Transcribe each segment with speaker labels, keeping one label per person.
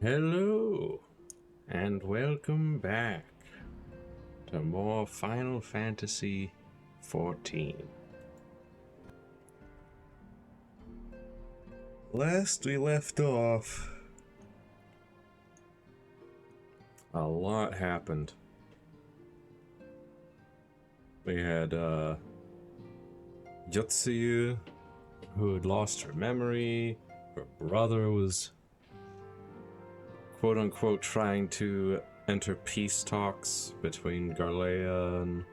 Speaker 1: Hello, and welcome back to more Final Fantasy XIV. Last we left off, a lot happened. We had Yotsuyu, who had lost her memory. Her brother was quote-unquote trying to enter peace talks between Garlean,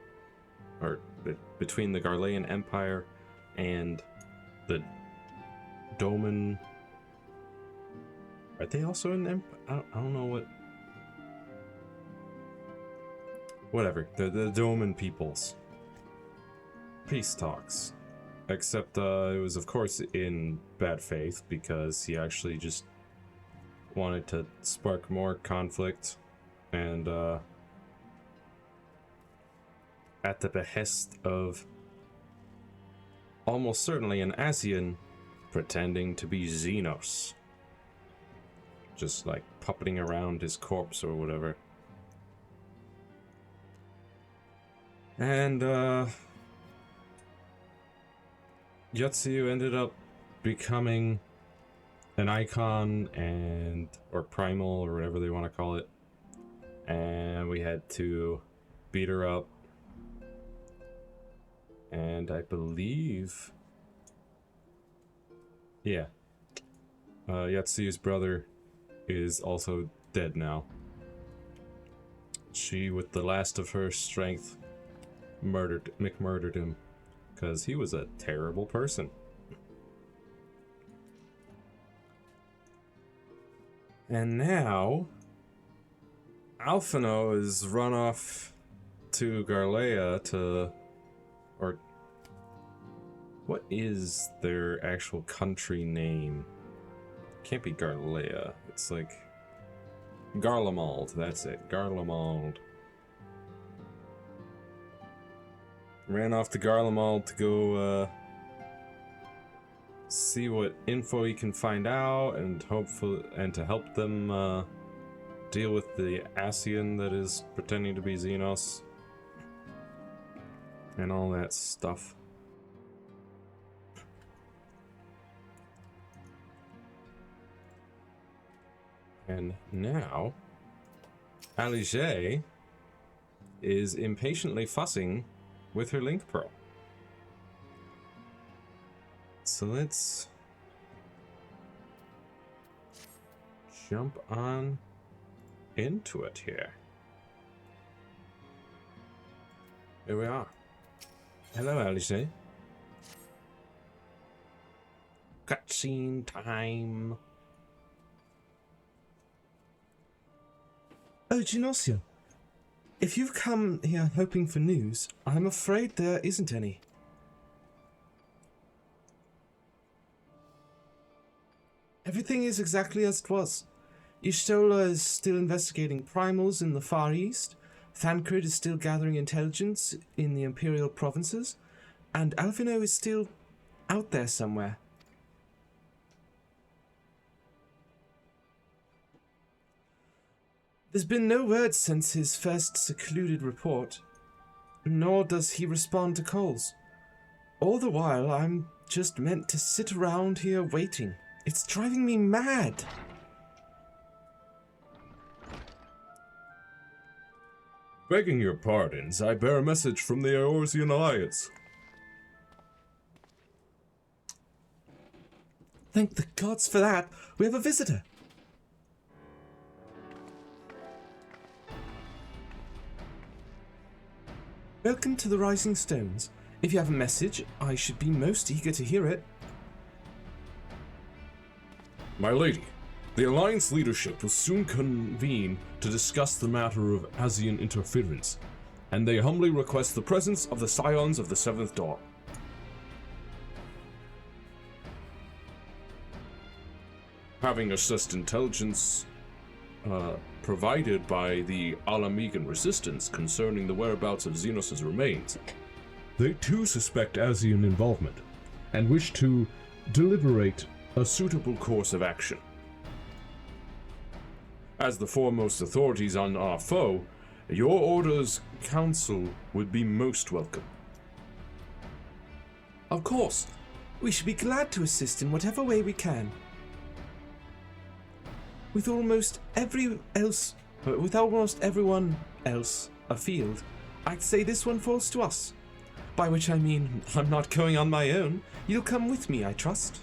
Speaker 1: or between the Garlean Empire and the Doman. Are they also an I don't know what. Whatever, the Doman peoples. Peace talks. Except it was, of course, in bad faith because he actually just wanted to spark more conflict and at the behest of almost certainly an Asian pretending to be Xenos, just like puppeting around his corpse or whatever. And Yotsuyu ended up becoming an icon or primal or whatever they want to call it, and we had to beat her up, and I believe Yatsuyu's brother is also dead now. She, with the last of her strength, murdered him because he was a terrible person. And now, Alphino is run off to Garlea or what is their actual country name? Can't be Garlea. It's like Garlemald. That's it, Garlemald. Ran off to Garlemald to go see what info he can find out, and to help them deal with the Asian that is pretending to be Xenos and all that stuff. And now Alige is impatiently fussing with her Link Pro. So let's jump on into it here. Here we are. Hello, Alice. Cutscene time.
Speaker 2: Oh, Genosio. If you've come here hoping for news, I'm afraid there isn't any. Everything is exactly as it was. Y'shtola is still investigating primals in the Far East, Thancred is still gathering intelligence in the Imperial provinces, and Alphino is still out there somewhere. There's been no word since his first secluded report, nor does he respond to calls. All the while, I'm just meant to sit around here waiting. It's driving me mad.
Speaker 3: Begging your pardons, I bear a message from the Eorzean Alliance.
Speaker 2: Thank the gods for that. We have a visitor. Welcome to the Rising Stones. If you have a message, I should be most eager to hear it.
Speaker 3: My lady, the Alliance leadership will soon convene to discuss the matter of Asian interference, and they humbly request the presence of the Scions of the Seventh Dawn. Having assessed intelligence provided by the Alamegan resistance concerning the whereabouts of Xenos' remains, they too suspect Asian involvement, and wish to deliberate a suitable course of action. As the foremost authorities on our foe, your order's counsel would be most welcome.
Speaker 2: Of course, we should be glad to assist in whatever way we can. With almost everyone else afield, I'd say this one falls to us. By which I mean, I'm not going on my own. You'll come with me, I trust.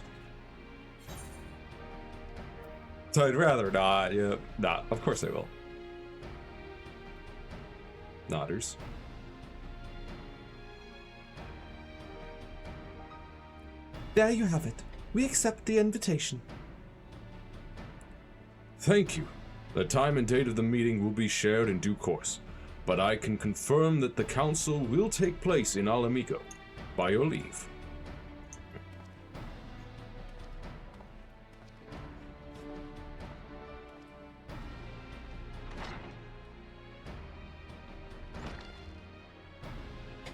Speaker 1: So I'd rather not, yeah. Nah, of course I will. Nodders.
Speaker 2: There you have it. We accept the invitation.
Speaker 3: Thank you. The time and date of the meeting will be shared in due course, but I can confirm that the council will take place in Alamigo. By your leave.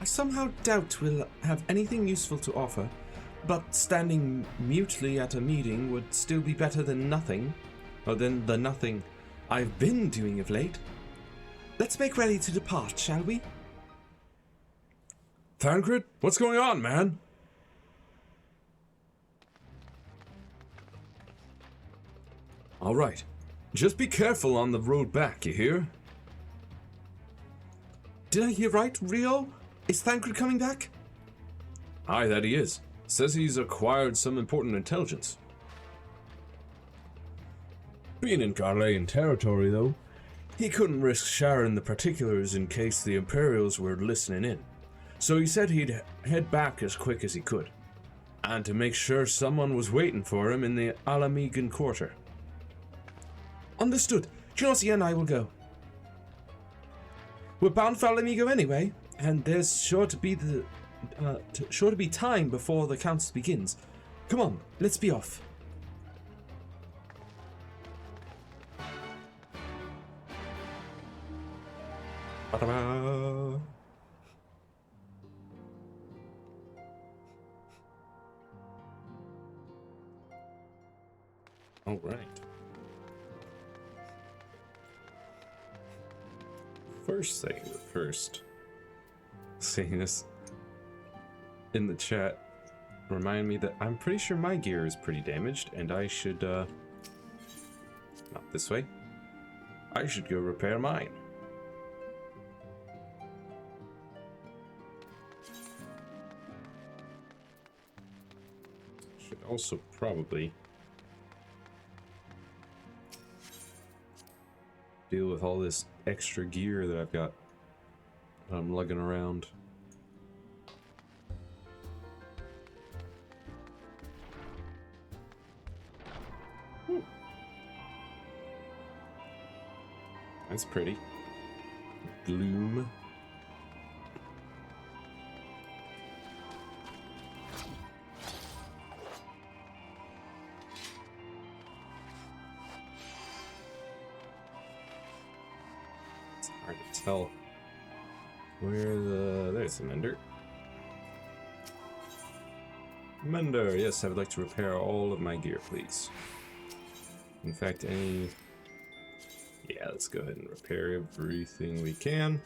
Speaker 2: I somehow doubt we'll have anything useful to offer, but standing mutely at a meeting would still be better than nothing, or than the nothing I've been doing of late. Let's make ready to depart, shall we?
Speaker 3: Thancred, what's going on, man? All right. Just be careful on the road back, you hear?
Speaker 2: Did I hear right, Rio? Is Thancred coming back?
Speaker 3: Aye, that he is. Says he's acquired some important intelligence. Being in Garlean territory, though, he couldn't risk sharing the particulars in case the Imperials were listening in. So he said he'd head back as quick as he could, and to make sure someone was waiting for him in the Alamigan Quarter.
Speaker 2: Understood. Genosia and I will go. We're bound for Alamigo anyway, and there's sure to be time before the council begins. Come on, let's be off.
Speaker 1: Ta-da! All right. First thing first. Seeing this in the chat remind me that I'm pretty sure my gear is pretty damaged and I should not this way. I should go repair mine. Should also probably deal with all this extra gear that I've got that I'm lugging around. That's pretty. Gloom. It's hard to tell where there's the mender. Mender, yes, I would like to repair all of my gear, please. In fact, yeah, let's go ahead and repair everything we can.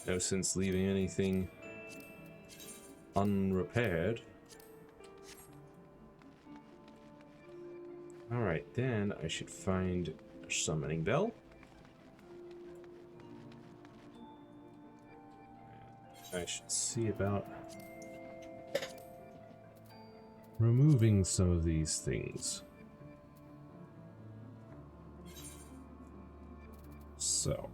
Speaker 1: No sense leaving anything unrepaired. Alright, then I should find a summoning bell. I should see about removing some of these things. So,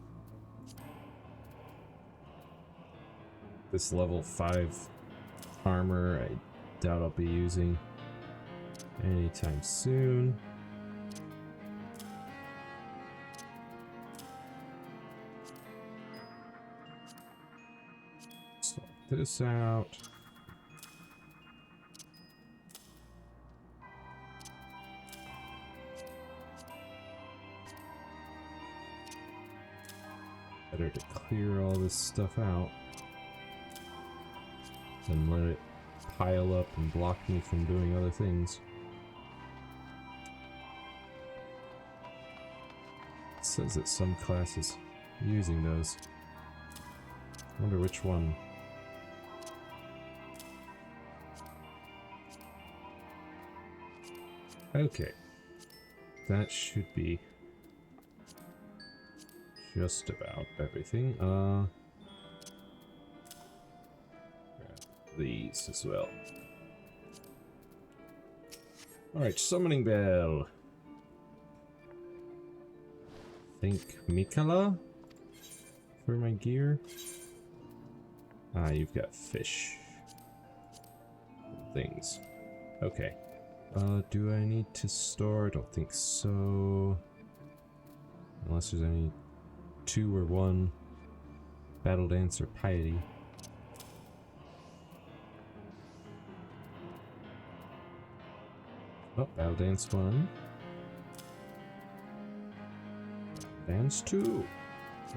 Speaker 1: this level 5 armor I doubt I'll be using anytime soon. Sort this out. Better to clear all this stuff out than let it pile up and block me from doing other things. says that some classes are using those. I wonder which one. Okay. That should be just about everything. Grab these as well. Alright, summoning bell. Think Mikala for my gear. Ah, you've got fish. Things. Okay. Do I need to store? I don't think so. Unless there's any 2 or 1. Battle Dance or Piety. Oh, Battle Dance 1. Battle Dance 2.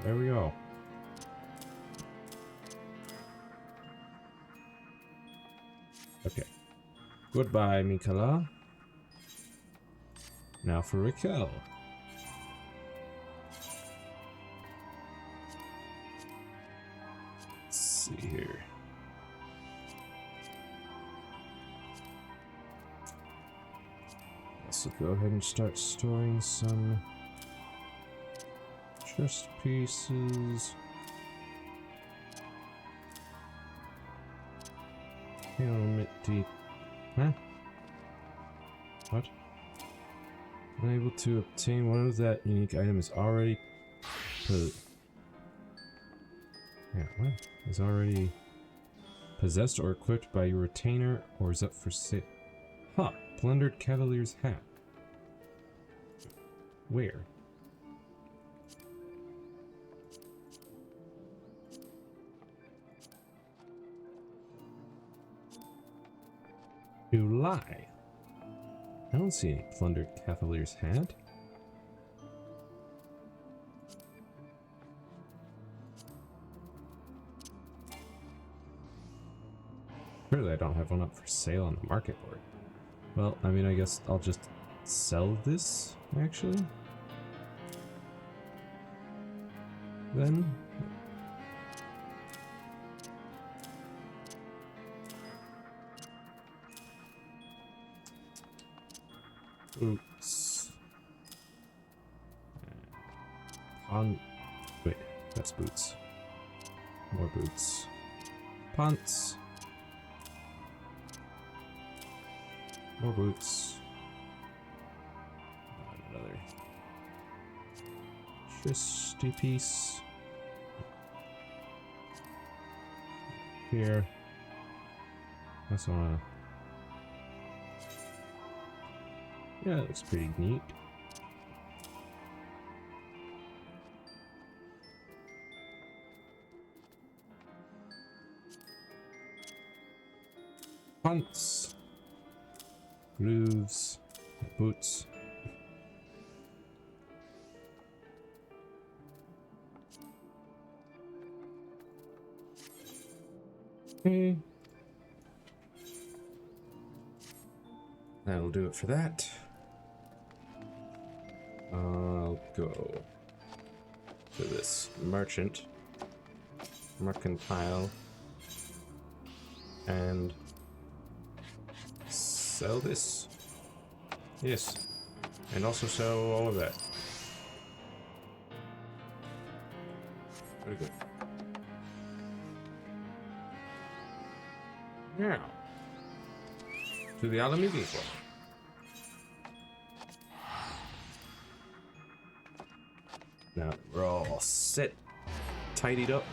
Speaker 1: There we go. Okay. Goodbye, Mikala. Now for Raquel. Let's see here. So go ahead and start storing some chest pieces. Helmet deep. Huh? What? Unable to obtain one of that unique item is already what? Is already possessed or equipped by your retainer or is up for sale. Huh. Plundered Cavalier's hat. Where? You lie. I don't see any plundered Cavalier's hat. Surely I don't have one up for sale on the market board. Well, I mean, I guess I'll just sell this, actually. Then. Boots. Wait, that's boots. More boots. Pants. More boots. Another chesty piece. Here. That's wanna. Yeah, that looks pretty neat. Pants. Grooves, boots. Okay. That'll do it for that. I'll go to this mercantile, and sell this. Yes. And also sell all of that. Very good. Now, to the Alamigin Club. Now that we're all set, tidied up.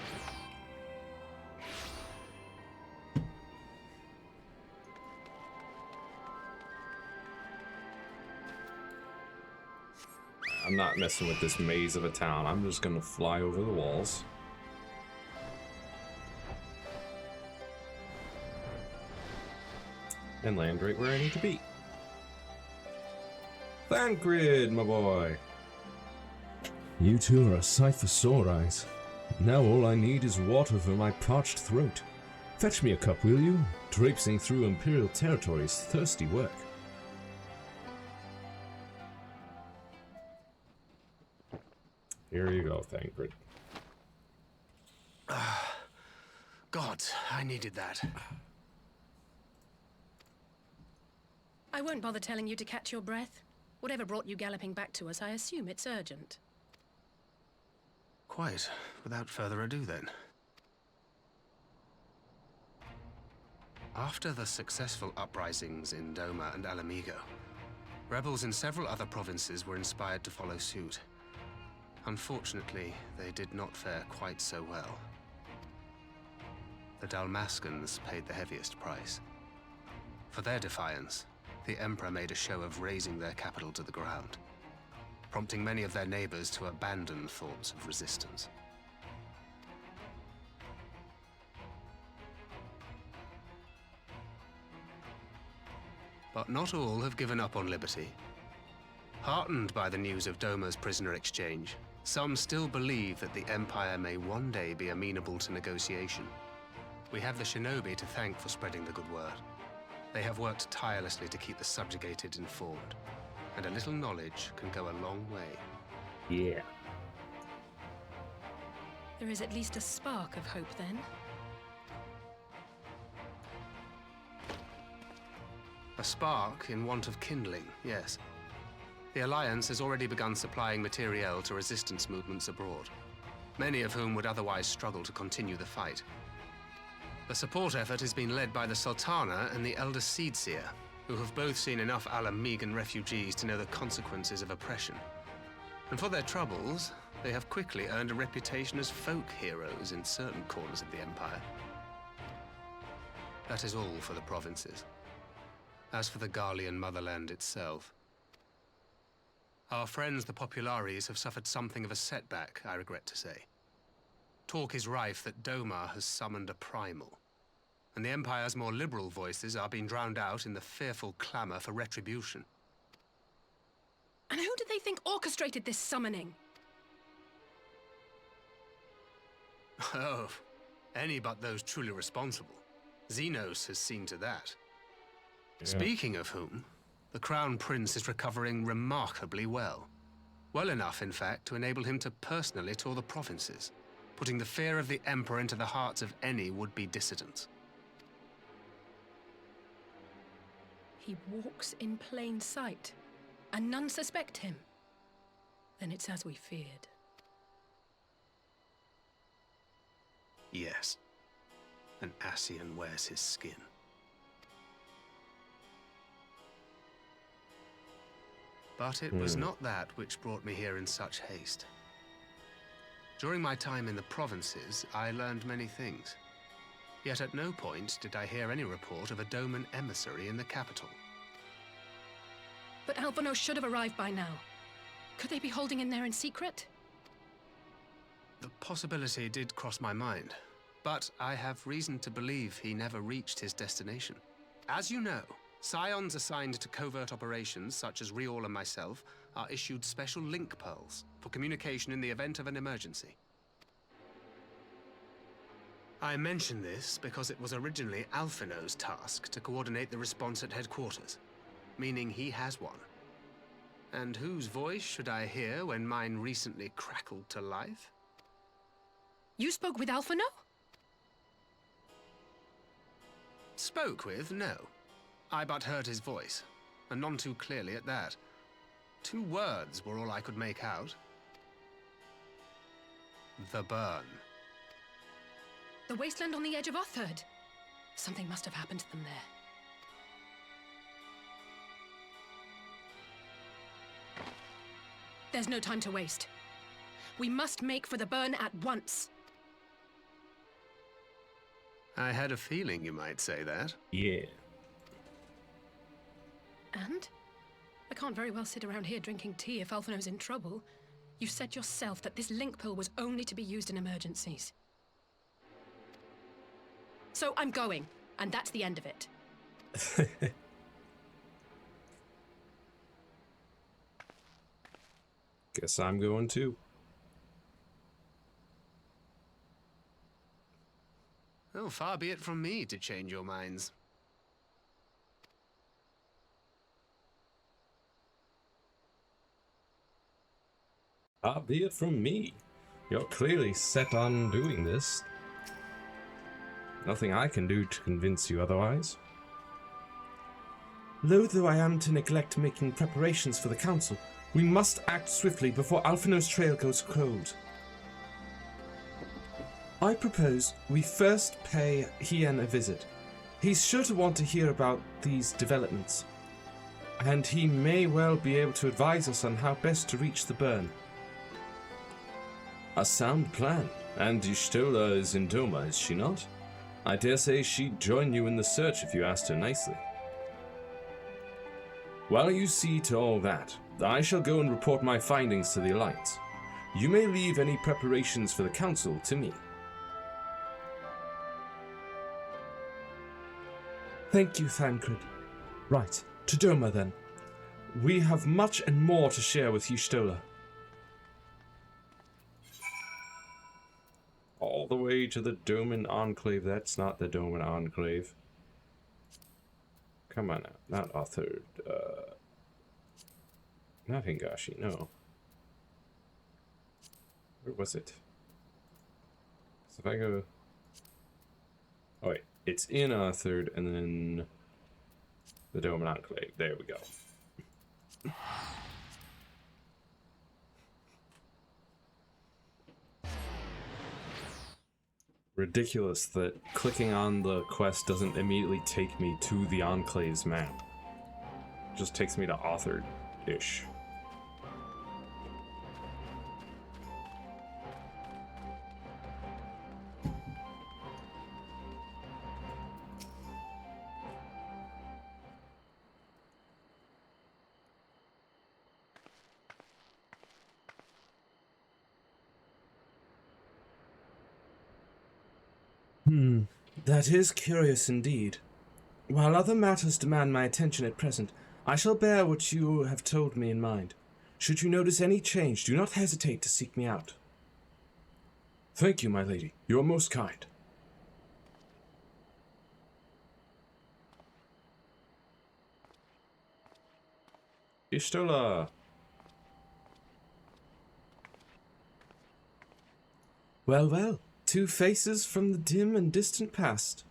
Speaker 1: I'm not messing with this maze of a town. I'm just gonna fly over the walls. And land right where I need to be. Thancred, my boy!
Speaker 4: You two are a sight for sore eyes. Now all I need is water for my parched throat. Fetch me a cup, will you? Traipsing through Imperial territory is thirsty work.
Speaker 1: Here you go, Thancred.
Speaker 5: God, I needed that.
Speaker 6: I won't bother telling you to catch your breath. Whatever brought you galloping back to us, I assume it's urgent.
Speaker 5: Quite. Without further ado, then. After the successful uprisings in Doma and Alamigo, rebels in several other provinces were inspired to follow suit. Unfortunately, they did not fare quite so well. The Dalmascans paid the heaviest price. For their defiance, the Emperor made a show of razing their capital to the ground, prompting many of their neighbors to abandon thoughts of resistance. But not all have given up on liberty. Heartened by the news of Doma's prisoner exchange, some still believe that the Empire may one day be amenable to negotiation. We have the shinobi to thank for spreading the good word. They have worked tirelessly to keep the subjugated informed, and a little knowledge can go a long way.
Speaker 1: Yeah.
Speaker 6: There is at least a spark of hope, then.
Speaker 5: A spark in want of kindling, yes. The Alliance has already begun supplying materiel to resistance movements abroad, many of whom would otherwise struggle to continue the fight. The support effort has been led by the Sultana and the Elder Seedseer, who have both seen enough Alamigan refugees to know the consequences of oppression. And for their troubles, they have quickly earned a reputation as folk heroes in certain corners of the Empire. That is all for the provinces. As for the Garlean motherland itself, our friends the Populares have suffered something of a setback, I regret to say. Talk is rife that Doma has summoned a primal, and the Empire's more liberal voices are being drowned out in the fearful clamor for retribution.
Speaker 6: And who do they think orchestrated this summoning?
Speaker 5: Oh, any but those truly responsible. Xenos has seen to that.
Speaker 1: Yeah.
Speaker 5: Speaking of whom, the Crown Prince is recovering remarkably well. Well enough, in fact, to enable him to personally tour the provinces, putting the fear of the Emperor into the hearts of any would-be dissidents.
Speaker 6: He walks in plain sight, and none suspect him. Then it's as we feared.
Speaker 5: Yes, an Ascian wears his skin. But it was not that which brought me here in such haste. During my time in the provinces, I learned many things. Yet at no point did I hear any report of a Doman emissary in the capital.
Speaker 6: But Alphonse should have arrived by now. Could they be holding in there in secret?
Speaker 5: The possibility did cross my mind, but I have reason to believe he never reached his destination. As you know, Scions assigned to covert operations, such as Riol and myself, are issued special link pearls for communication in the event of an emergency. I mention this because it was originally Alphino's task to coordinate the response at headquarters, meaning he has one. And whose voice should I hear when mine recently crackled to life?
Speaker 6: You spoke with Alphino?
Speaker 5: Spoke with, no. I but heard his voice, and none too clearly at that. 2 words were all I could make out. The burn.
Speaker 6: The wasteland on the edge of Otherd. Something must have happened to them there. There's no time to waste. We must make for the burn at once.
Speaker 5: I had a feeling you might say that.
Speaker 1: Yeah.
Speaker 6: And? I can't very well sit around here drinking tea if Alphino's in trouble. You said yourself that this link pill was only to be used in emergencies. So I'm going, and that's the end of it.
Speaker 1: Guess I'm going too.
Speaker 5: Oh, far be it from me to change your minds.
Speaker 1: Far be it from me. You're clearly set on doing this. Nothing I can do to convince you otherwise.
Speaker 2: Loath though I am to neglect making preparations for the council, we must act swiftly before Alphinaud's trail goes cold. I propose we first pay Hien a visit. He's sure to want to hear about these developments, and he may well be able to advise us on how best to reach the burn.
Speaker 1: A sound plan. And Y'shtola is in Doma, is she not? I dare say she'd join you in the search if you asked her nicely. While you see to all that, I shall go and report my findings to the Alliance. You may leave any preparations for the Council to me.
Speaker 2: Thank you, Thancred. Right, to Doma then. We have much and more to share with Y'shtola.
Speaker 1: All the way to the Doman Enclave. That's not the Doman Enclave. Come on now. Not authored. Not Hingashi, no. Where was it? So if I go... Oh wait. It's in authored and then... the Doman Enclave. There we go. Ridiculous that clicking on the quest doesn't immediately take me to the Enclave's map. It just takes me to authored-ish.
Speaker 2: That is curious indeed. While other matters demand my attention at present, I shall bear what you have told me in mind. Should you notice any change, do not hesitate to seek me out.
Speaker 1: Thank you, my lady. You are most kind. Y'shtola!
Speaker 2: Well, well. Two faces from the dim and distant past.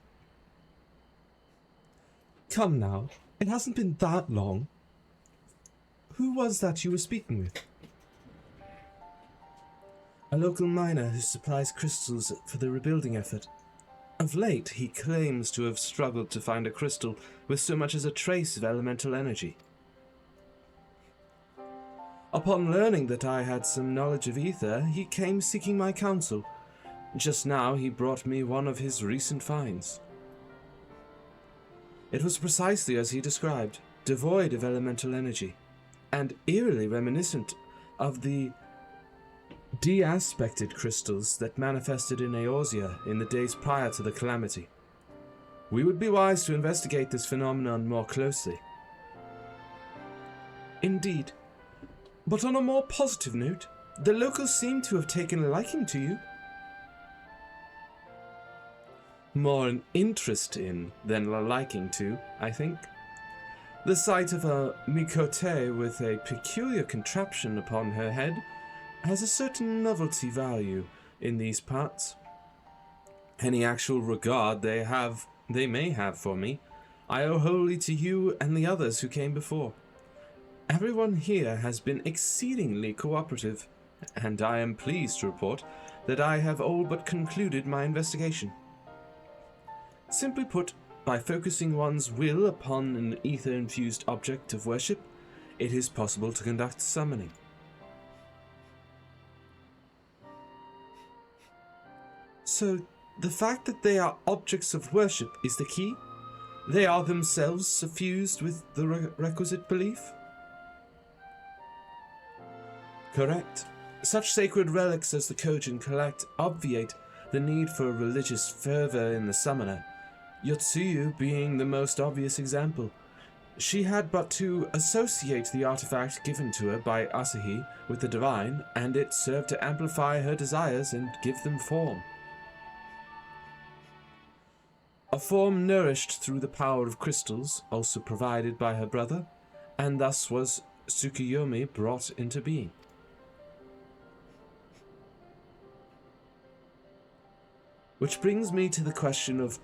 Speaker 2: Come now, it hasn't been that long. Who was that you were speaking with? A local miner who supplies crystals for the rebuilding effort. Of late, he claims to have struggled to find a crystal with so much as a trace of elemental energy. Upon learning that I had some knowledge of ether, he came seeking my counsel. Just now, he brought me one of his recent finds. It was precisely as he described, devoid of elemental energy, and eerily reminiscent of the de-aspected crystals that manifested in Eorzea in the days prior to the calamity. We would be wise to investigate this phenomenon more closely. Indeed. But on a more positive note, the locals seem to have taken a liking to you. More an interest in than a liking to, I think. The sight of a Mikote with a peculiar contraption upon her head has a certain novelty value in these parts. Any actual regard they may have for me, I owe wholly to you and the others who came before. Everyone here has been exceedingly cooperative, and I am pleased to report that I have all but concluded my investigation. Simply put, by focusing one's will upon an ether-infused object of worship, it is possible to conduct summoning. So, the fact that they are objects of worship is the key? They are themselves suffused with the requisite belief? Correct. Such sacred relics as the Kojin collect obviate the need for religious fervor in the summoner, Yotsuyu being the most obvious example. She had but to associate the artifact given to her by Asahi with the divine, and it served to amplify her desires and give them form. A form nourished through the power of crystals, also provided by her brother, and thus was Tsukuyomi brought into being. Which brings me to the question of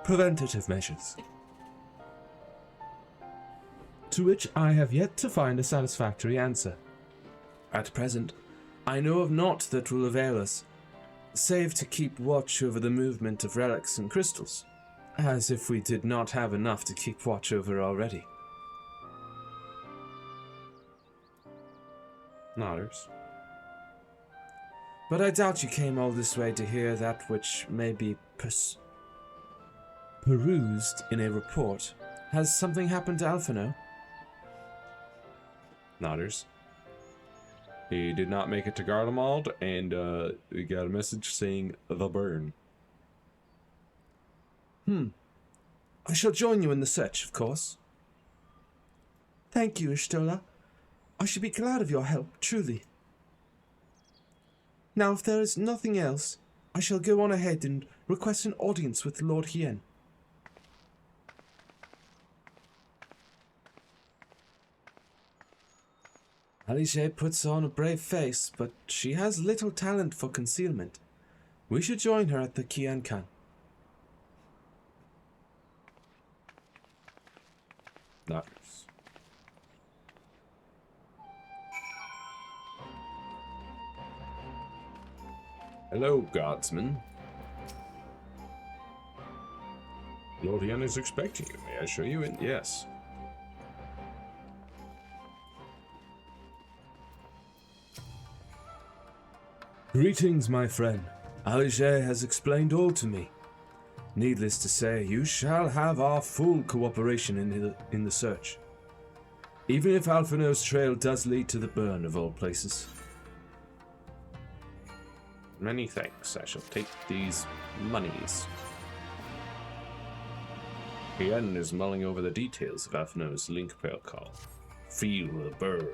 Speaker 2: preventative measures, to which I have yet to find a satisfactory answer. At present, I know of naught that will avail us, save to keep watch over the movement of relics and crystals, as if we did not have enough to keep watch over already.
Speaker 1: Nodders.
Speaker 2: But I doubt you came all this way to hear that which may be perused in a report. Has something happened to Alphino?
Speaker 1: Nodders. He did not make it to Garlemald, and we got a message saying the burn.
Speaker 2: I shall join you in the search, of course. Thank you, Ishtola. I should be glad of your help, truly. Now, if there is nothing else, I shall go on ahead and request an audience with Lord Hien. Alice puts on a brave face, but she has little talent for concealment. We should join her at the Kiankan.
Speaker 1: Nodders. Hello, Guardsman. Lord Hien is expecting you. May I show you in? Yes.
Speaker 2: Greetings, my friend. Alice has explained all to me. Needless to say, you shall have our full cooperation in the search. Even if Alphino's trail does lead to the burn of all places.
Speaker 1: Many thanks. I shall take these monies. Hien is mulling over the details of Alphino's link pearl call. Feel the burn.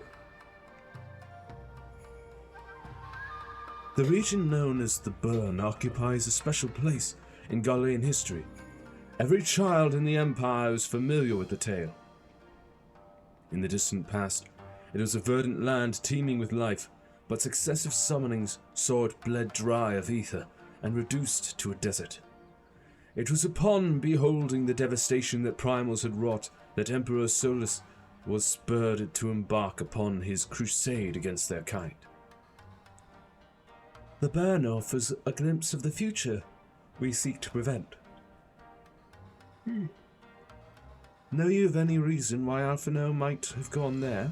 Speaker 2: The region known as the Burn occupies a special place in Galilean history. Every child in the Empire is familiar with the tale. In the distant past, it was a verdant land teeming with life, but successive summonings saw it bled dry of ether and reduced to a desert. It was upon beholding the devastation that Primals had wrought that Emperor Solus was spurred to embark upon his crusade against their kind. The burn offers a glimpse of the future we seek to prevent. Know you of any reason why Alphino might have gone there?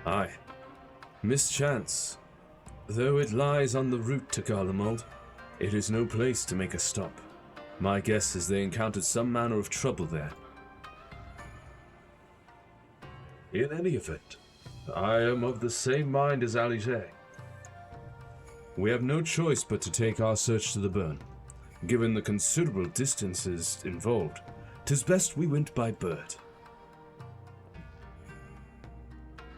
Speaker 2: Aye. Mischance. Though it lies on the route to Garlemald, it is no place to make a stop. My guess is they encountered some manner of trouble there. In any event, I am of the same mind as Alice. We have no choice but to take our search to the burn. Given the considerable distances involved, 'tis best we went by bird.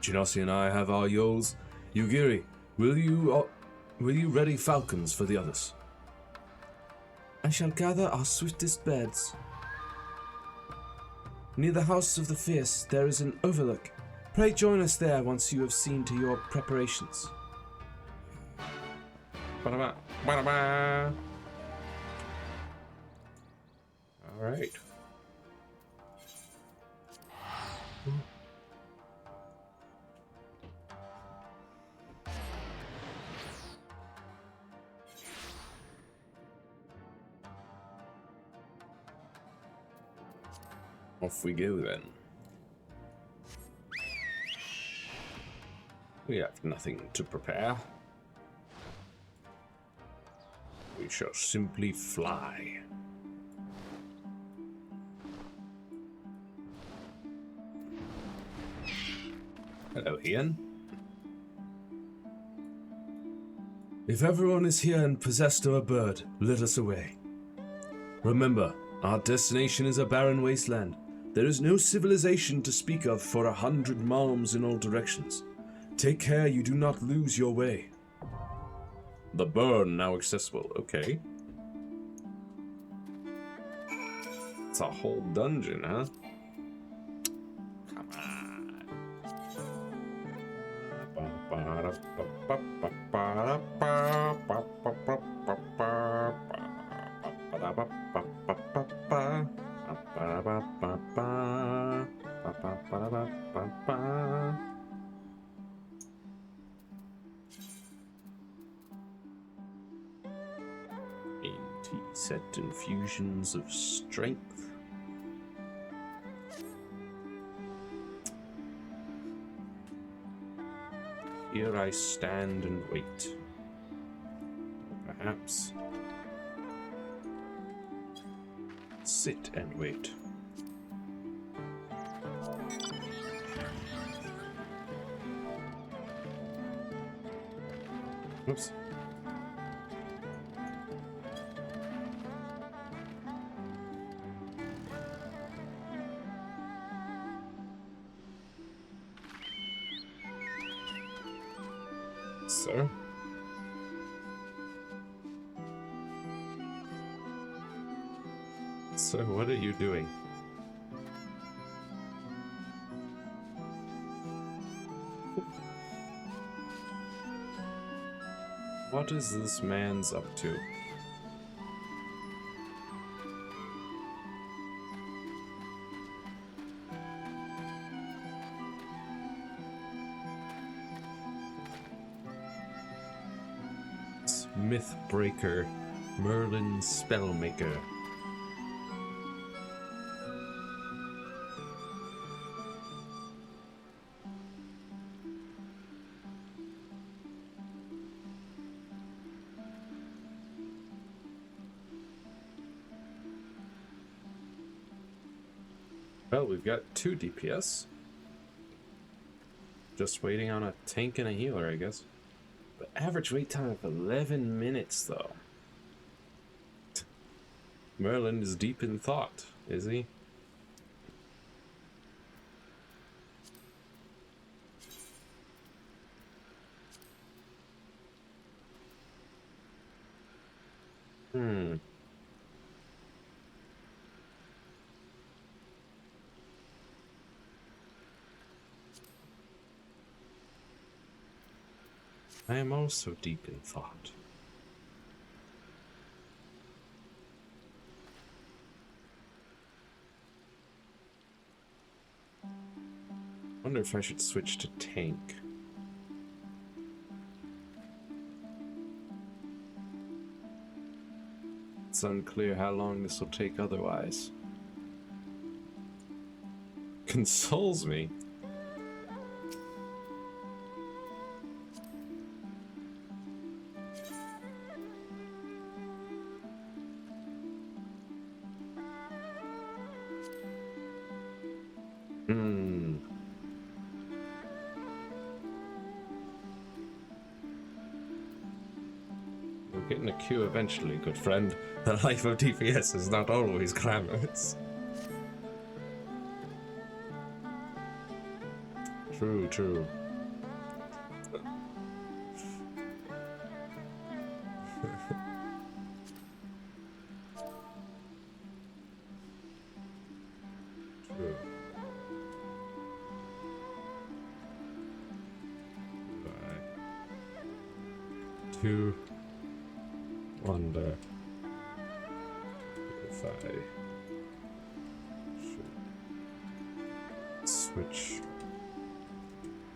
Speaker 2: Genasi and I have our yoles. Yugiri, will you ready falcons for the others? I shall gather our swiftest birds. Near the House of the Fierce there is an overlook. Pray join us there once you have seen to your preparations.
Speaker 1: Ba-da-ba, ba-da-ba. All right. Off we go then. We have nothing to prepare. We shall simply fly. Hello, Ian.
Speaker 2: If everyone is here and possessed of a bird, let us away. Remember, our destination is a barren wasteland. There is no civilization to speak of for 100 miles in all directions. Take care you do not lose your way.
Speaker 1: The burn now accessible. Okay. It's a whole dungeon, huh? Come on. Ba-da-ba-ba-ba. Ba-ba-ba-da-ba-ba-ba. Set infusions of strength. Here I stand and wait. Perhaps sit and wait. Oops. Sir? Sir, what are you doing? What is this man's up to? Mythbreaker, Merlin Spellmaker. Well, we've got 2 DPS. Just waiting on a tank and a healer, I guess. But average wait time of 11 minutes, though. Merlin is deep in thought, is he? I am also deep in thought. Wonder if I should switch to tank. It's unclear how long this will take otherwise. Consoles me. We'll get in a queue eventually, good friend. The life of DPS is not always glamorous. True, true. True. To wonder if I should switch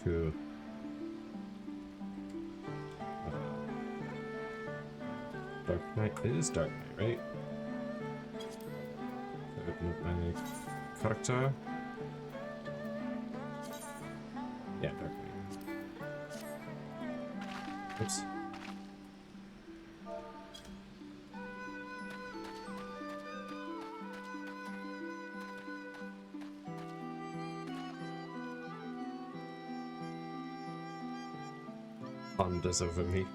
Speaker 1: to Dark Knight. It is Dark Knight, right? Open up my character. Yeah, Dark Knight. Oops. Ponders over me.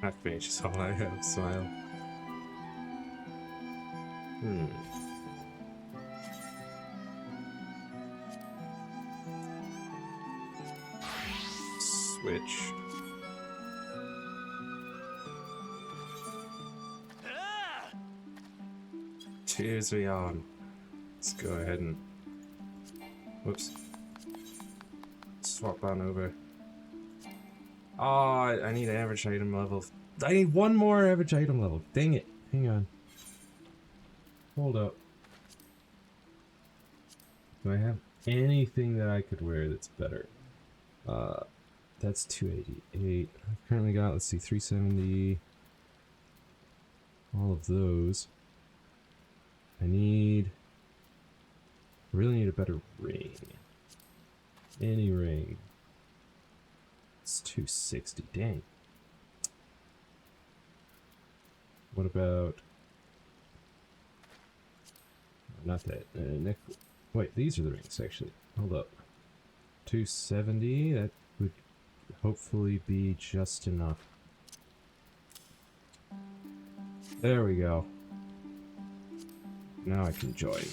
Speaker 1: Half-mage is all I have, smile. Switch. Cheers me on. Let's go ahead and Whoops. Swap on over. Oh, I need average item level. I need one more average item level. Dang it. Hang on. Hold up. Do I have anything that I could wear that's better? That's 288. I've currently got, let's see, 370. All of those. I really need a better ring. Any ring. It's 260, dang. What about... Not that. Wait, these are the rings, actually. Hold up. 270, that would hopefully be just enough. There we go. Now I can join.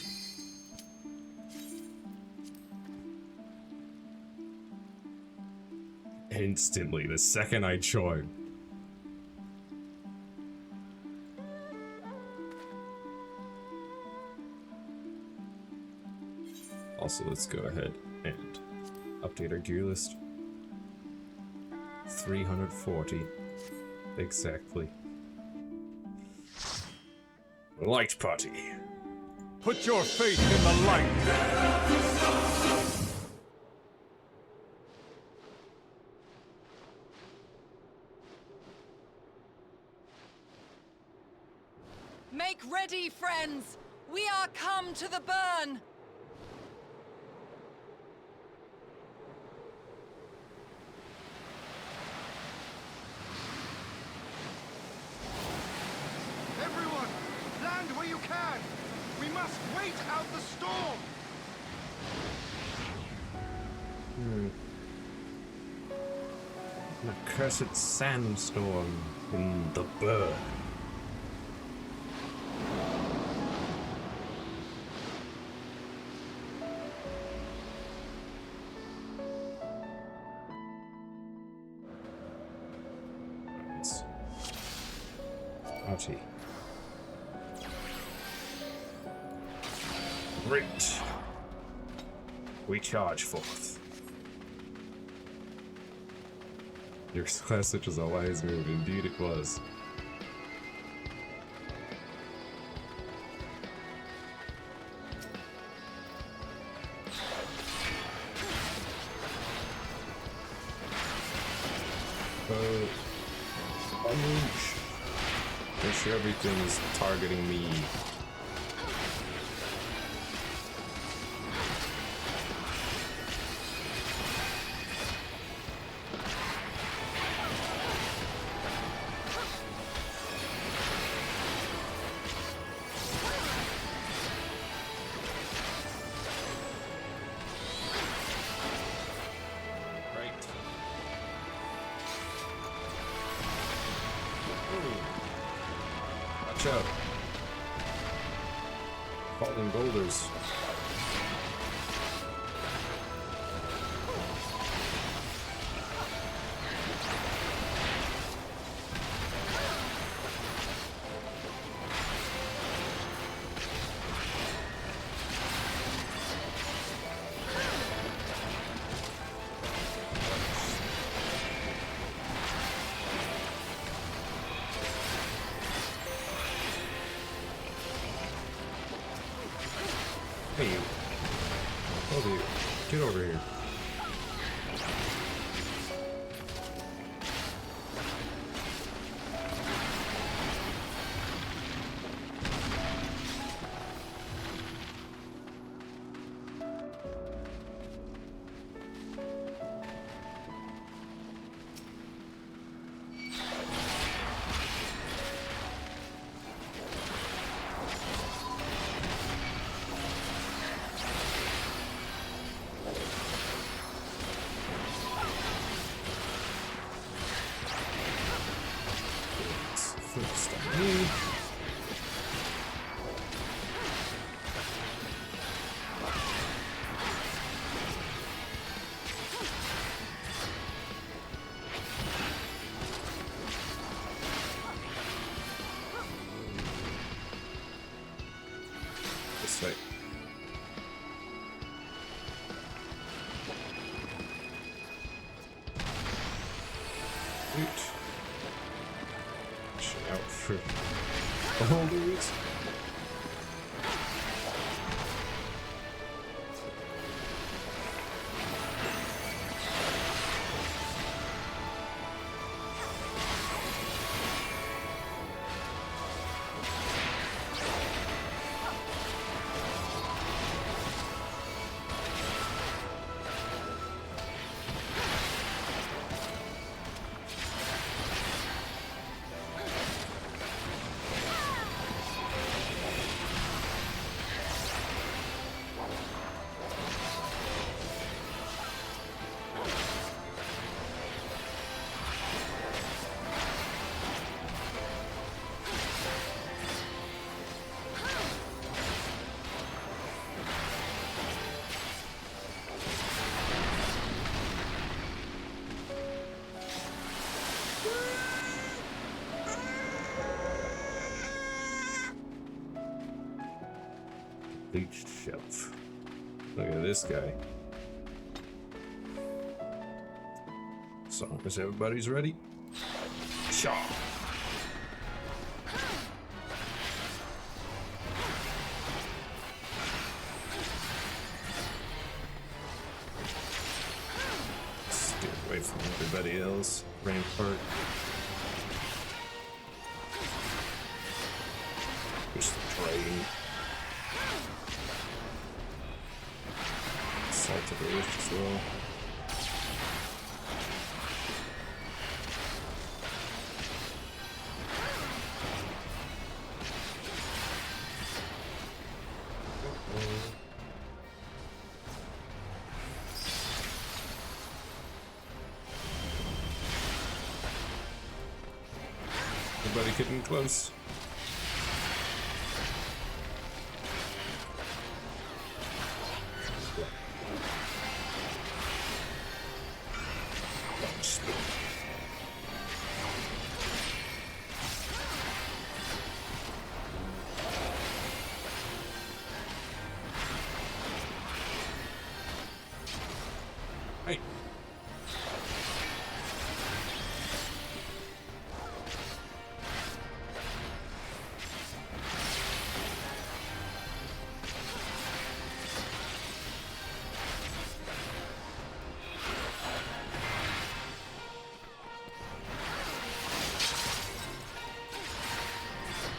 Speaker 1: Instantly, the second I join. Also, let's go ahead and update our gear list. 340. Exactly. Light party.
Speaker 3: Put your faith in the light!
Speaker 7: Make ready, friends! We are come to the burn!
Speaker 8: Everyone, land where you can! We must wait out the storm!
Speaker 1: An accursed sandstorm in the burn. Ouchie. Great. We charge forth. Your classic was a wise move, indeed it was. Make sure everything is targeting me. Watch out. Falling boulders. Hey, you. Oh, dude. Get over here. This way. for the whole dudes. Bleached shelf. Look at this guy. So, is everybody's ready? Shaw. Stay away from everybody else. Rampart. Push the train. Salt of the earth as well. Everybody getting close. Hey.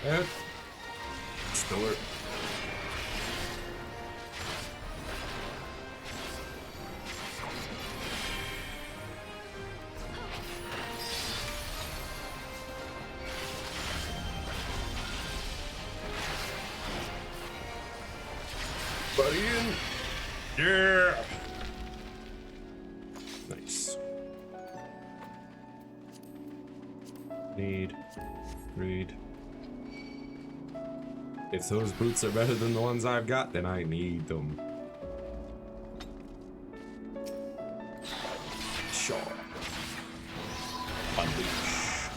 Speaker 1: Yeah. Store. Buddy in. Yeah. Nice. Need. Read. If those boots are better than the ones I've got, then I need them. Sure. Unleash.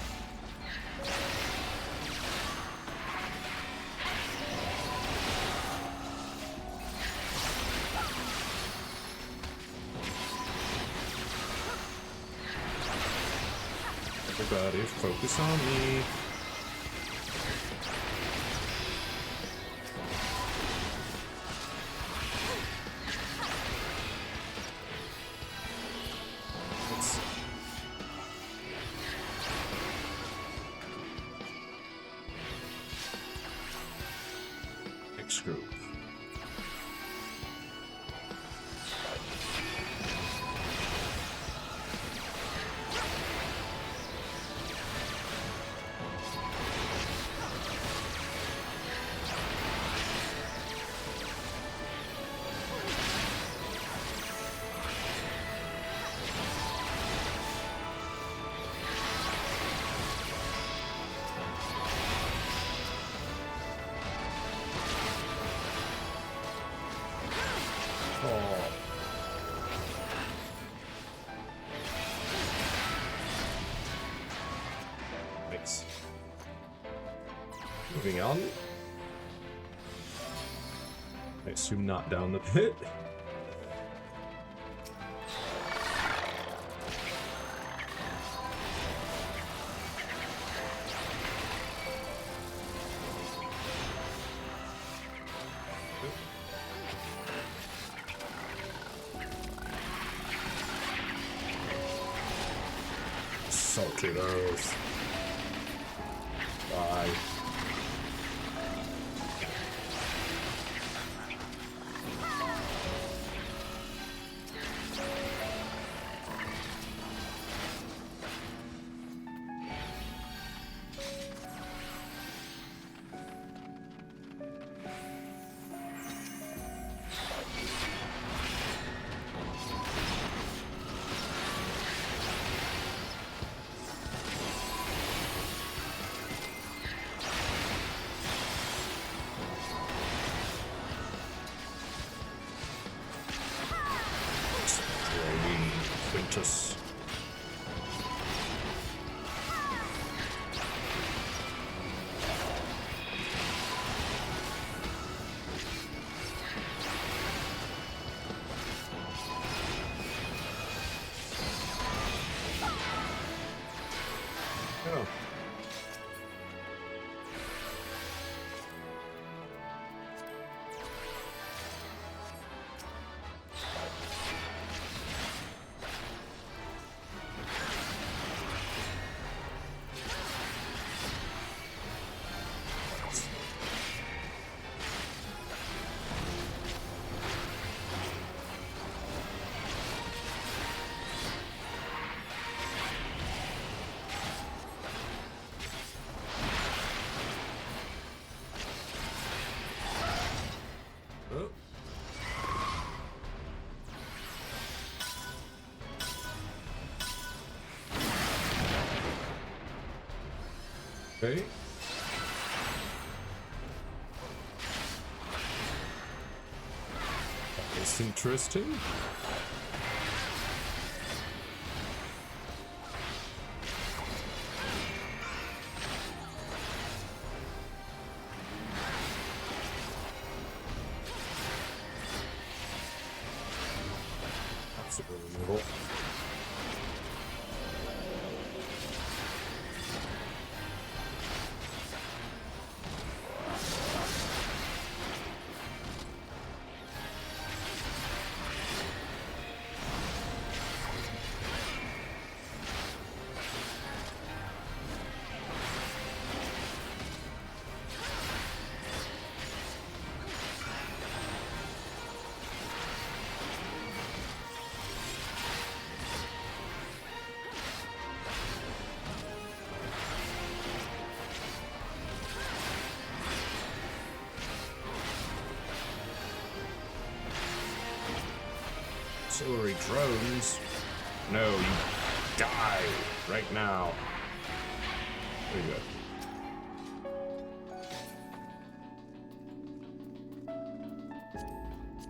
Speaker 1: Everybody focus on me. Group. Thanks. Moving on. I assume not down the pit. Salted earth. Bye. Quintus. Oh. Oh. Okay. That's interesting. Obstacle removal. Auxiliary drones. No, you die right now. There you go.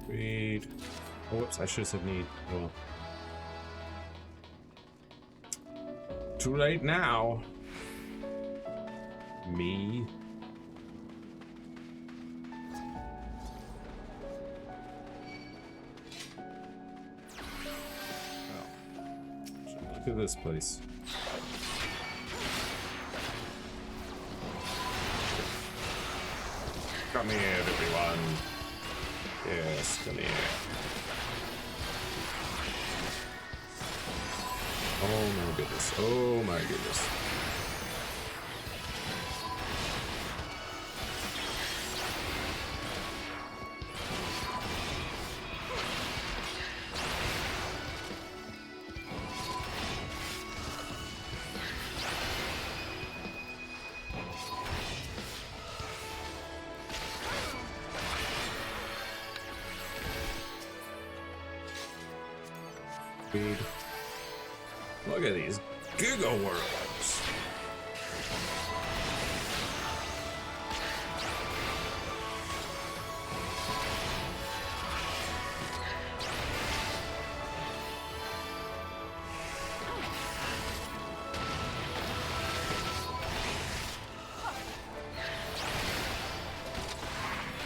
Speaker 1: Read. Oh, whoops, I should have said need. Well. Too late now. Me. Look at this place. Come here, everyone. Yes, come here. Oh my goodness. Oh my goodness. Dude. Look at these Giga Worlds.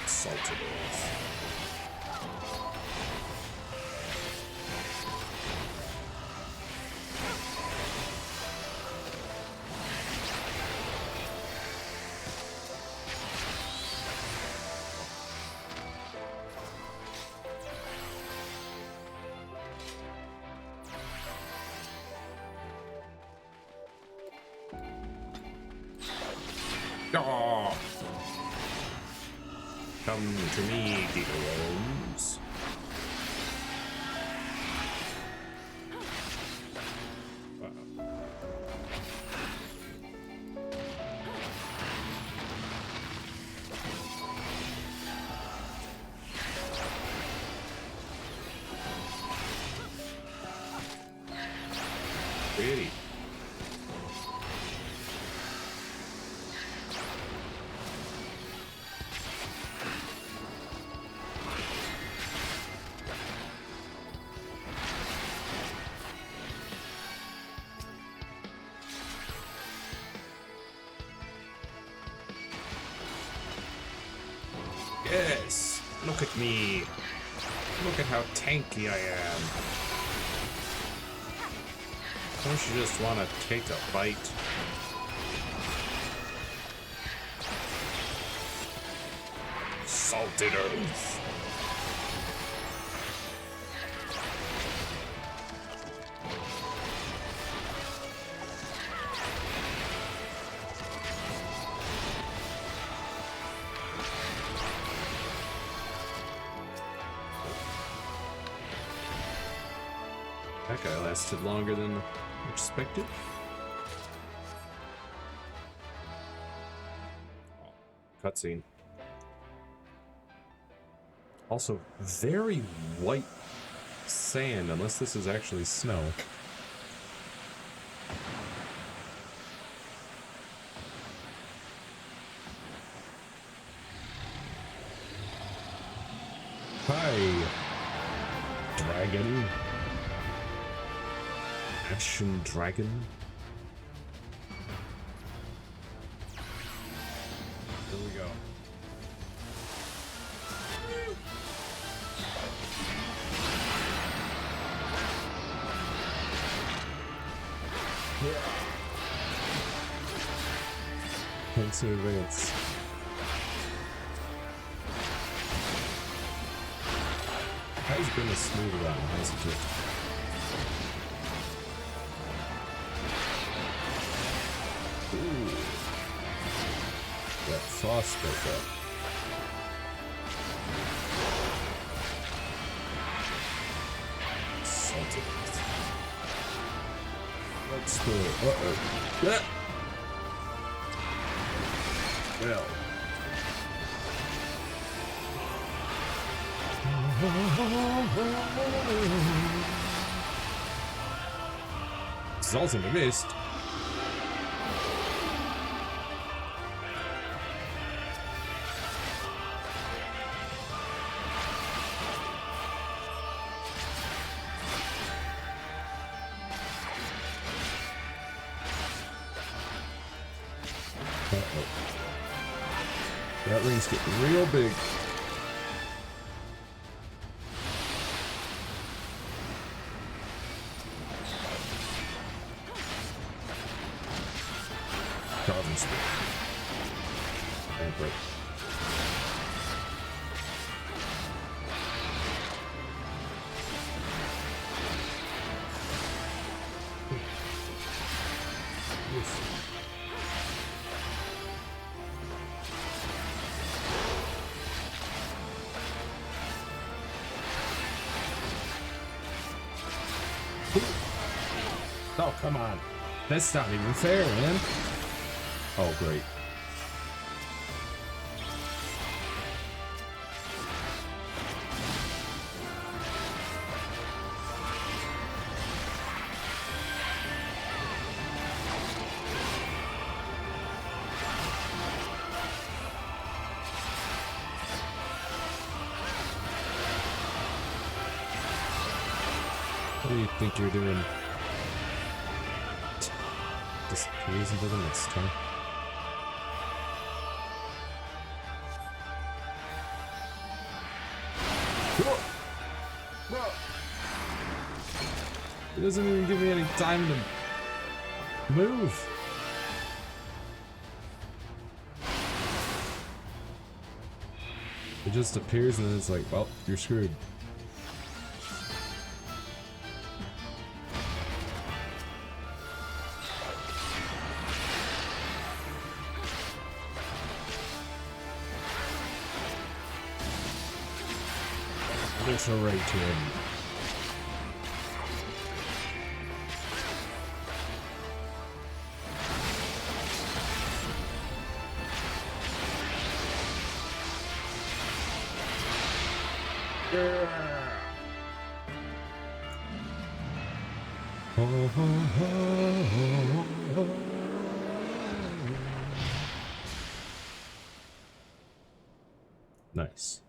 Speaker 1: Salted earth. Oh. Come to me, Gigaworms. Pretty. Yes, look at me. Look at how tanky I am. Don't you just want to take a bite? Salted earth. That guy lasted longer than expected. Cutscene. Also, very white sand, unless this is actually snow. Hi, dragon. Action dragon. Here we go. Thanks in advance. How's been a smooth run? How's it good? Ooh. That frostbite up. Salted. Let's do it. Uh-oh. Yeah. Well. Exalting the mist. Uh-oh. That ring's getting real big. Carbon speed. And break. Oh, come on. That's not even fair, man. Oh, great. What do you think you're doing? Disappears into the mist, huh? It doesn't even give me any time to move. It just appears and then it's like, well, you're screwed.
Speaker 4: Obliterate him. Nice.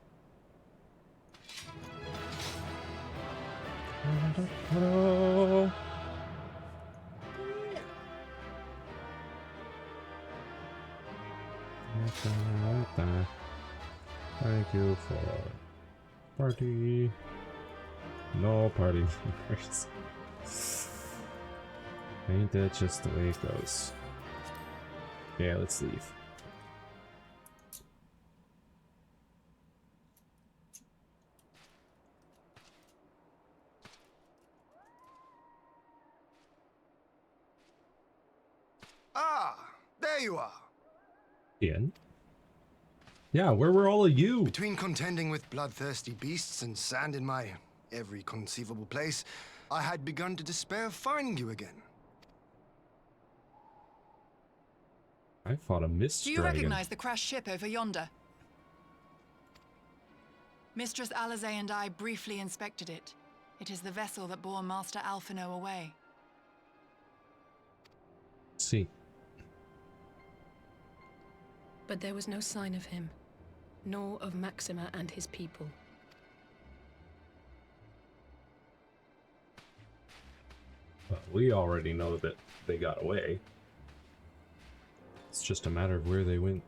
Speaker 4: Thank you for party. No party members. Ain't that just the way it goes? Yeah, let's leave.
Speaker 8: Ah, there you are.
Speaker 4: Ian? Yeah, where were all of you?
Speaker 8: Between contending with bloodthirsty beasts and sand in my every conceivable place, I had begun to despair of finding you again.
Speaker 4: I fought a mist
Speaker 7: Do you
Speaker 4: dragon.
Speaker 7: recognize the crashed ship over yonder? Mistress Alizé and I briefly inspected it. It is the vessel that bore Master Alphino away.
Speaker 4: See.
Speaker 6: But there was no sign of him, nor of Maxima and his people.
Speaker 4: Well, we already know that they got away. It's just a matter of where they went.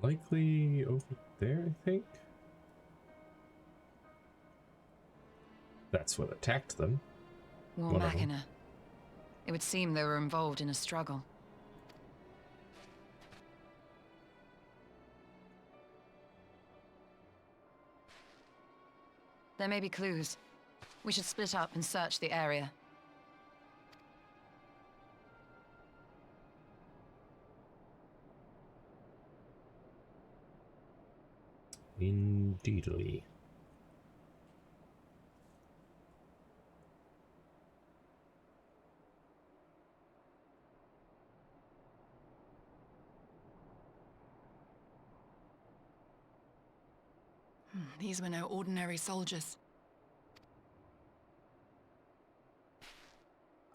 Speaker 4: Likely over there, I think. That's what attacked them.
Speaker 9: War
Speaker 4: One of them.
Speaker 9: Machina. It would seem they were involved in a struggle. There may be clues. We should split up and search the area.
Speaker 4: Indeedly.
Speaker 7: These were no ordinary soldiers.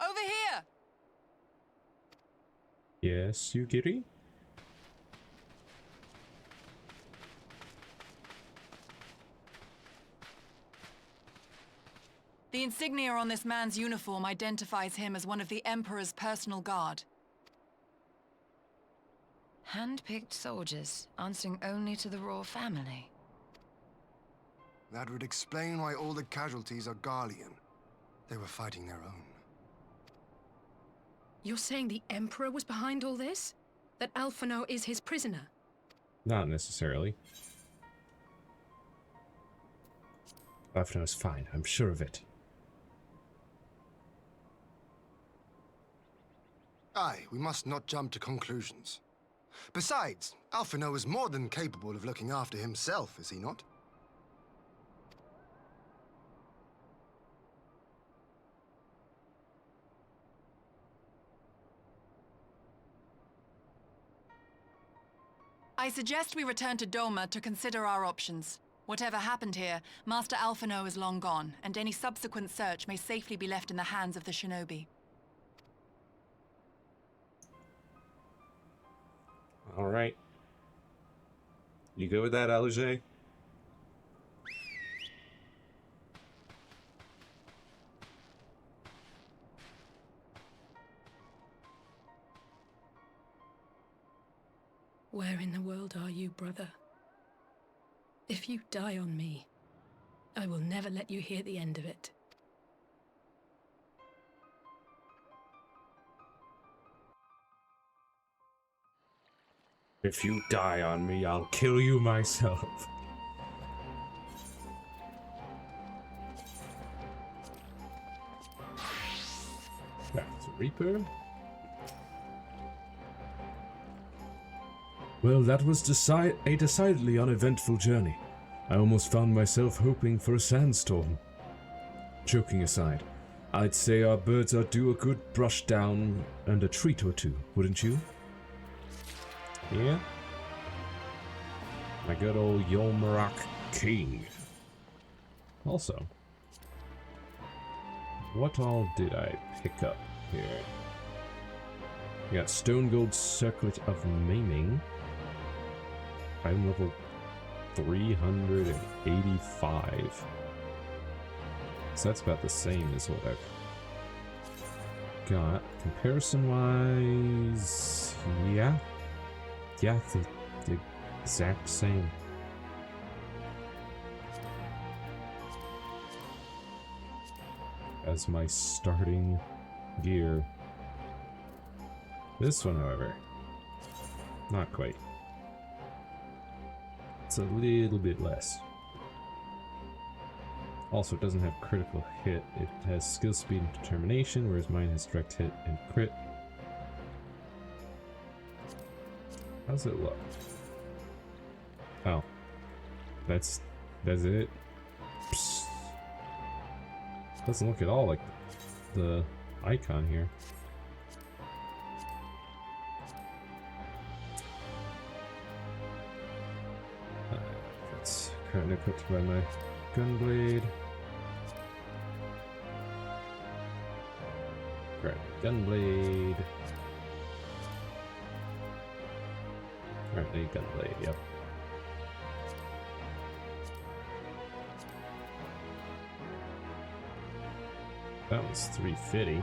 Speaker 7: Over here!
Speaker 4: Yes, Yugiri?
Speaker 7: The insignia on this man's uniform identifies him as one of the Emperor's personal guard.
Speaker 9: Hand-picked soldiers, answering only to the royal family.
Speaker 8: That would explain why all the casualties are Garlean. They were fighting their own.
Speaker 6: You're saying the Emperor was behind all this? That Alphino is his prisoner?
Speaker 4: Not necessarily. Alphino's fine, I'm sure of it.
Speaker 8: Aye, we must not jump to conclusions. Besides, Alphino is more than capable of looking after himself, is he not?
Speaker 7: I suggest we return to Doma to consider our options. Whatever happened here, Master Alphino is long gone, and any subsequent search may safely be left in the hands of the shinobi.
Speaker 1: Alright. You good with that, Alizé?
Speaker 6: Where in the world are you, brother? If you die on me, I will never let you hear the end of it.
Speaker 1: If you die on me, I'll kill you myself.
Speaker 4: That's a Reaper. Well, that was a decidedly uneventful journey. I almost found myself hoping for a sandstorm. Joking aside, I'd say our birds are due a good brush down and a treat or two, wouldn't you?
Speaker 1: Yeah. My good old Yolmarak King.
Speaker 4: Also, what all did I pick up here? We got Stone Gold Circlet of Maiming. I'm level 385. So that's about the same as what I've got. Comparison-wise, yeah. Yeah, the exact same. As my starting gear. This one, however, not quite. It's a little bit less. Also, it doesn't have critical hit. It has skill, speed, and determination, whereas mine has direct hit and crit. How's it look? Oh. That's it? Psst. Doesn't look at all like the icon here. That's currently equipped by my Gunblade. Right, Gunblade. Currently Gunblade, yep. That was 350.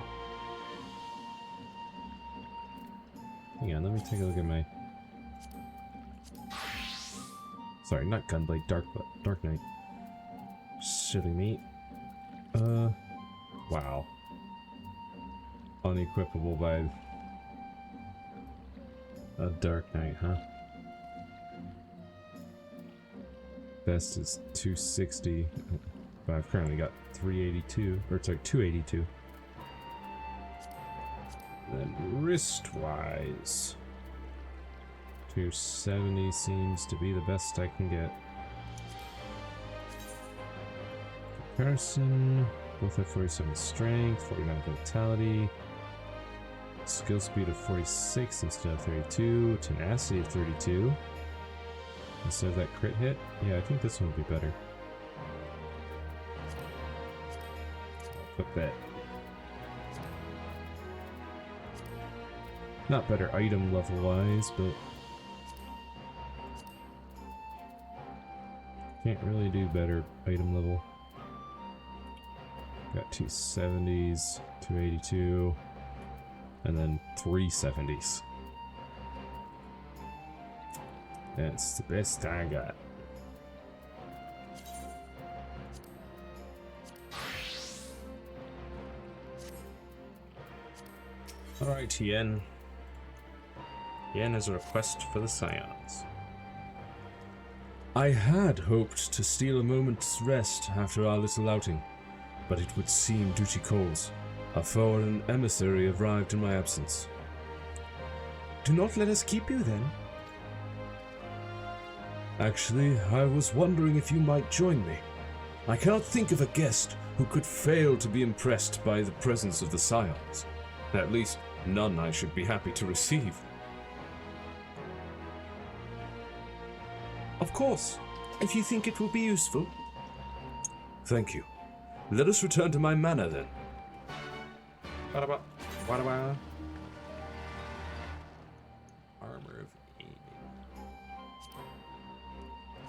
Speaker 4: Hang on, let me take a look at my... Sorry, not Gunblade, Dark Knight. Silly me. Wow. Unequipable by a Dark Knight, huh? Best is 260, but I've currently got 382, or it's like 282. Then wrist-wise, 270 seems to be the best I can get. Comparison, both have 47 strength, 49 vitality, skill speed of 46 instead of 32, tenacity of 32 instead of that crit hit. Yeah, I think this one would be better. I'll put that. Not better item level wise, but can't really do better item level. Got 270s, 282, and then 370s. That's the best I got.
Speaker 1: Alright, Yen. Yen has a request for the Scions.
Speaker 4: I had hoped to steal a moment's rest after our little outing, but it would seem duty calls. A foreign emissary arrived in my absence.
Speaker 2: Do not let us keep you then.
Speaker 4: Actually, I was wondering if you might join me. I cannot think of a guest who could fail to be impressed by the presence of the Scions.
Speaker 1: At least none I should be happy to receive.
Speaker 2: Of course, if you think it will be useful.
Speaker 4: Thank you. Let us return to my manor then.
Speaker 1: Armor of aiming.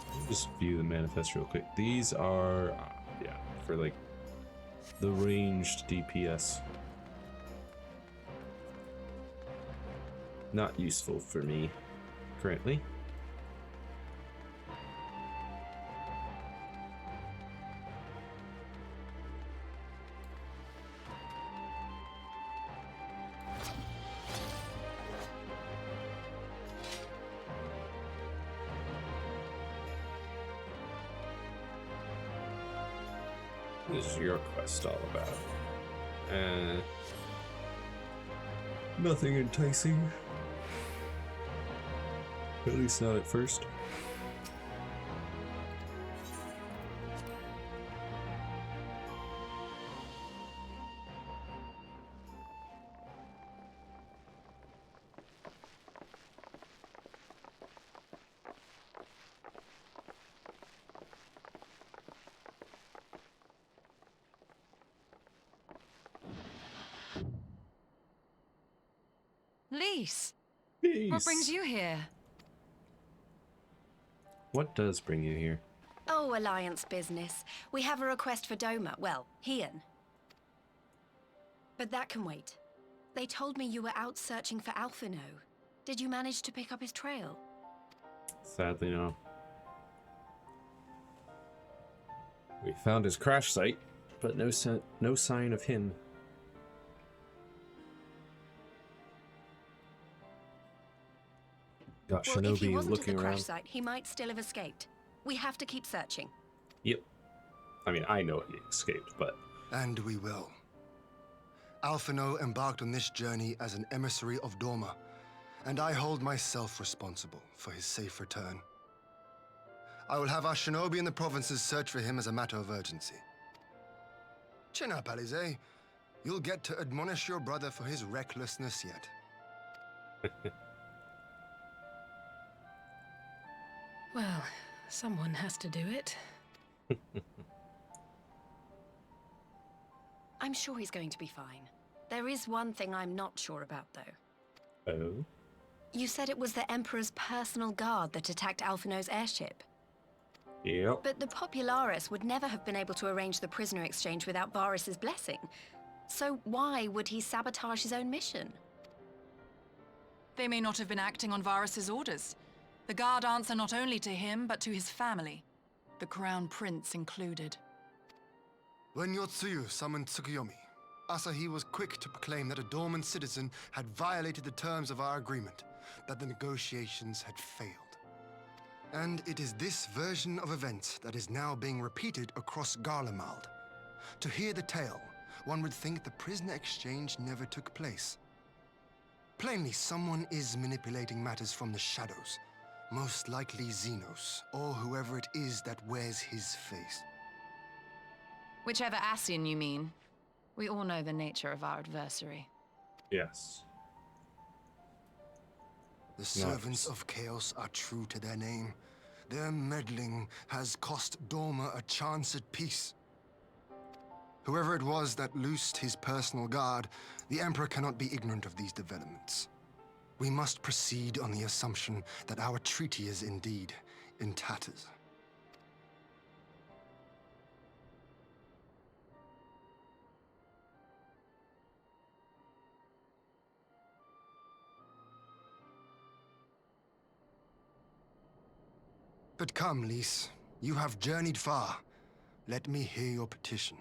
Speaker 1: Let me just view the manifest real quick. These are, yeah, for like the ranged DPS. Not useful for me currently. What is your quest all about?
Speaker 2: Nothing enticing.
Speaker 1: At least not at first.
Speaker 9: Lise,
Speaker 1: Peace.
Speaker 9: what brings you here?
Speaker 1: What does bring you here?
Speaker 10: Oh, Alliance business. We have a request for Doma. Well, Hian. But that can wait. They told me you were out searching for Alphino. Did you manage to pick up his trail?
Speaker 1: Sadly, no. We found his crash site, but no sign of him. Got
Speaker 10: Well, if he
Speaker 1: Shinobi
Speaker 10: wasn't at the
Speaker 1: looking
Speaker 10: crash
Speaker 1: around.
Speaker 10: site, he might still have escaped. We have to keep searching.
Speaker 1: Yep. I mean, I know he escaped, but
Speaker 8: And we will. Alphino embarked on this journey as an emissary of Doma, and I hold myself responsible for his safe return. I will have our shinobi in the provinces search for him as a matter of urgency. Chin up, Alize. You'll get to admonish your brother for his recklessness yet.
Speaker 6: Well, someone has to do it.
Speaker 10: I'm sure he's going to be fine. There is one thing I'm not sure about, though.
Speaker 1: oh,
Speaker 10: You said it was the Emperor's personal guard that attacked Alphino's airship.
Speaker 1: yep.
Speaker 10: But the Popularis would never have been able to arrange the prisoner exchange without Varus's blessing. So why would he sabotage his own mission?
Speaker 7: They may not have been acting on Varus's orders. The guard answer not only to him, but to his family, the Crown Prince included.
Speaker 8: When Yotsuyu summoned Tsukuyomi, Asahi was quick to proclaim that a dormant citizen had violated the terms of our agreement, that the negotiations had failed. And it is this version of events that is now being repeated across Garlemald. To hear the tale, one would think the prisoner exchange never took place. Plainly, someone is manipulating matters from the shadows. Most likely Xenos, or whoever it is that wears his face.
Speaker 9: Whichever Ascian you mean. We all know the nature of our adversary.
Speaker 1: Yes.
Speaker 8: The servants of chaos are true to their name. Their meddling has cost Doma a chance at peace. Whoever it was that loosed his personal guard, the Emperor cannot be ignorant of these developments. We must proceed on the assumption that our treaty is indeed in tatters. But come, Lise. You have journeyed far. Let me hear your petition.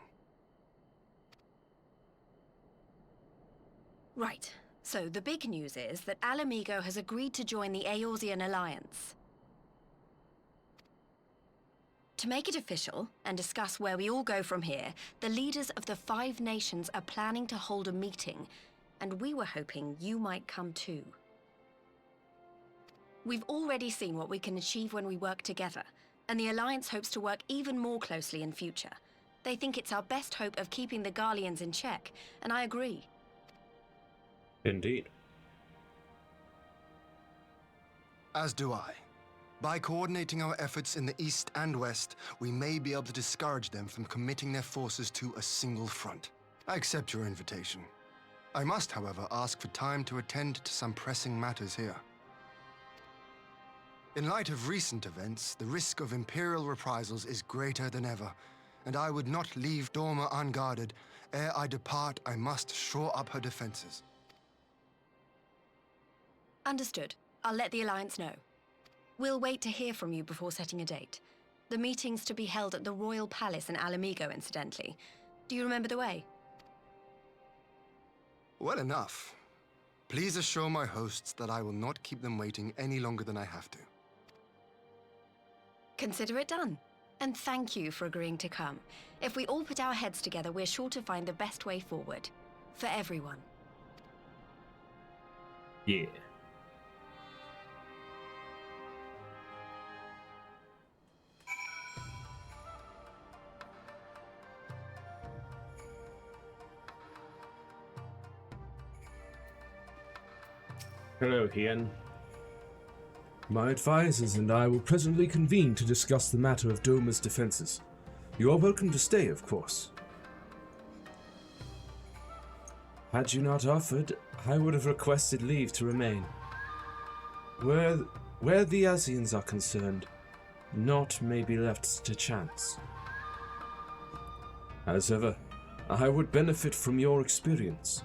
Speaker 10: Right. So the big news is that Alamigo has agreed to join the Eorzean Alliance. To make it official and discuss where we all go from here, the leaders of the 5 nations are planning to hold a meeting, and we were hoping you might come too. We've already seen what we can achieve when we work together, and the Alliance hopes to work even more closely in future. They think it's our best hope of keeping the Garleans in check, and I agree.
Speaker 1: Indeed.
Speaker 8: As do I. By coordinating our efforts in the east and west, we may be able to discourage them from committing their forces to a single front. I accept your invitation. I must, however, ask for time to attend to some pressing matters here. In light of recent events, the risk of Imperial reprisals is greater than ever, and I would not leave Doma unguarded. Ere I depart, I must shore up her defenses.
Speaker 10: Understood. I'll let the Alliance know. We'll wait to hear from you before setting a date. The meeting's to be held at the Royal Palace in Alamigo, incidentally. Do you remember the way?
Speaker 8: Well enough. Please assure my hosts that I will not keep them waiting any longer than I have to.
Speaker 10: Consider it done. And thank you for agreeing to come. If we all put our heads together, we're sure to find the best way forward. For everyone.
Speaker 1: Yeah. Hello, Hien.
Speaker 4: My advisors and I will presently convene to discuss the matter of Doma's defenses. You are welcome to stay, of course.
Speaker 2: Had you not offered, I would have requested leave to remain. Where the Asians are concerned, naught may be left to chance.
Speaker 4: As ever, I would benefit from your experience.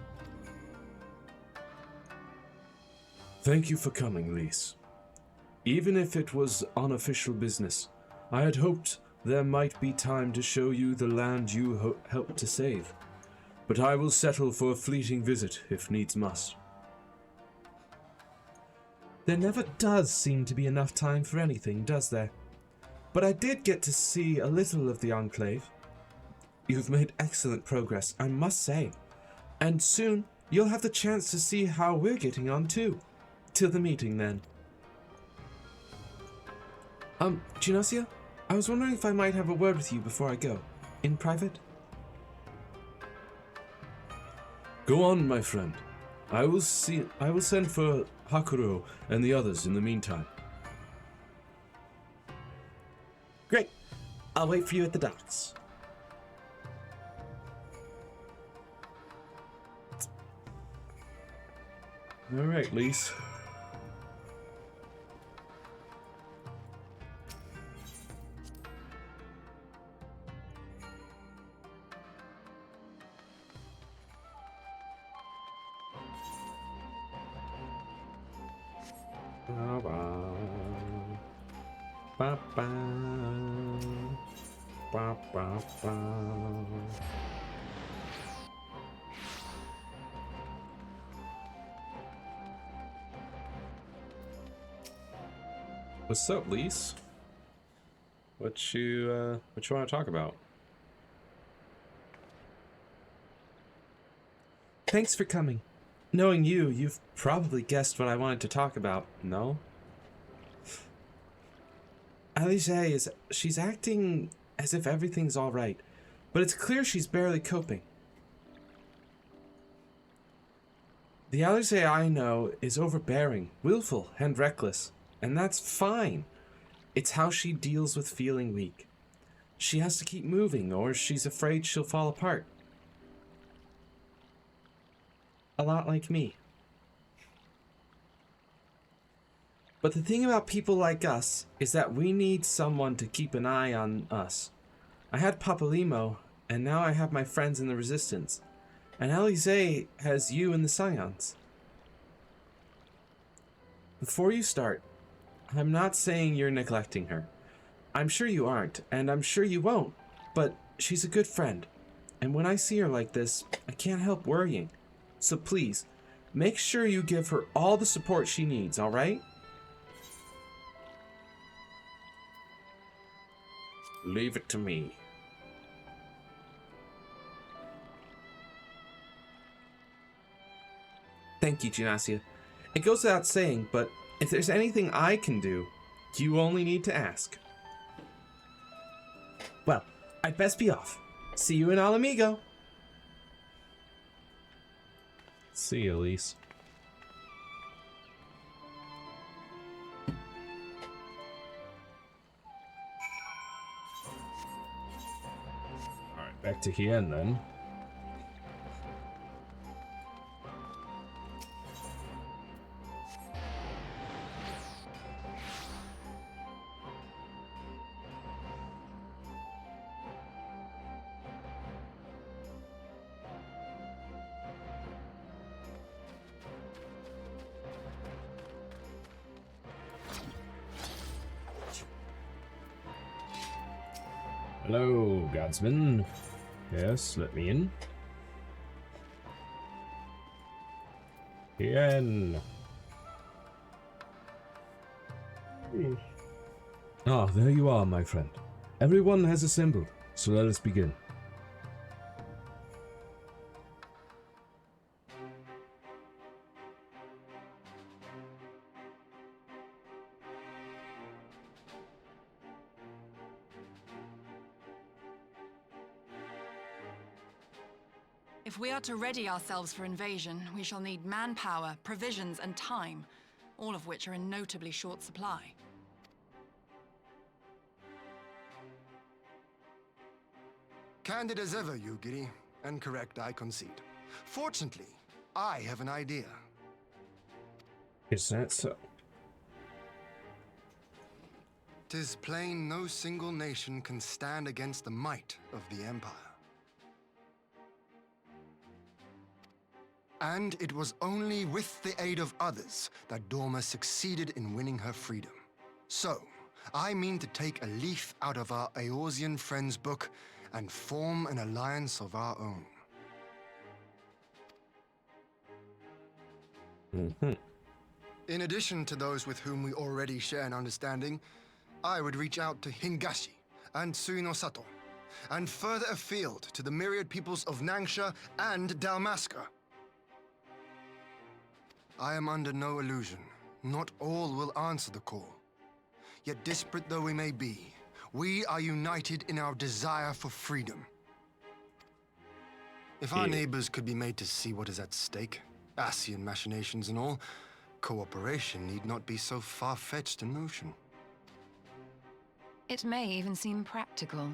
Speaker 4: Thank you for coming, Lise. Even if it was unofficial business, I had hoped there might be time to show you the land you helped to save. But I will settle for a fleeting visit if needs must.
Speaker 2: There never does seem to be enough time for anything, does there? But I did get to see a little of the Enclave. You've made excellent progress, I must say. And soon, you'll have the chance to see how we're getting on too. Till the meeting, then. Ginosia, I was wondering if I might have a word with you before I go. In private?
Speaker 4: Go on, my friend. I will send for Hakuro and the others in the meantime.
Speaker 2: Great. I'll wait for you at the docks.
Speaker 4: All right, Lise.
Speaker 1: Ba ba ba ba ba. What's up, Lise? What you want to talk about?
Speaker 2: Thanks for coming. Knowing you, you've probably guessed what I wanted to talk about, no? Alice she's acting as if everything's alright, but it's clear she's barely coping. The Alice I know is overbearing, willful, and reckless, and that's fine. It's how she deals with feeling weak. She has to keep moving, or she's afraid she'll fall apart. A lot like me. But the thing about people like us is that we need someone to keep an eye on us. I had Papalimo, and now I have my friends in the Resistance. And Alize has you in the Scions. Before you start, I'm not saying you're neglecting her. I'm sure you aren't, and I'm sure you won't, but she's a good friend. And when I see her like this, I can't help worrying. So please, make sure you give her all the support she needs, alright?
Speaker 1: Leave it to me.
Speaker 2: Thank you, Ginasia. It goes without saying, but if there's anything I can do, you only need to ask. Well, I'd best be off. See you in Alamigo.
Speaker 1: See you, Lise.
Speaker 4: Alright, back to Hien then. Hello, guardsman. Yes, let me in. Hien. Ah, there you are, my friend. Everyone has assembled, so let us begin.
Speaker 7: If we are to ready ourselves for invasion, we shall need manpower, provisions, and time, all of which are in notably short supply.
Speaker 8: Candid as ever, Yugiri, and correct, I concede. Fortunately, I have an idea.
Speaker 1: Is that so?
Speaker 8: 'Tis plain no single nation can stand against the might of the Empire. And it was only with the aid of others that Dorma succeeded in winning her freedom. So, I mean to take a leaf out of our Eorzean friends' book and form an alliance of our own. In addition to those with whom we already share an understanding, I would reach out to Hingashi and Suinosato, and further afield to the myriad peoples of Nangsha and Dalmasca. I am under no illusion. Not all will answer the call. Yet disparate though we may be, we are united in our desire for freedom. If our neighbors could be made to see what is at stake, Ascian machinations and all, cooperation need not be so far-fetched a notion.
Speaker 9: It may even seem practical.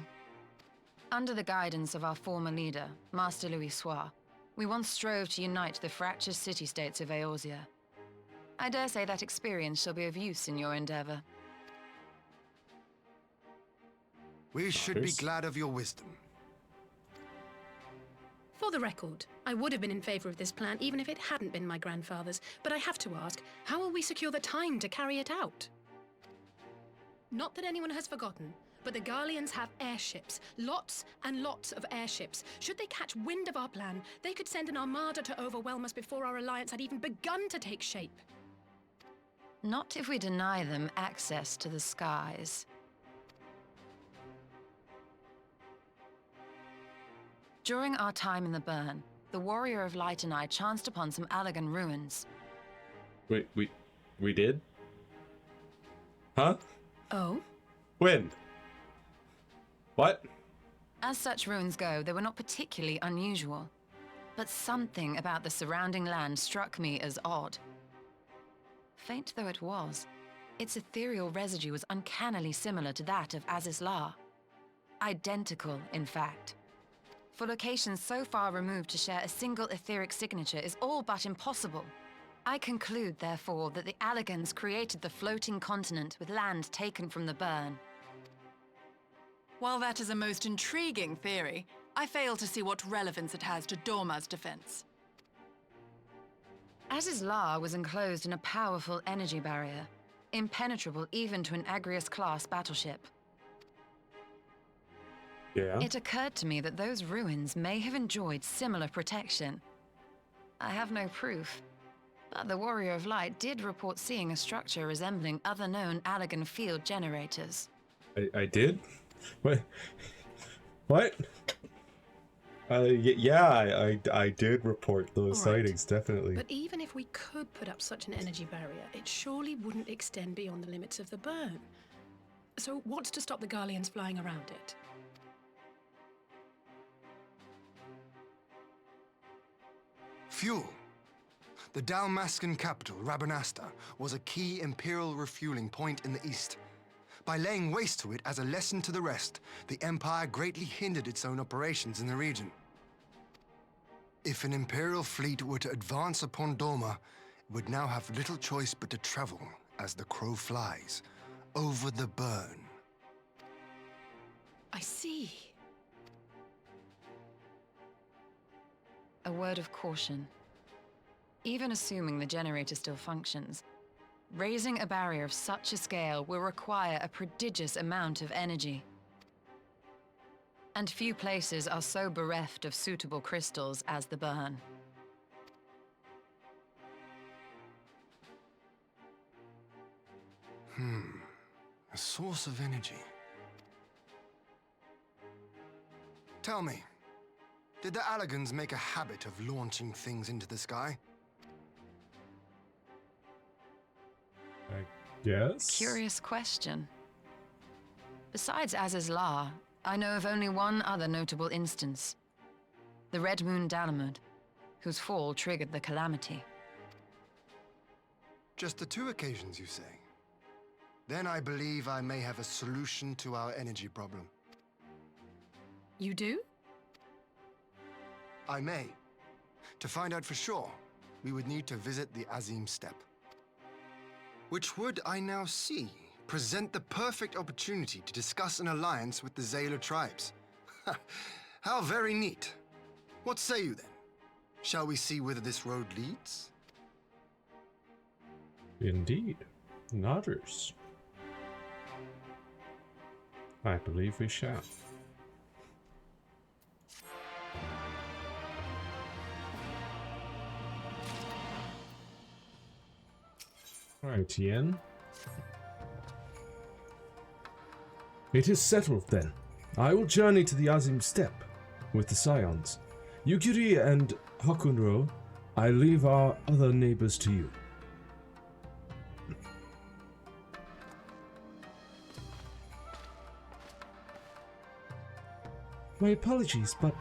Speaker 9: Under the guidance of our former leader, Master Louis Soir, we once strove to unite the fractious city-states of Eorzea. I dare say that experience shall be of use in your endeavor.
Speaker 8: We should be glad of your wisdom.
Speaker 6: For the record, I would have been in favor of this plan even if it hadn't been my grandfather's, but I have to ask, how will we secure the time to carry it out? Not that anyone has forgotten, but the Garleans have airships. Lots and lots of airships. Should they catch wind of our plan, they could send an armada to overwhelm us before our alliance had even begun to take shape.
Speaker 9: Not if we deny them access to the skies. During our time in the Burn, the Warrior of Light and I chanced upon some Allagan ruins.
Speaker 1: Wait, we did? Huh?
Speaker 6: Oh?
Speaker 1: When? What?
Speaker 9: As such ruins go, they were not particularly unusual. But something about the surrounding land struck me as odd. Faint though it was, its ethereal residue was uncannily similar to that of Azizlar. Identical, in fact. For locations so far removed to share a single etheric signature is all but impossible. I conclude, therefore, that the Allagans created the floating continent with land taken from the Burn.
Speaker 7: While that is a most intriguing theory, I fail to see what relevance it has to Dorma's defense.
Speaker 9: Azizlar was enclosed in a powerful energy barrier, impenetrable even to an Agrius-class battleship.
Speaker 1: Yeah.
Speaker 9: It occurred to me that those ruins may have enjoyed similar protection. I have no proof, but the Warrior of Light did report seeing a structure resembling other known Allagan field generators.
Speaker 1: I did? What? What? Yeah, I did report those
Speaker 6: All right.
Speaker 1: sightings, definitely.
Speaker 6: But even if we could put up such an energy barrier, it surely wouldn't extend beyond the limits of the Burn. So what's to stop the Garleans flying around it?
Speaker 8: Fuel. The Dalmascan capital, Rabanasta, was a key Imperial refueling point in the east. By laying waste to it as a lesson to the rest, the Empire greatly hindered its own operations in the region. If an Imperial fleet were to advance upon Dorma, it would now have little choice but to travel, as the crow flies, over the Burn.
Speaker 6: I see.
Speaker 9: A word of caution. Even assuming the generator still functions, raising a barrier of such a scale will require a prodigious amount of energy. And few places are so bereft of suitable crystals as the Burn.
Speaker 8: A source of energy. Tell me, did the Allagans make a habit of launching things into the sky?
Speaker 1: Yes?
Speaker 9: Curious question. Besides Azizlar, I know of only one other notable instance. The Red Moon Dalamud, whose fall triggered the calamity.
Speaker 8: Just the 2 occasions, you say? Then I believe I may have a solution to our energy problem.
Speaker 6: You do?
Speaker 8: I may. To find out for sure, we would need to visit the Azim Steppe. Which would, I now see, present the perfect opportunity to discuss an alliance with the Zayla tribes. How very neat. What say you then? Shall we see whither this road leads?
Speaker 1: Indeed. Nodders. I believe we shall. Alright, Tien.
Speaker 4: It is settled then. I will journey to the Azim Steppe with the Scions. Yugiri and Hakunro, I leave our other neighbors to you.
Speaker 2: My apologies, but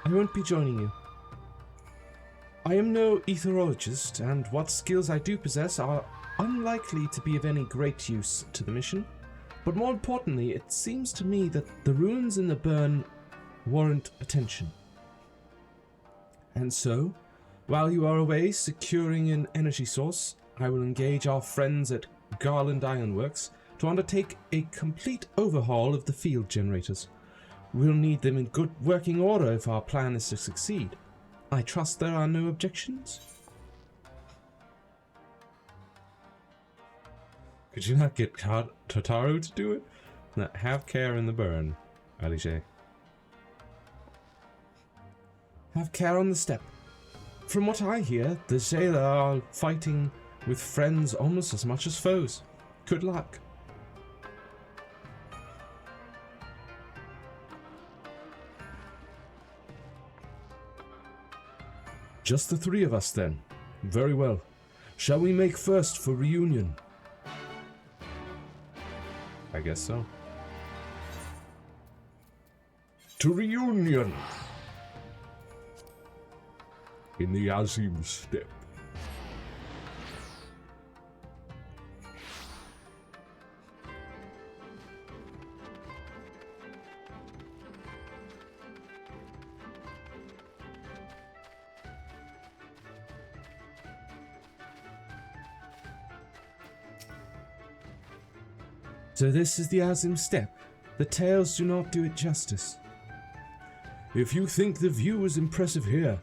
Speaker 2: I won't be joining you. I am no etherologist, and what skills I do possess are unlikely to be of any great use to the mission. But more importantly, it seems to me that the ruins in the burn warrant attention. And so, while you are away securing an energy source, I will engage our friends at Garland Ironworks to undertake a complete overhaul of the field generators. We'll need them in good working order if our plan is to succeed. I trust there are no objections?
Speaker 1: Could you not get Totaro to do it? Have care in the burn, Alije.
Speaker 2: Have care on the steppe. From what I hear, the Zayla are fighting with friends almost as much as foes. Good luck.
Speaker 4: Just the 3 of us then. Very well. Shall we make first for reunion?
Speaker 1: I guess so.
Speaker 4: To reunion! In the Azim Steppe.
Speaker 2: So this is the Azim Steppe. The tales do not do it justice.
Speaker 4: If you think the view is impressive here,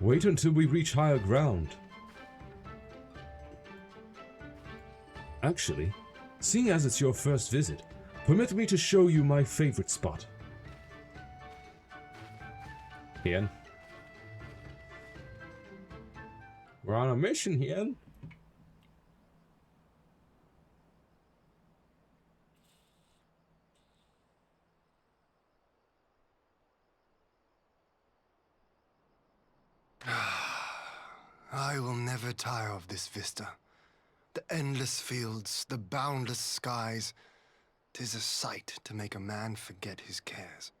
Speaker 4: wait until we reach higher ground. Actually, seeing as it's your first visit, permit me to show you my favorite spot.
Speaker 1: Hien. We're on a mission, Hien.
Speaker 8: I will never tire of this vista. The endless fields, the boundless skies. 'Tis a sight to make a man forget his cares.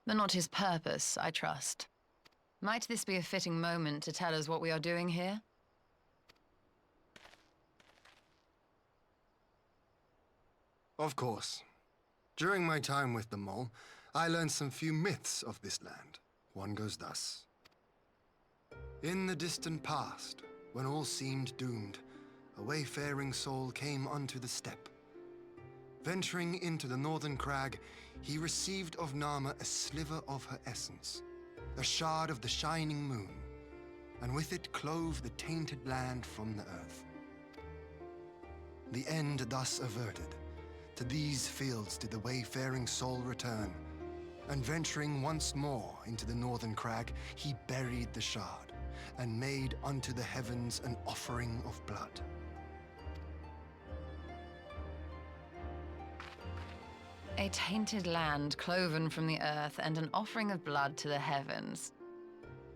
Speaker 9: But not his purpose, I trust. Might this be a fitting moment to tell us what we are doing here?
Speaker 8: Of course. During my time with the mole, I learned some few myths of this land. One goes thus. In the distant past, when all seemed doomed, a wayfaring soul came unto the steppe. Venturing into the northern crag, he received of Nama a sliver of her essence, a shard of the shining moon, and with it clove the tainted land from the earth. The end thus averted, to these fields did the wayfaring soul return, and venturing once more into the northern crag, he buried the shard, and made unto the heavens an offering of blood.
Speaker 9: A tainted land cloven from the earth and an offering of blood to the heavens.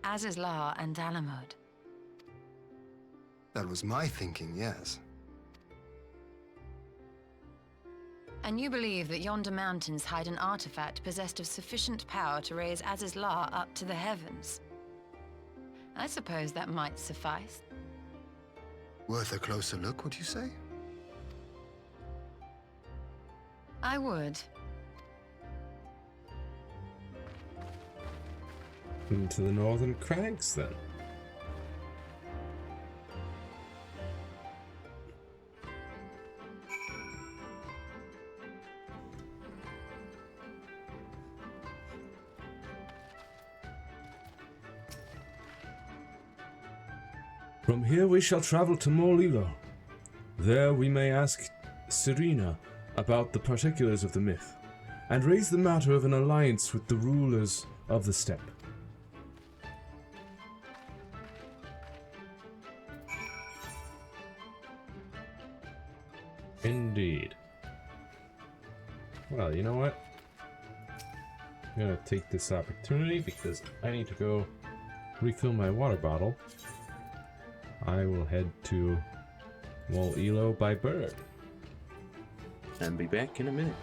Speaker 9: As is La and Dalamud.
Speaker 8: That was my thinking, yes.
Speaker 9: And you believe that yonder mountains hide an artifact possessed of sufficient power to raise Azizlar up to the heavens? I suppose that might suffice.
Speaker 8: Worth a closer look, would you say?
Speaker 9: I would.
Speaker 1: Into the northern crags, then.
Speaker 4: From here we shall travel to Morlilo. There we may ask Serena about the particulars of the myth, and raise the matter of an alliance with the rulers of the steppe.
Speaker 1: Indeed. Well, you know what? I'm gonna take this opportunity because I need to go refill my water bottle. I will head to Mol Elo by bird and be back in a minute.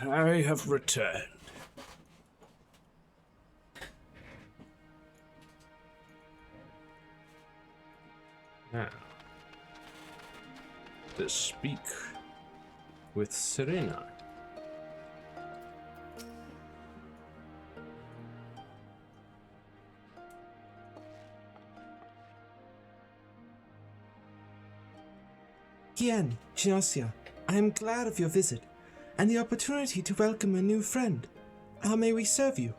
Speaker 1: I have returned. Now, to speak with Serena.
Speaker 2: Hien, Shinasia, I am glad of your visit, and the opportunity to welcome a new friend. How may we serve you?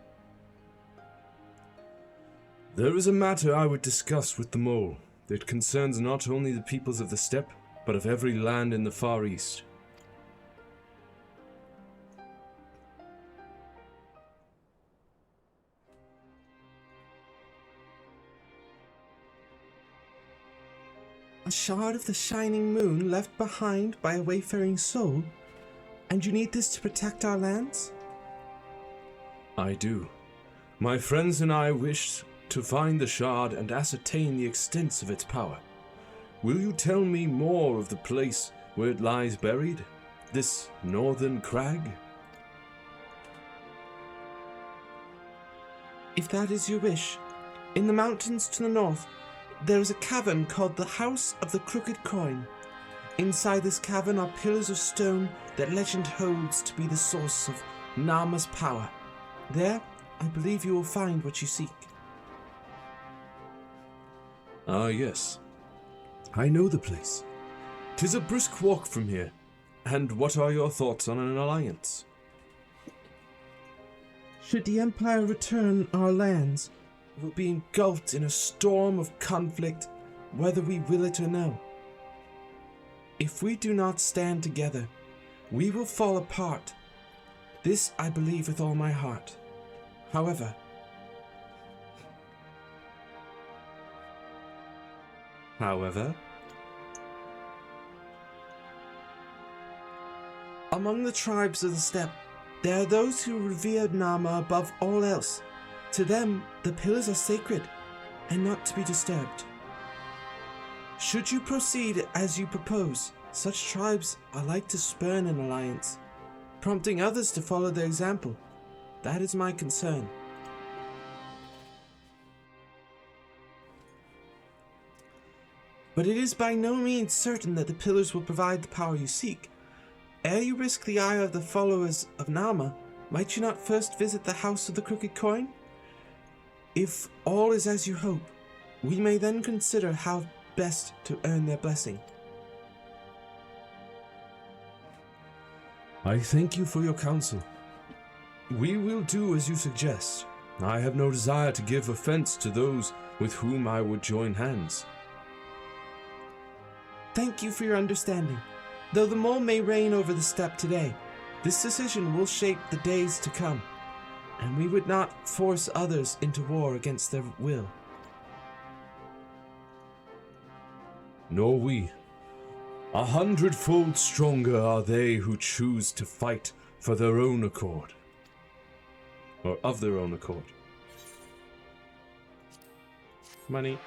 Speaker 4: There is a matter I would discuss with the mole. It concerns not only the peoples of the steppe, but of every land in the Far East.
Speaker 2: A shard of the shining moon left behind by a wayfaring soul? And you need this to protect our lands?
Speaker 4: I do. My friends and I wish to find the shard and ascertain the extent of its power. Will you tell me more of the place where it lies buried? This northern crag?
Speaker 2: if that is your wish, in the mountains to the north, there is a cavern called the House of the Crooked Coin. Inside this cavern are pillars of stone that legend holds to be the source of Nama's power. There, I believe you will find what you seek.
Speaker 4: Ah, yes. I know the place. 'Tis a brisk walk from here. And what are your thoughts on an alliance?
Speaker 2: Should the Empire return our lands, we'll be engulfed in a storm of conflict, whether we will it or no. If we do not stand together, we will fall apart. This I believe with all my heart. However, among the tribes of the steppe, there are those who revere Nama above all else. To them, the pillars are sacred and not to be disturbed. Should you proceed as you propose, such tribes are like to spurn an alliance, prompting others to follow their example. That is my concern. But it is by no means certain that the pillars will provide the power you seek. Ere you risk the ire of the followers of Nama, might you not first visit the House of the Crooked Coin? If all is as you hope, we may then consider how best to earn their blessing.
Speaker 4: I thank you for your counsel. We will do as you suggest. I have no desire to give offense to those with whom I would join hands.
Speaker 2: Thank you for your understanding. Though the mole may reign over the steppe today, this decision will shape the days to come, and we would not force others into war against their will.
Speaker 4: Nor we. 100-fold stronger are they who choose to fight for their own accord.
Speaker 1: Or of their own accord. Money.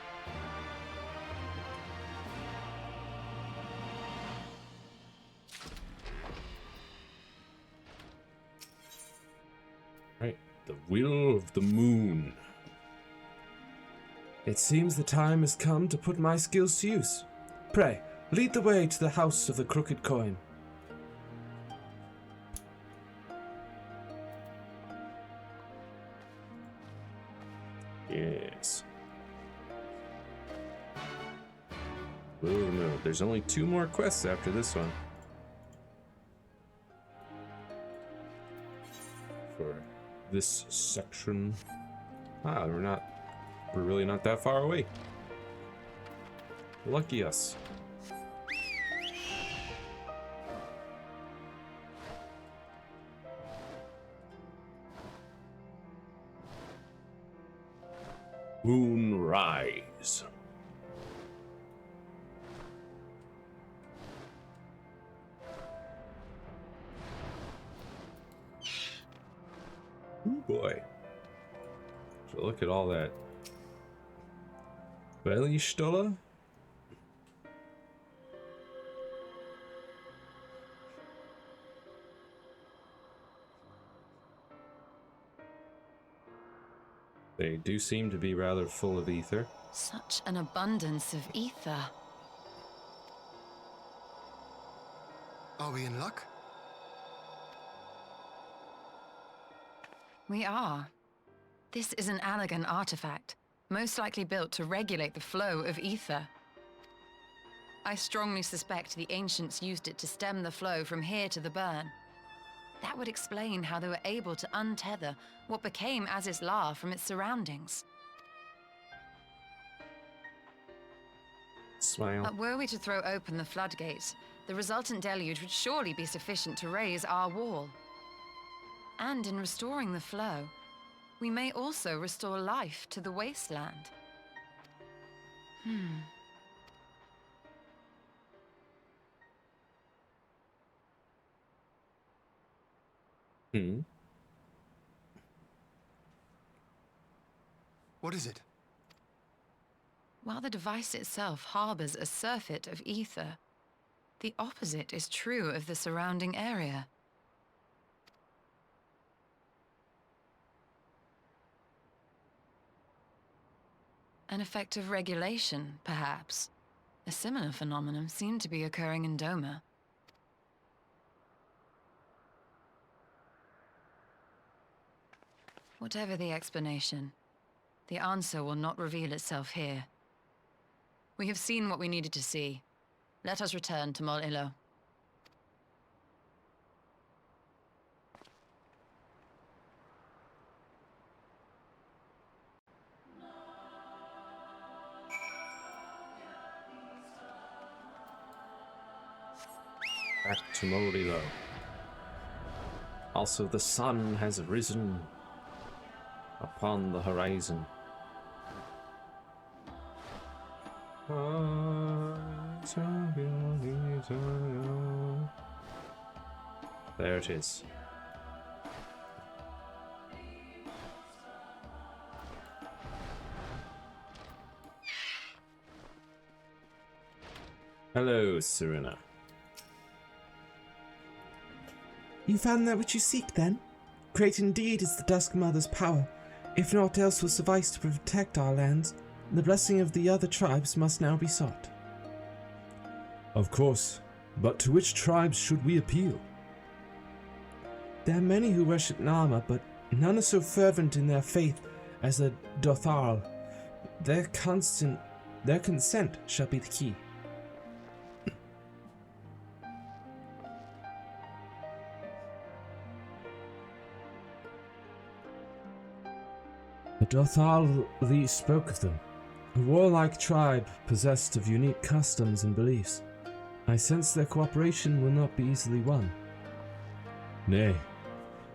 Speaker 1: Right, the Wheel of the Moon.
Speaker 2: It seems the time has come to put my skills to use. Pray, lead the way to the House of the Crooked Coin.
Speaker 1: Yes. Wheel of the Moon. There's only 2 more quests after this one. For this section. Ah, we're really not that far away. Lucky us. Moonrise. Ooh boy. So look at all that. Bellystulla? They do seem to be rather full of ether.
Speaker 9: Such an abundance of ether.
Speaker 8: Are we in luck?
Speaker 9: We are. This is an Allegan artifact, most likely built to regulate the flow of ether. I strongly suspect the ancients used it to stem the flow from here to the burn. That would explain how they were able to untether what became Azys La from its surroundings.
Speaker 1: Smile.
Speaker 9: But were we to throw open the floodgates, the resultant deluge would surely be sufficient to raise our wall. And in restoring the flow, we may also restore life to the wasteland.
Speaker 8: What is it?
Speaker 9: While the device itself harbors a surfeit of ether, the opposite is true of the surrounding area. An effect of regulation, perhaps. A similar phenomenon seemed to be occurring in Doma. Whatever the explanation, the answer will not reveal itself here. We have seen what we needed to see. Let us return to Mol Ilo.
Speaker 1: Back to Morilo. Also, the sun has risen upon the horizon. There it is. Hello, Serena.
Speaker 2: You found that which you seek, then? Great indeed is the Dusk Mother's power. If naught else will suffice to protect our lands, the blessing of the other tribes must now be sought.
Speaker 4: Of course, but to which tribes should we appeal?
Speaker 2: There are many who worship Nama, but none are so fervent in their faith as the Dotharl. Their consent shall be the key.
Speaker 4: The Dotharl thee spoke of them, a warlike tribe possessed of unique customs and beliefs. I sense their cooperation will not be easily won. Nay,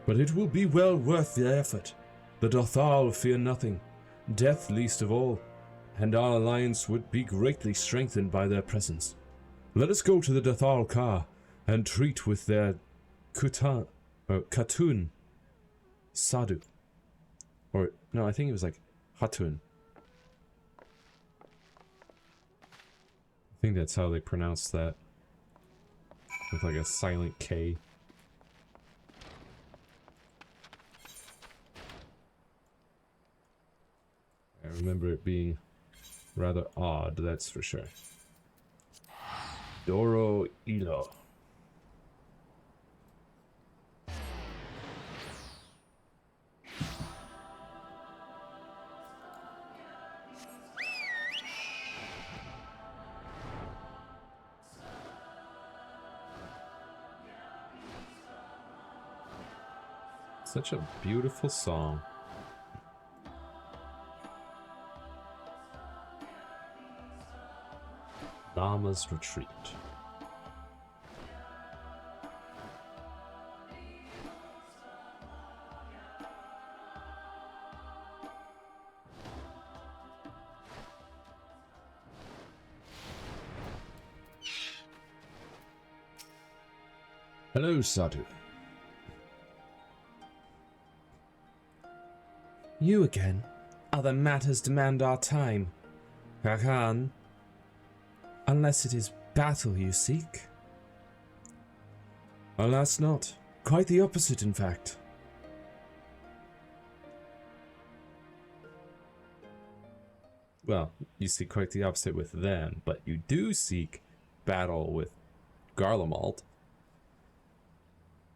Speaker 4: but it will be well worth the effort. The Dotharl fear nothing, death least of all, and our alliance would be greatly strengthened by their presence. Let us go to the Dotharl Ka and treat with their Katun Sadu. Or, no, I think it was like Hatun. I think that's how they pronounce that. With like a silent K. I remember it being rather odd, that's for sure. Doro Ilo. Such a beautiful song. Nama's Retreat. Hello, Sadhu.
Speaker 2: You again? Other matters demand our time. Hakan. Unless it is battle you seek.
Speaker 4: Alas not. Quite the opposite, in fact.
Speaker 1: Well, you seek quite the opposite with them, but you do seek battle with Garlemald.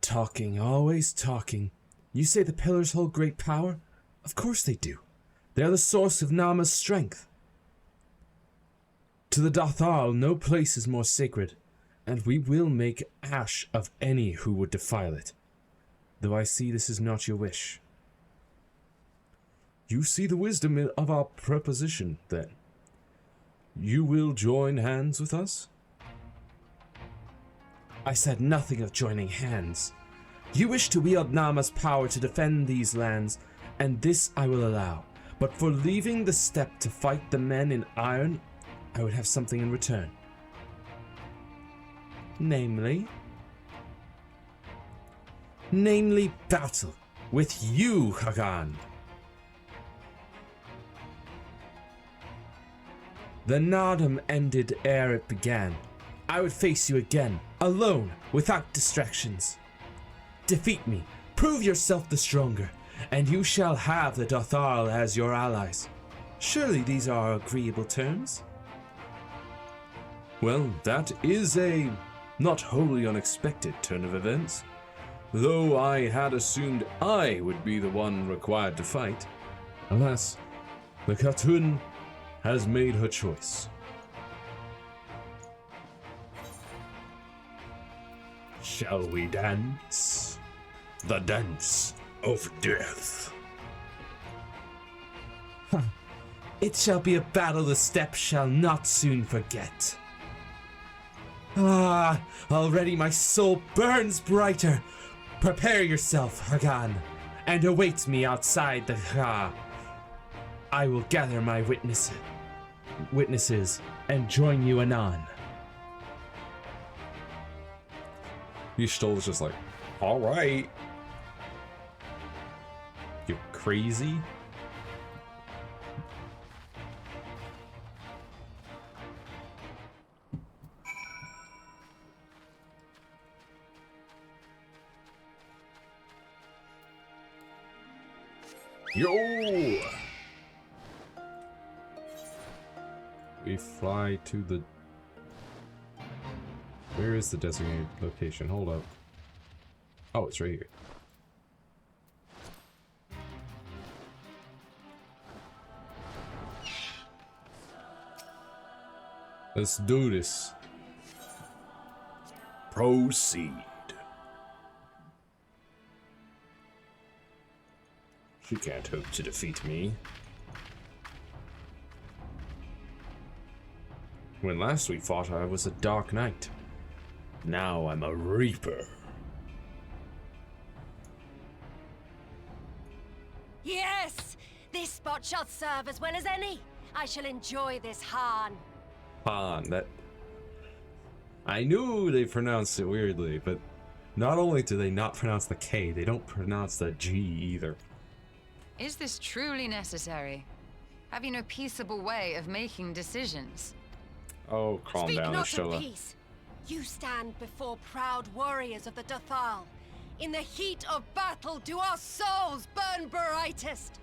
Speaker 2: Talking, always talking. You say the pillars hold great power? Of course they do. They are the source of Nama's strength. To the Dotharl, no place is more sacred, and we will make ash of any who would defile it. Though I see this is not your wish.
Speaker 4: You see the wisdom of our proposition, then. You will join hands with us?
Speaker 2: I said nothing of joining hands. You wish to wield Nama's power to defend these lands, and this I will allow. But for leaving the steppe to fight the men in iron, I would have something in return. Namely battle with you, Hagan. The Nardum ended ere it began. I would face you again, alone, without distractions. Defeat me, prove yourself the stronger, and you shall have the Dotharl as your allies. Surely these are agreeable terms?
Speaker 4: Well, that is a not wholly unexpected turn of events. Though I had assumed I would be the one required to fight. Alas, the Khatun has made her choice.
Speaker 3: Shall we dance? The dance of death.
Speaker 2: It shall be a battle the steppe shall not soon forget. Ah, already my soul burns brighter. Prepare yourself, Hagan, and await me outside the Kha. I will gather my witnesses and join you anon.
Speaker 1: Yishtol is just like, all right. You crazy? Yo! We fly to the... Where is the designated location? Hold up. Oh, it's right here. Let's do this.
Speaker 3: Proceed.
Speaker 1: She can't hope to defeat me. When last we fought, I was a Dark Knight. Now I'm a Reaper.
Speaker 11: Yes! This spot shall serve as well as any. I shall enjoy this Han.
Speaker 1: Han, that... I knew they pronounced it weirdly, but not only do they not pronounce the K, they don't pronounce the G either.
Speaker 9: Is this truly necessary? Have you no peaceable way of making decisions?
Speaker 1: Oh, calm
Speaker 11: Speak
Speaker 1: down,
Speaker 11: not
Speaker 1: Ishola.
Speaker 11: of peace. You stand before proud warriors of the Dathal. In the heat of battle do our souls burn brightest.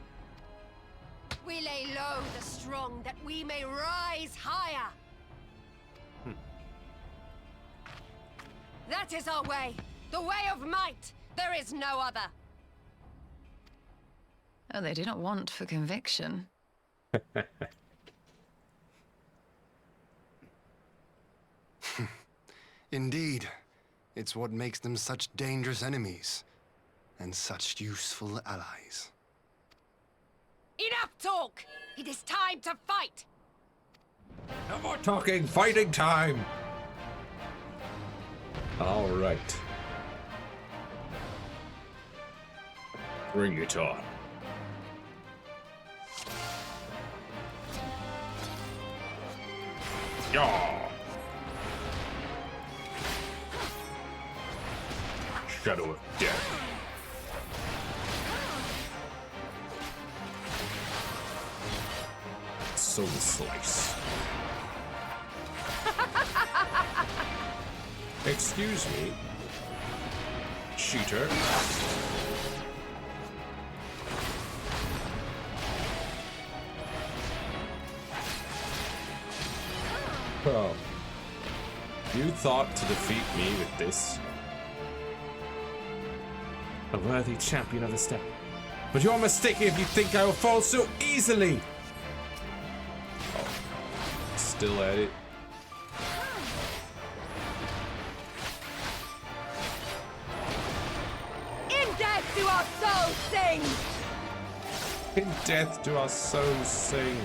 Speaker 11: We lay low the strong that we may rise higher. That is our way. The way of might. There is no other.
Speaker 9: Oh, they do not want for conviction.
Speaker 8: Indeed. It's what makes them such dangerous enemies. And such useful allies.
Speaker 11: Enough talk! It is time to fight!
Speaker 3: No more talking, fighting time!
Speaker 1: All right.
Speaker 3: Bring it on. Yaw! Shadow of Death.
Speaker 1: Soul Slice. Excuse me. Cheater. Oh. You thought to defeat me with this?
Speaker 2: A worthy champion of the steppe. But you're mistaken if you think I will fall so easily!
Speaker 1: Still at it.
Speaker 11: In death do our souls sing!
Speaker 1: In death do our souls sing.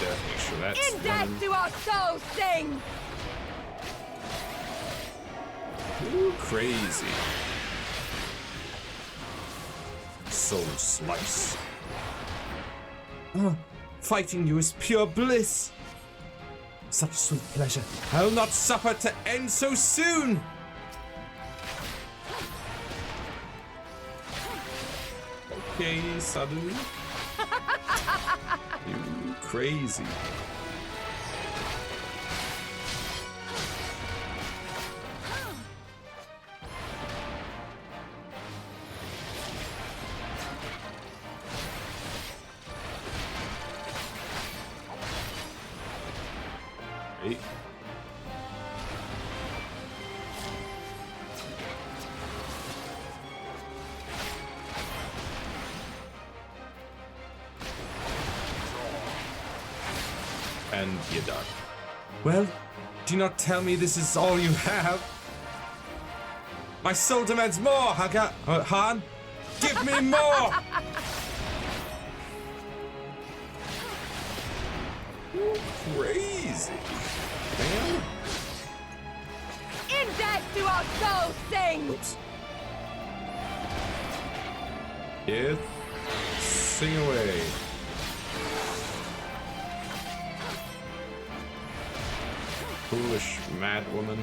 Speaker 1: Make sure that's
Speaker 11: In death do our souls sing!
Speaker 1: Ooh, crazy. Soul Slice.
Speaker 2: Fighting you is pure bliss. Such sweet pleasure. I will not suffer to end so soon.
Speaker 1: Okay, Sadu. You crazy. Right. And you're done.
Speaker 2: Well, do not tell me this is all you have. My soul demands more, Han. Give me more!
Speaker 1: Crazy. Damn.
Speaker 11: In death do our souls sing!
Speaker 1: Oops. Yeah. Sing away. Foolish mad woman.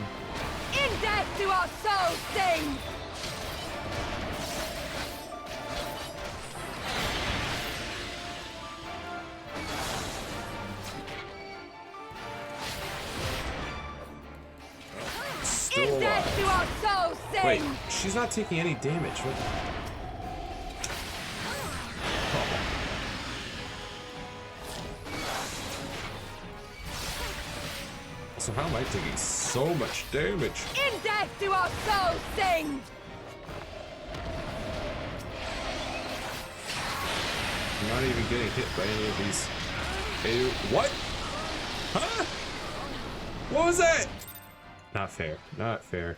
Speaker 11: In death do our souls sing!
Speaker 1: Still
Speaker 11: In death do
Speaker 1: alive.
Speaker 11: our souls sing!
Speaker 1: Wait, she's not taking any damage. What? So how am I taking so much damage?
Speaker 11: In death do our souls sing!
Speaker 1: I'm not even getting hit by any of these. Ew. What? Huh? What was that? Not fair. Not fair.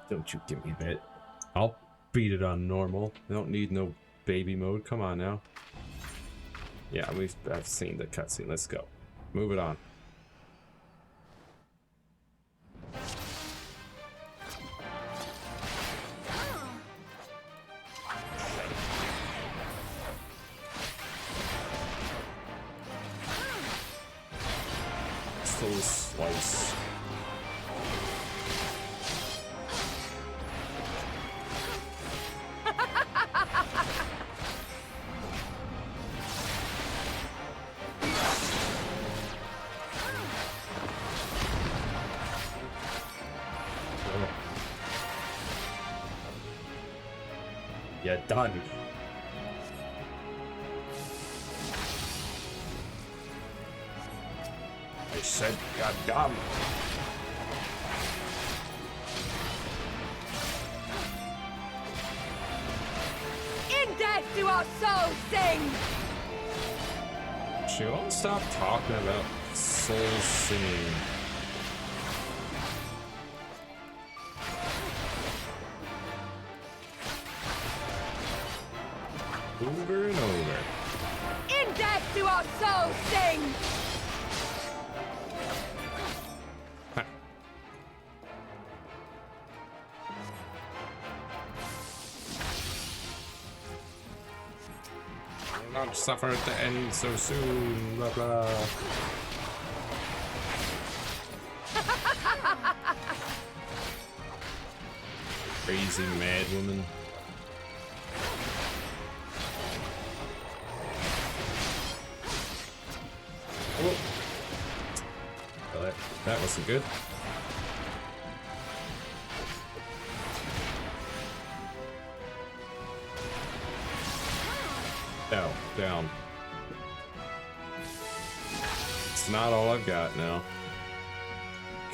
Speaker 1: Don't you give me that. I'll beat it on normal. I don't need no baby mode. Come on now. Yeah, I've seen the cutscene. Let's go. Move it on. Soul slice. You're done. I said you're done.
Speaker 11: In death do our souls sing!
Speaker 1: She won't stop talking about soul singing. Over and over.
Speaker 11: In death do our souls sing!
Speaker 1: Ha. I'll not suffer it to end so soon. Blah blah. Crazy mad woman. Oh. Well, that wasn't good. Down, down. It's not all I've got now.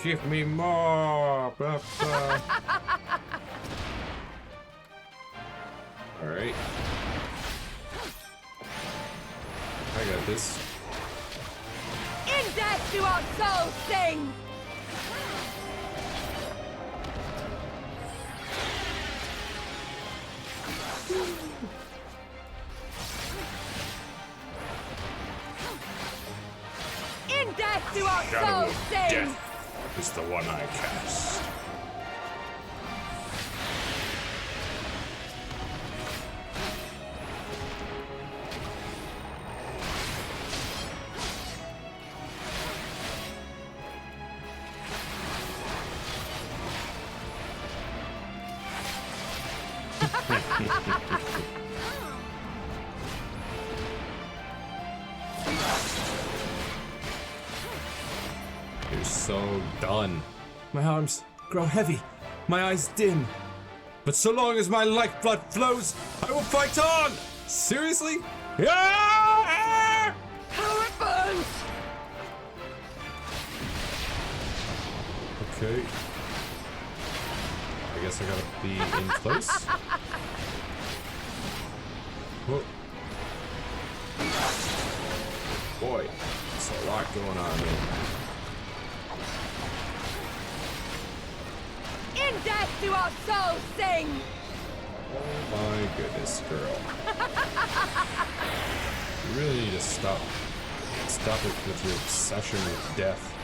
Speaker 1: Give me more! Blah, blah. Alright. I got this.
Speaker 11: In death do our souls sing! In death do our
Speaker 1: Shadow
Speaker 11: souls
Speaker 1: of
Speaker 11: sing!
Speaker 1: Death is the one I cast. You're so done.
Speaker 2: My arms grow heavy, my eyes dim. But so long as my lifeblood flows, I will fight on!
Speaker 1: Seriously? Yeah!
Speaker 11: How it burns!
Speaker 1: Okay. I guess I gotta be in place. Whoa. Boy, there's a lot going on here.
Speaker 11: In death do our souls sing!
Speaker 1: Oh my goodness, girl. You really need to stop. Stop it with your obsession with death.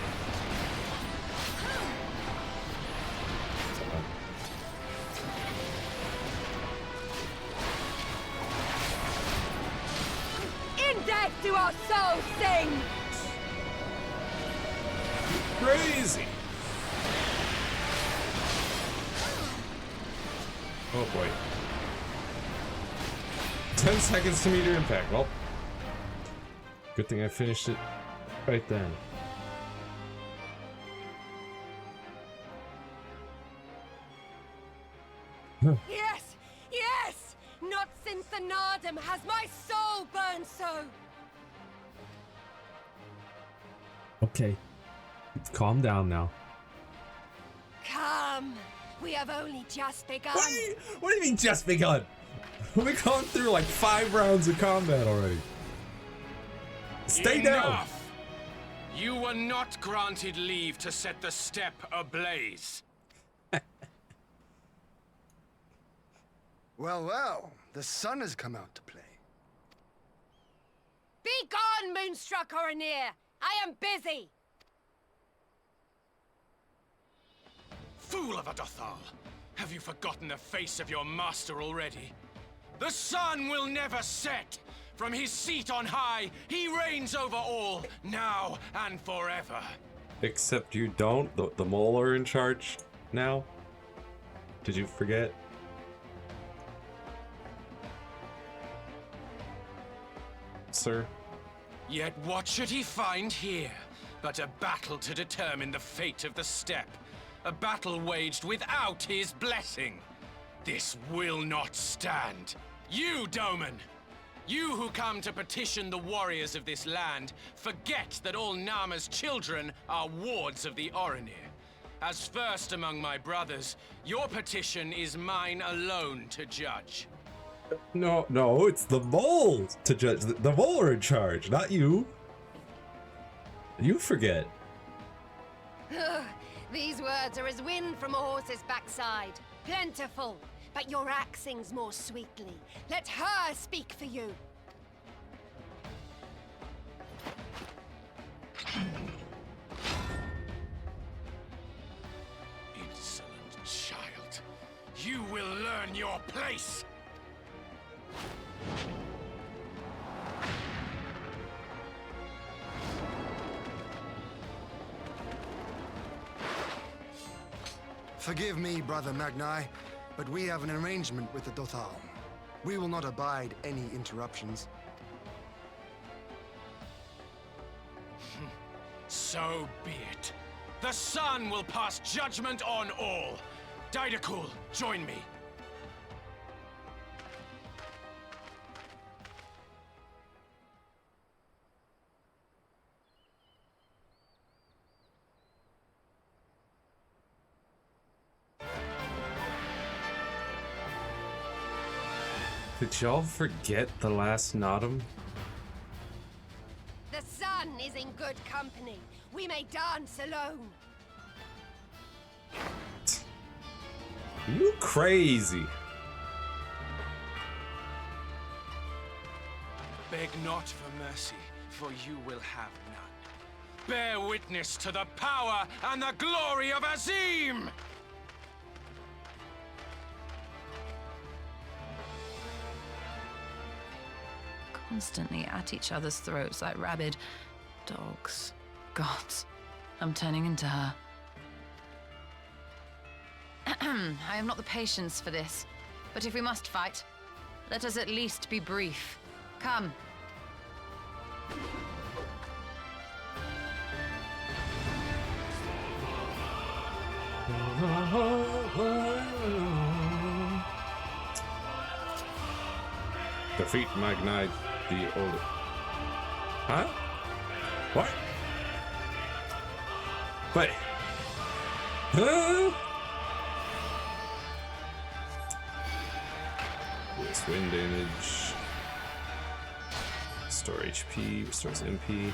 Speaker 11: In death do our souls sing!
Speaker 1: Crazy! Oh boy. 10 seconds to meter impact. Well, good thing I finished it right then.
Speaker 11: Yes! Yes! Not since the Nardum has my soul burned so!
Speaker 4: Okay. Calm down now.
Speaker 11: Come! We have only just begun!
Speaker 4: What do you mean just begun? We've gone through like 5 rounds of combat already. Stay down!
Speaker 12: Enough! You were not granted leave to set the steppe ablaze.
Speaker 8: Well, well, the sun has come out to play.
Speaker 11: Be gone, Moonstruck Oranir! I am busy!
Speaker 12: Fool of a Dothal! Have you forgotten the face of your master already? The sun will never set! From his seat on high, he reigns over all, now and forever.
Speaker 1: Except you don't. The mole are in charge now. Did you forget? Sir?
Speaker 12: Yet what should he find here but a battle to determine the fate of the steppe? A battle waged without his blessing. This will not stand. You, Doman! You who come to petition the warriors of this land, forget that all Nama's children are wards of the Oranir. As first among my brothers, your petition is mine alone to judge.
Speaker 1: No, it's the mole to judge. The mole are in charge, not you. You forget.
Speaker 11: These words are as wind from a horse's backside. Plentiful, but your axe sings more sweetly. Let her speak for you.
Speaker 12: Insolent child. You will learn your place!
Speaker 8: Forgive me, Brother Magni, but we have an arrangement with the Dothal. We will not abide any interruptions.
Speaker 12: So be it. The sun will pass judgment on all. Didakul, join me.
Speaker 1: Did y'all forget the last Nodum?
Speaker 11: The sun is in good company. We may dance alone.
Speaker 1: You crazy.
Speaker 12: Beg not for mercy, for you will have none. Bear witness to the power and the glory of Azim!
Speaker 9: Constantly at each other's throats like rabid dogs. Gods, I'm turning into her. I have not the patience for this. But if we must fight, let us at least be brief. Come.
Speaker 1: Defeat Magnite the Older. Huh? What? Wait. Huh? This wind damage. Restore HP, restores MP.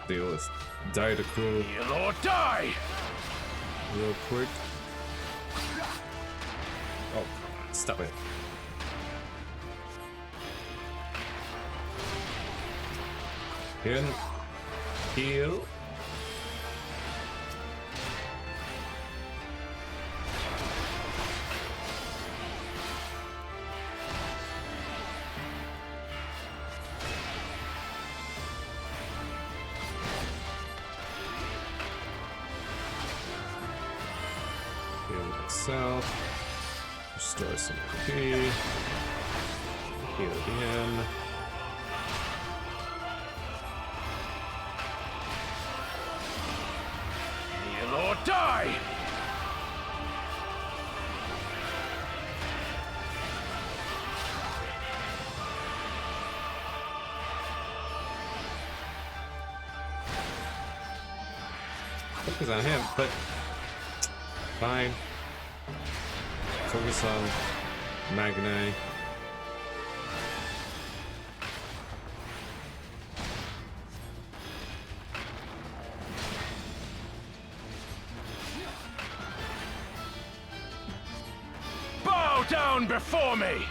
Speaker 1: Deal with Didacool
Speaker 12: Heal or die!
Speaker 1: real quick. Oh, come on, stop it. Heal. Heal myself. Restore some HP. Heal again.
Speaker 12: Heal or die!
Speaker 1: Focus on him, but fine. Focus on Magnite.
Speaker 12: Bow down before me!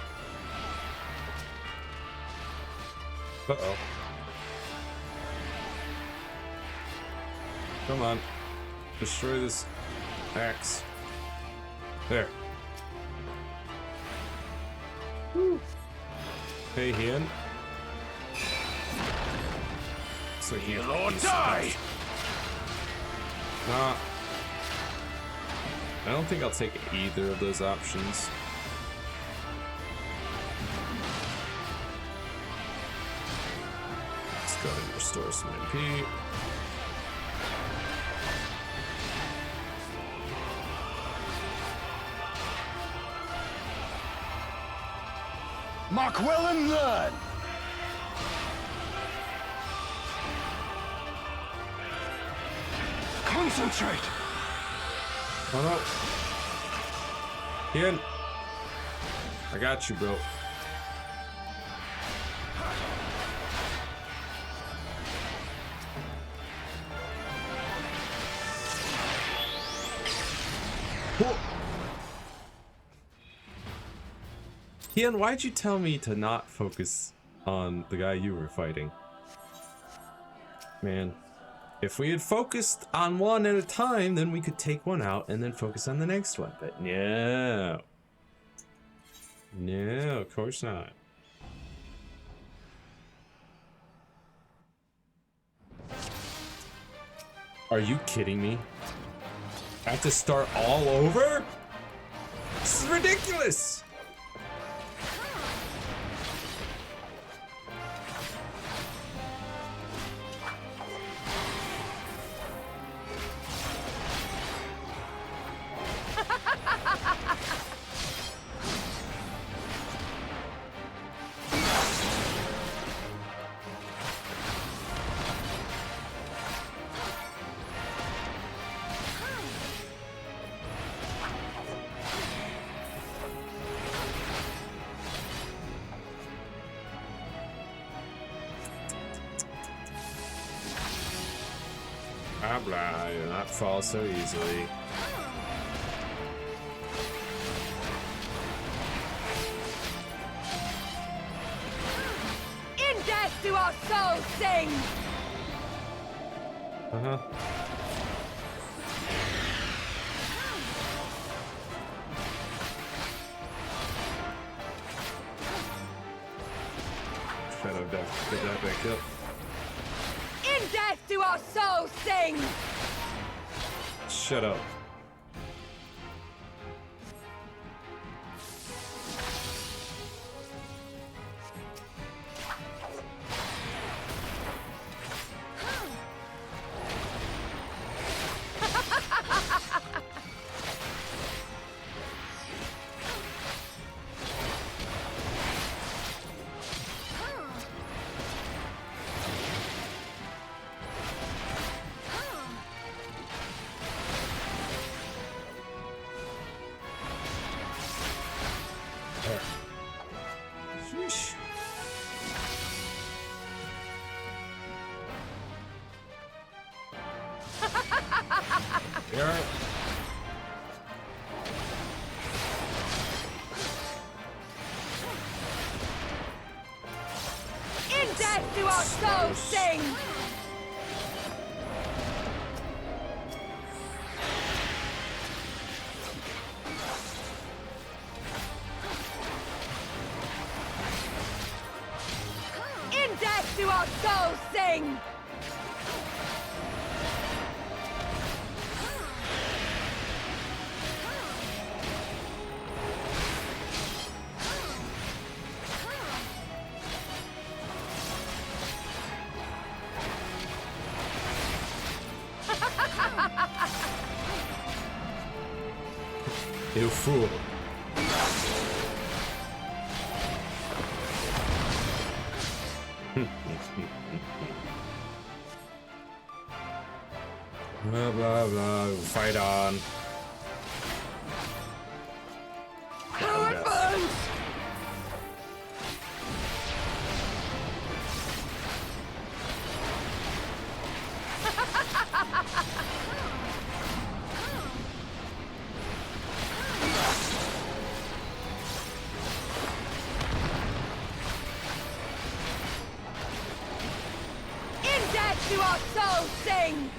Speaker 1: Uh-oh. Come on. Destroy this axe. There. Woo. Hey, Hien. So
Speaker 12: Heal or die!
Speaker 1: Nah. I don't think I'll take either of those options. Let's go ahead and restore some MP.
Speaker 12: Mark well and learn! Concentrate!
Speaker 1: Oh no. Hien. I got you, bro. Hien, why'd you tell me to not focus on the guy you were fighting? Man, if we had focused on one at a time, then we could take one out and then focus on the next one. But no. No, of course not. Are you kidding me? I have to start all over? This is ridiculous! Blah blah, you'll not fall so easily.
Speaker 11: In death do our souls sing!
Speaker 1: Uh-huh. Shadow Death, get that back up.
Speaker 11: In death do our souls sing!
Speaker 1: Shut up. Sheesh. Alright.
Speaker 11: In death do our souls sing! In death do our souls sing!
Speaker 1: You fool. Blah blah blah. Fight on.
Speaker 11: How it burns! In death do our souls sing!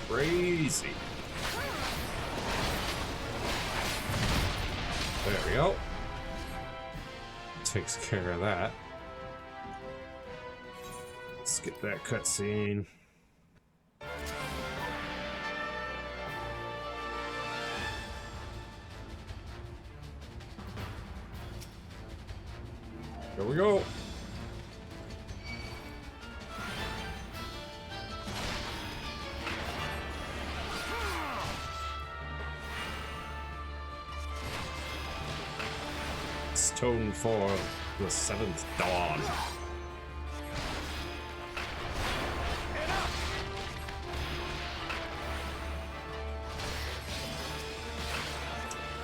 Speaker 1: Crazy. There we go. Takes care of that. Let's get that cutscene. Here we go. Stone for the 7th dawn.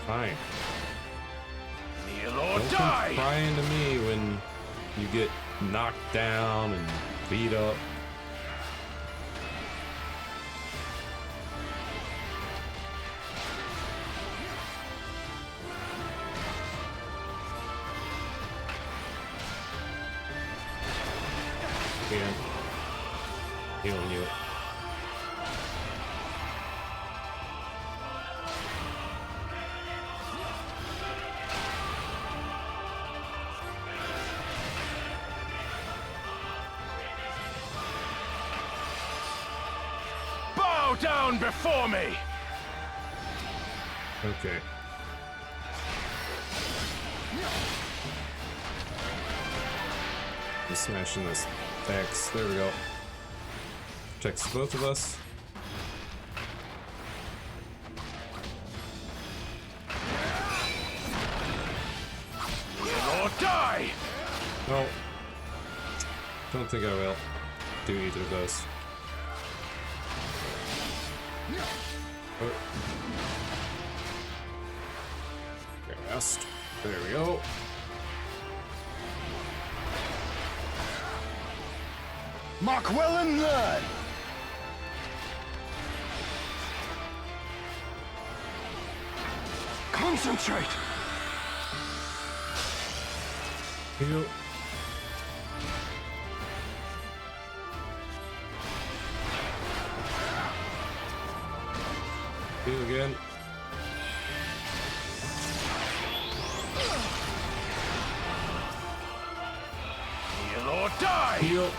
Speaker 1: Fine.
Speaker 12: Kneel or
Speaker 1: Don't
Speaker 12: die!
Speaker 1: come crying to me when you get knocked down and beat up. Again. Healing you.
Speaker 12: Bow down before me!
Speaker 1: Okay. I'm smashing this X. There we go. Protects both of us.
Speaker 12: Kneel or die!
Speaker 1: No. Don't think I will do either of those. Oh. Cast. There we go.
Speaker 8: Mark well and learn! Concentrate!
Speaker 1: Heal. Heal again.
Speaker 12: Kneel or die!
Speaker 1: Heal.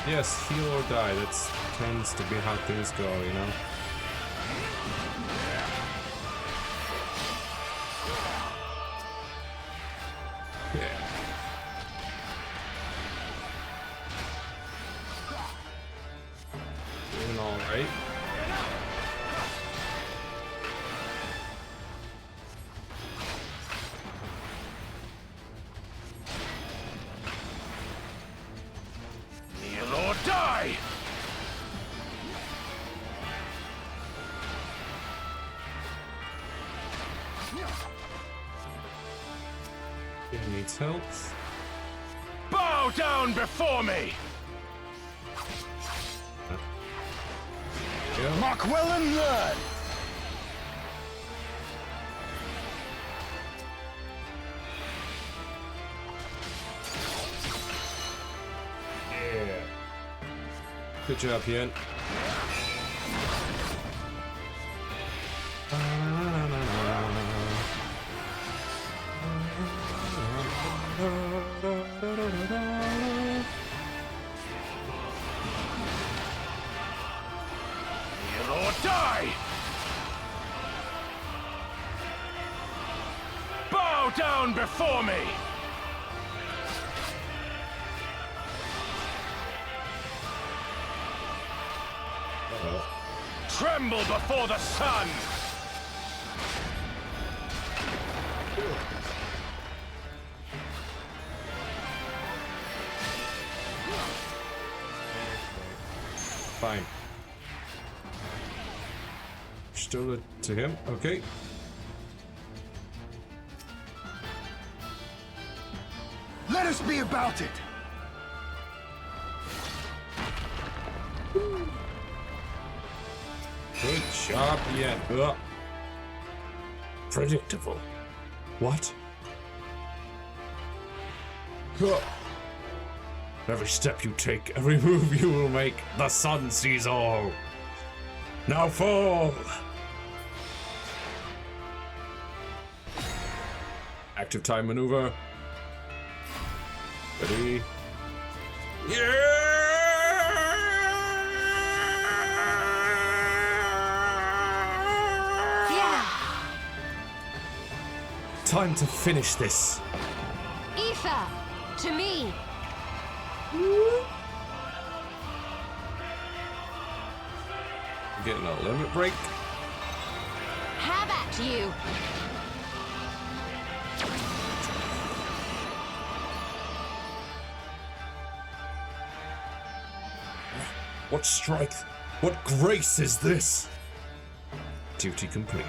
Speaker 1: Yes, heal or die. That tends to be how things go, you know? Yeah. Doing alright.
Speaker 12: Kneel or die!
Speaker 1: He needs help.
Speaker 12: Bow down before me!
Speaker 1: Yeah.
Speaker 12: Mark well and learn!
Speaker 1: Yeah. Good job, Yen.
Speaker 12: Heal or die! Bow down before me! Tremble before the sun!
Speaker 1: Fine. Still it to him. Okay.
Speaker 8: Let us be about it!
Speaker 1: Good job, Yen. Ugh. Predictable. What? Ugh. Every step you take, every move you will make, the sun sees all. Now fall! Active time maneuver. Ready? Time to finish this.
Speaker 11: Ether, to me.
Speaker 1: Getting a limit break.
Speaker 11: Have at you.
Speaker 1: What strength, what grace is this? Duty complete.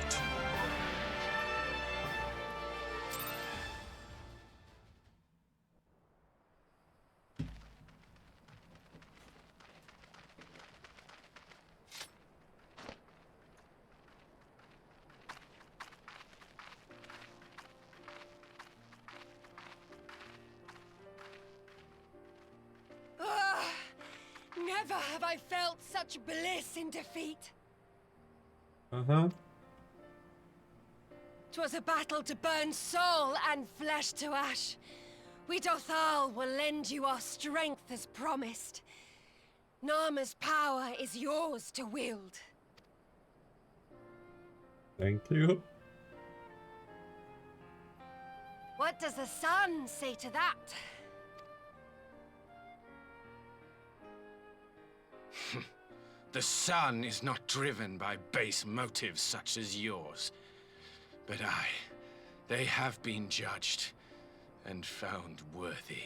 Speaker 11: Never have I felt such bliss in defeat.
Speaker 1: Uh-huh.
Speaker 11: 'Twas a battle to burn soul and flesh to ash. We Dothal will lend you our strength as promised. Narma's power is yours to wield.
Speaker 1: Thank you.
Speaker 11: What does the sun say to that?
Speaker 12: The sun is not driven by base motives such as yours. But they have been judged and found worthy.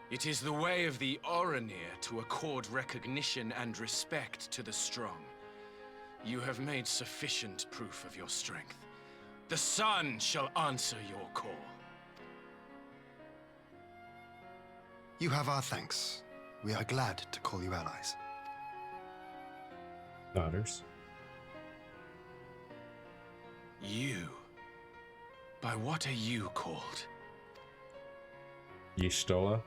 Speaker 12: It is the way of the Oranir to accord recognition and respect to the strong. You have made sufficient proof of your strength. The sun shall answer your call.
Speaker 8: You have our thanks. We are glad to call you allies.
Speaker 1: Daughters.
Speaker 12: You? By what are you called?
Speaker 1: Y'shtola.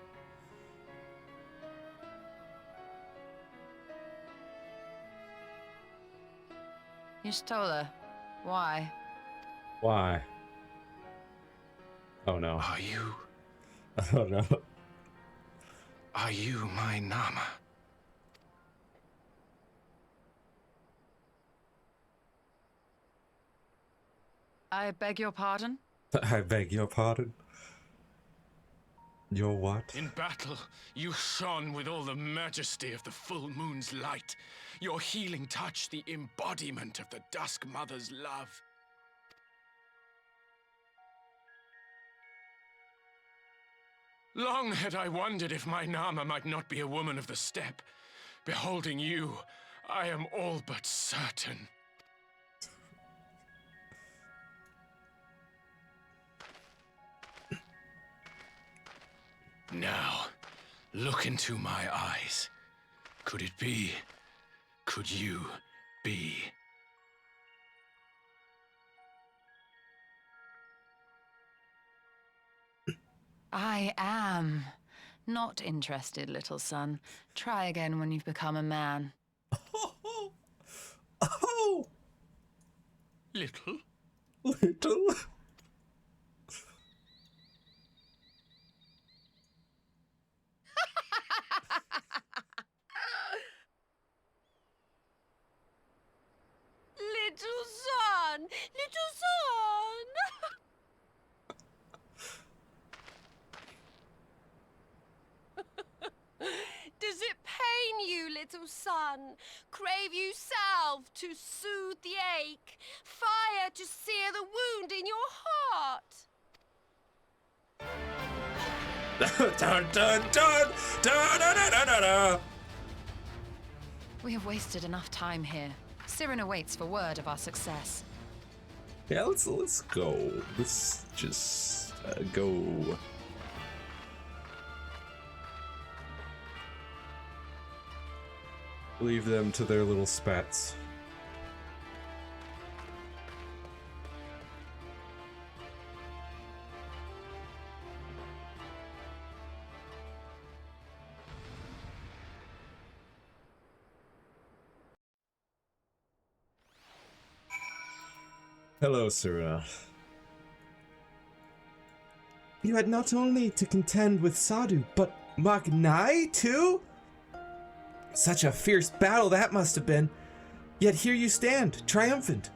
Speaker 9: Y'shtola, why?
Speaker 1: Why? Oh no.
Speaker 12: Are you?
Speaker 1: Oh no.
Speaker 12: Are you my Nama?
Speaker 9: I beg your pardon?
Speaker 1: I beg your pardon. Your what?
Speaker 12: In battle, you shone with all the majesty of the full moon's light. Your healing touch, the embodiment of the Dusk Mother's love. Long had I wondered if my Nama might not be a woman of the steppe. Beholding you, I am all but certain. Now, look into my eyes. Could it be? Could you be?
Speaker 9: I am. Not interested, little son. Try again when you've become a man.
Speaker 1: Oh!
Speaker 12: Little?
Speaker 1: Little?
Speaker 11: Little son! Little son! Does it pain you, little son? Crave you salve to soothe the ache? Fire to sear the wound in your heart?
Speaker 1: Dun dun dun! Dun dun dun dun dun dun!
Speaker 9: We have wasted enough time here. Cyrano waits for word of our success.
Speaker 1: Yeah, let's go. Let's just go. Leave them to their little spats. Hello, Sarah.
Speaker 2: You had not only to contend with Sadhu, but Magnai too? Such a fierce battle that must have been. Yet here you stand, triumphant.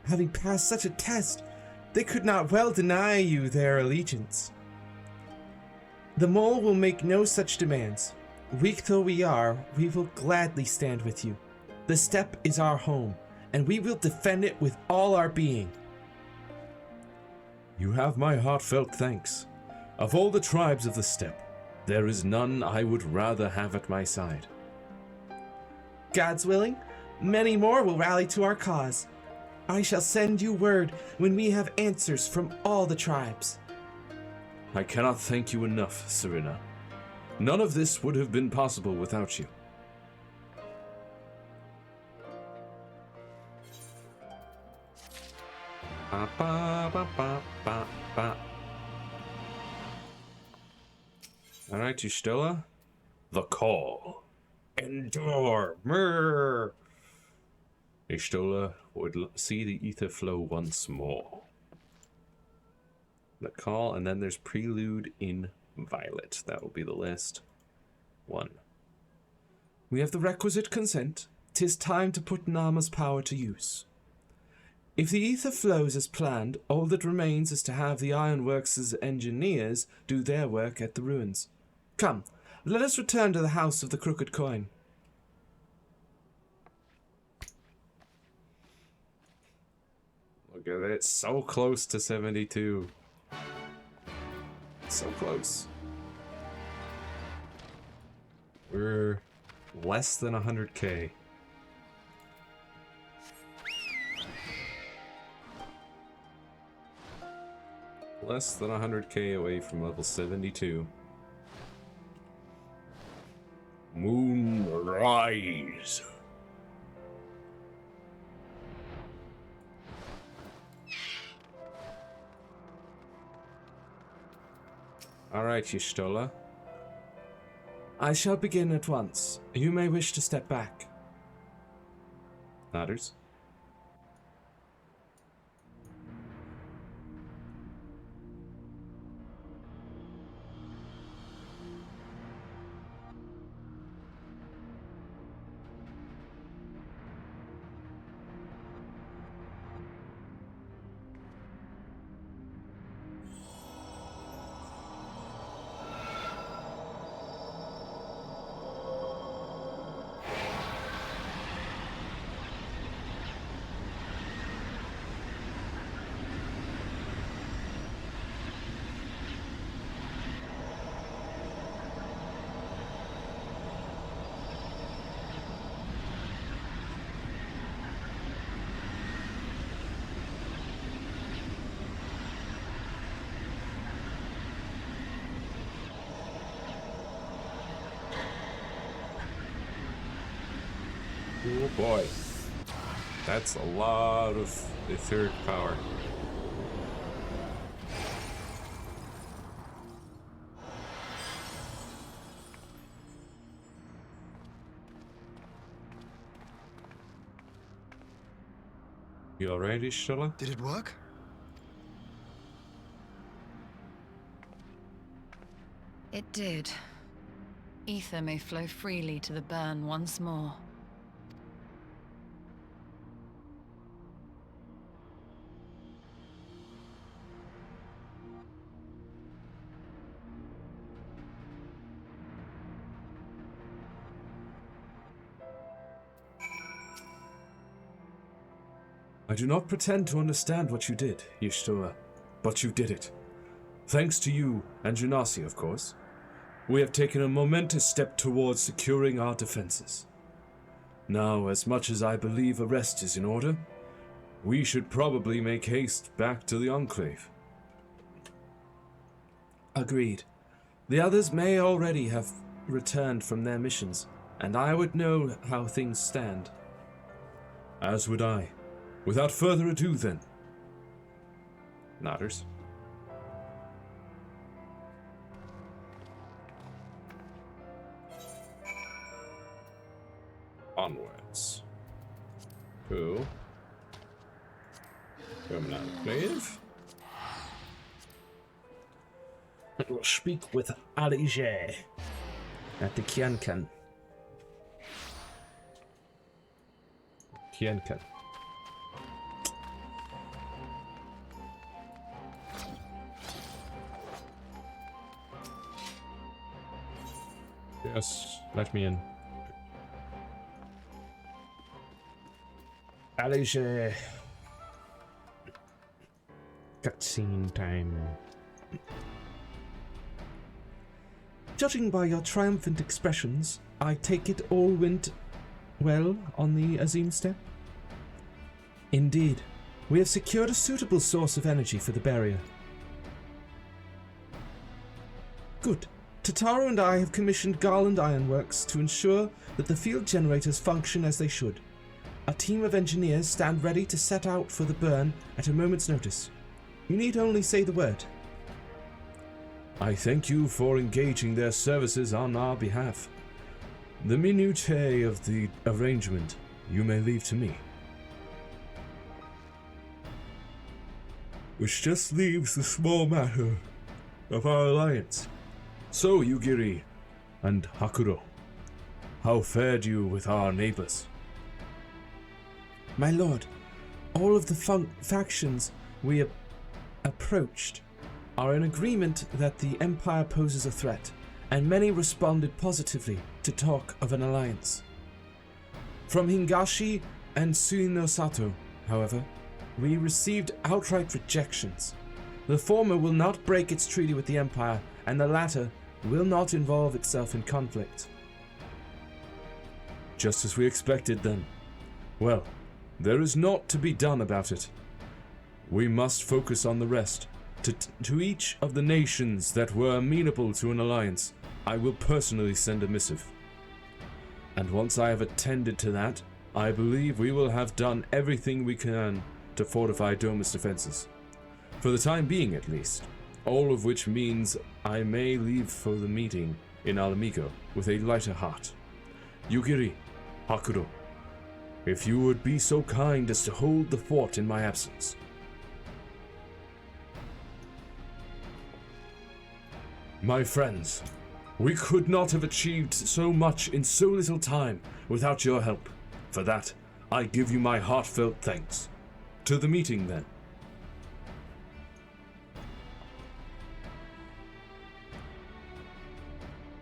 Speaker 2: Having passed such a test, they could not well deny you their allegiance. The mole will make no such demands. Weak though we are, we will gladly stand with you. The steppe is our home, and we will defend it with all our being.
Speaker 4: You have my heartfelt thanks. Of all the tribes of the steppe, there is none I would rather have at my side.
Speaker 2: God's willing, many more will rally to our cause. I shall send you word when we have answers from all the tribes.
Speaker 4: I cannot thank you enough, Serena. None of this would have been possible without you.
Speaker 1: Ba, ba, ba, ba, ba, ba. Alright, Y'shtola. The call. Endure. Murr. Y'shtola would see the ether flow once more. The call, and then there's Prelude in Violet. That will be the last one.
Speaker 2: We have the requisite consent. 'Tis time to put Nama's power to use. If the ether flows as planned, all that remains is to have the ironworks' engineers do their work at the ruins. Come, let us return to the House of the Crooked Coin.
Speaker 1: Look at it. So close to 72. So close. We're less than 100k. Less than 100k away from level 72. Moonrise. Alright, Y'shtola.
Speaker 2: I shall begin at once. You may wish to step back.
Speaker 1: Ladders. Oh boy. That's a lot of etheric power. You alright, Ishtala?
Speaker 8: Did it work?
Speaker 9: It did. Ether may flow freely to the burn once more.
Speaker 4: I do not pretend to understand what you did, Y'shtola, but you did it. Thanks to you and Genasi, of course. We have taken a momentous step towards securing our defenses. Now, as much as I believe a rest is in order, we should probably make haste back to the Enclave.
Speaker 2: Agreed. The others may already have returned from their missions, and I would know how things stand.
Speaker 4: As would I. Without further ado, then.
Speaker 1: Nodders. Onwards. Cool. Coming out of Cleve.
Speaker 2: I will speak with Alige at the Kiankan.
Speaker 1: Kienken. Yes, let me in.
Speaker 2: Alige. Cutscene time. Judging by your triumphant expressions, I take it all went well on the Azim step? Indeed. We have secured a suitable source of energy for the barrier. Good. Tataro and I have commissioned Garland Ironworks to ensure that the field generators function as they should. A team of engineers stand ready to set out for the burn at a moment's notice. You need only say the word.
Speaker 4: I thank you for engaging their services on our behalf. The minutiae of the arrangement you may leave to me. Which just leaves the small matter of our alliance. So, Yugiri and Hakuro, how fared you with our neighbors?
Speaker 2: My lord, all of the factions we approached are in agreement that the Empire poses a threat, and many responded positively to talk of an alliance. From Hingashi and Suinosato, however, we received outright rejections. The former will not break its treaty with the Empire, and the latter will not involve itself in conflict.
Speaker 4: Just as we expected, then. Well, there is naught to be done about it. We must focus on the rest. To each of the nations that were amenable to an alliance, I will personally send a missive. And once I have attended to that, I believe we will have done everything we can to fortify Doma's defenses. For the time being, at least. All of which means I may leave for the meeting in Alamigo with a lighter heart. Yugiri, Hakuro, if you would be so kind as to hold the fort in my absence. My friends, we could not have achieved so much in so little time without your help. For that, I give you my heartfelt thanks. To the meeting, then.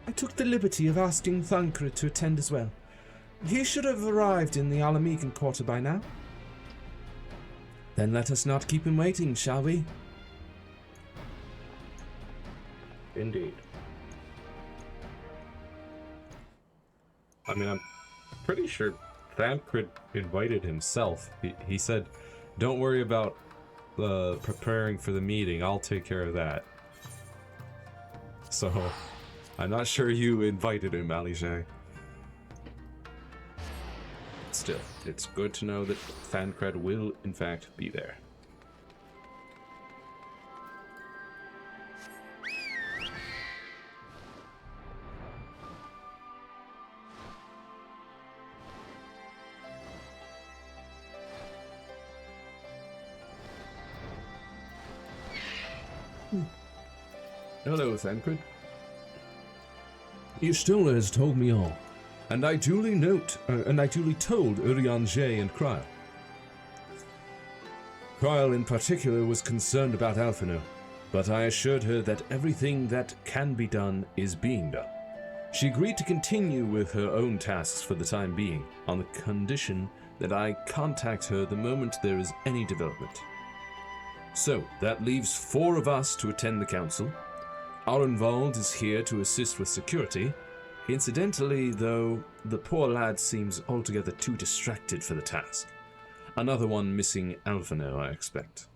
Speaker 2: I took the liberty of asking Thancred to attend as well. He should have arrived in the Alamigan quarter by now. Then let us not keep him waiting, shall we?
Speaker 1: Indeed. I mean, I'm pretty sure Thancred invited himself. He said, don't worry about preparing for the meeting, I'll take care of that. So, I'm not sure you invited him, Alige. still, it's good to know that Thancred will, in fact, be there. Hello, Thancred.
Speaker 4: Y'shtola has told me all, and I duly told Urianger and Kryle. Kryle in particular was concerned about Alphino, but I assured her that everything that can be done is being done. She agreed to continue with her own tasks for the time being, on the condition that I contact her the moment there is any development. So, that leaves 4 of us to attend the council. Arenvald is here to assist with security. Incidentally, though, the poor lad seems altogether too distracted for the task. Another one missing Alphino, I expect.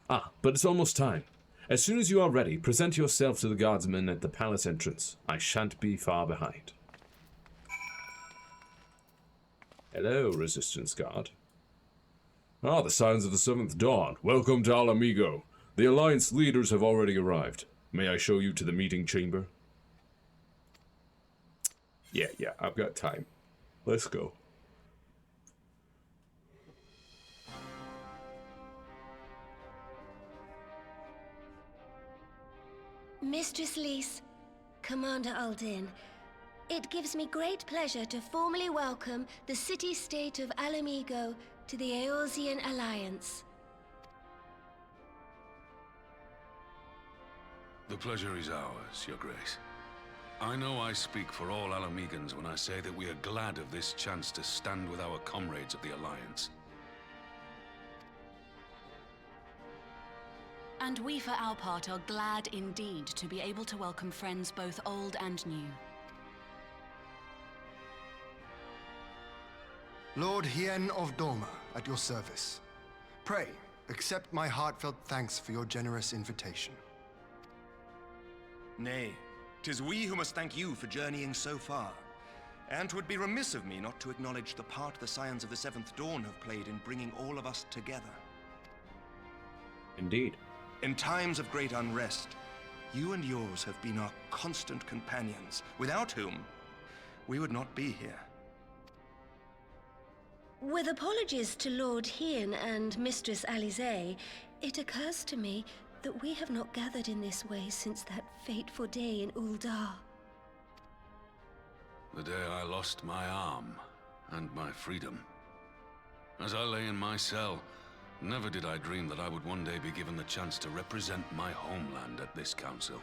Speaker 4: But it's almost time. As soon as you are ready, present yourself to the guardsmen at the palace entrance. I shan't be far behind. Hello, Resistance Guard.
Speaker 3: The Scions of the Seventh Dawn. Welcome to Alamigo. The Alliance leaders have already arrived. May I show you to the meeting chamber?
Speaker 1: Yeah, I've got time. Let's go.
Speaker 11: Mistress Lys, Commander Aldin, it gives me great pleasure to formally welcome the city-state of Alamigo to the Eorzean Alliance.
Speaker 13: The pleasure is ours, Your Grace. I know I speak for all Alamegans when I say that we are glad of this chance to stand with our comrades of the Alliance.
Speaker 14: And we for our part are glad indeed to be able to welcome friends both old and new.
Speaker 8: Lord Hien of Doma, at your service. Pray, accept my heartfelt thanks for your generous invitation.
Speaker 15: Nay, 'tis we who must thank you for journeying so far. And 'twould be remiss of me not to acknowledge the part the Scions of the Seventh Dawn have played in bringing all of us together.
Speaker 1: Indeed.
Speaker 15: In times of great unrest, you and yours have been our constant companions, without whom we would not be here.
Speaker 11: With apologies to Lord Hien and Mistress Alize, it occurs to me that we have not gathered in this way since that fateful day in Uldar.
Speaker 13: The day I lost my arm and my freedom. As I lay in my cell, never did I dream that I would one day be given the chance to represent my homeland at this council.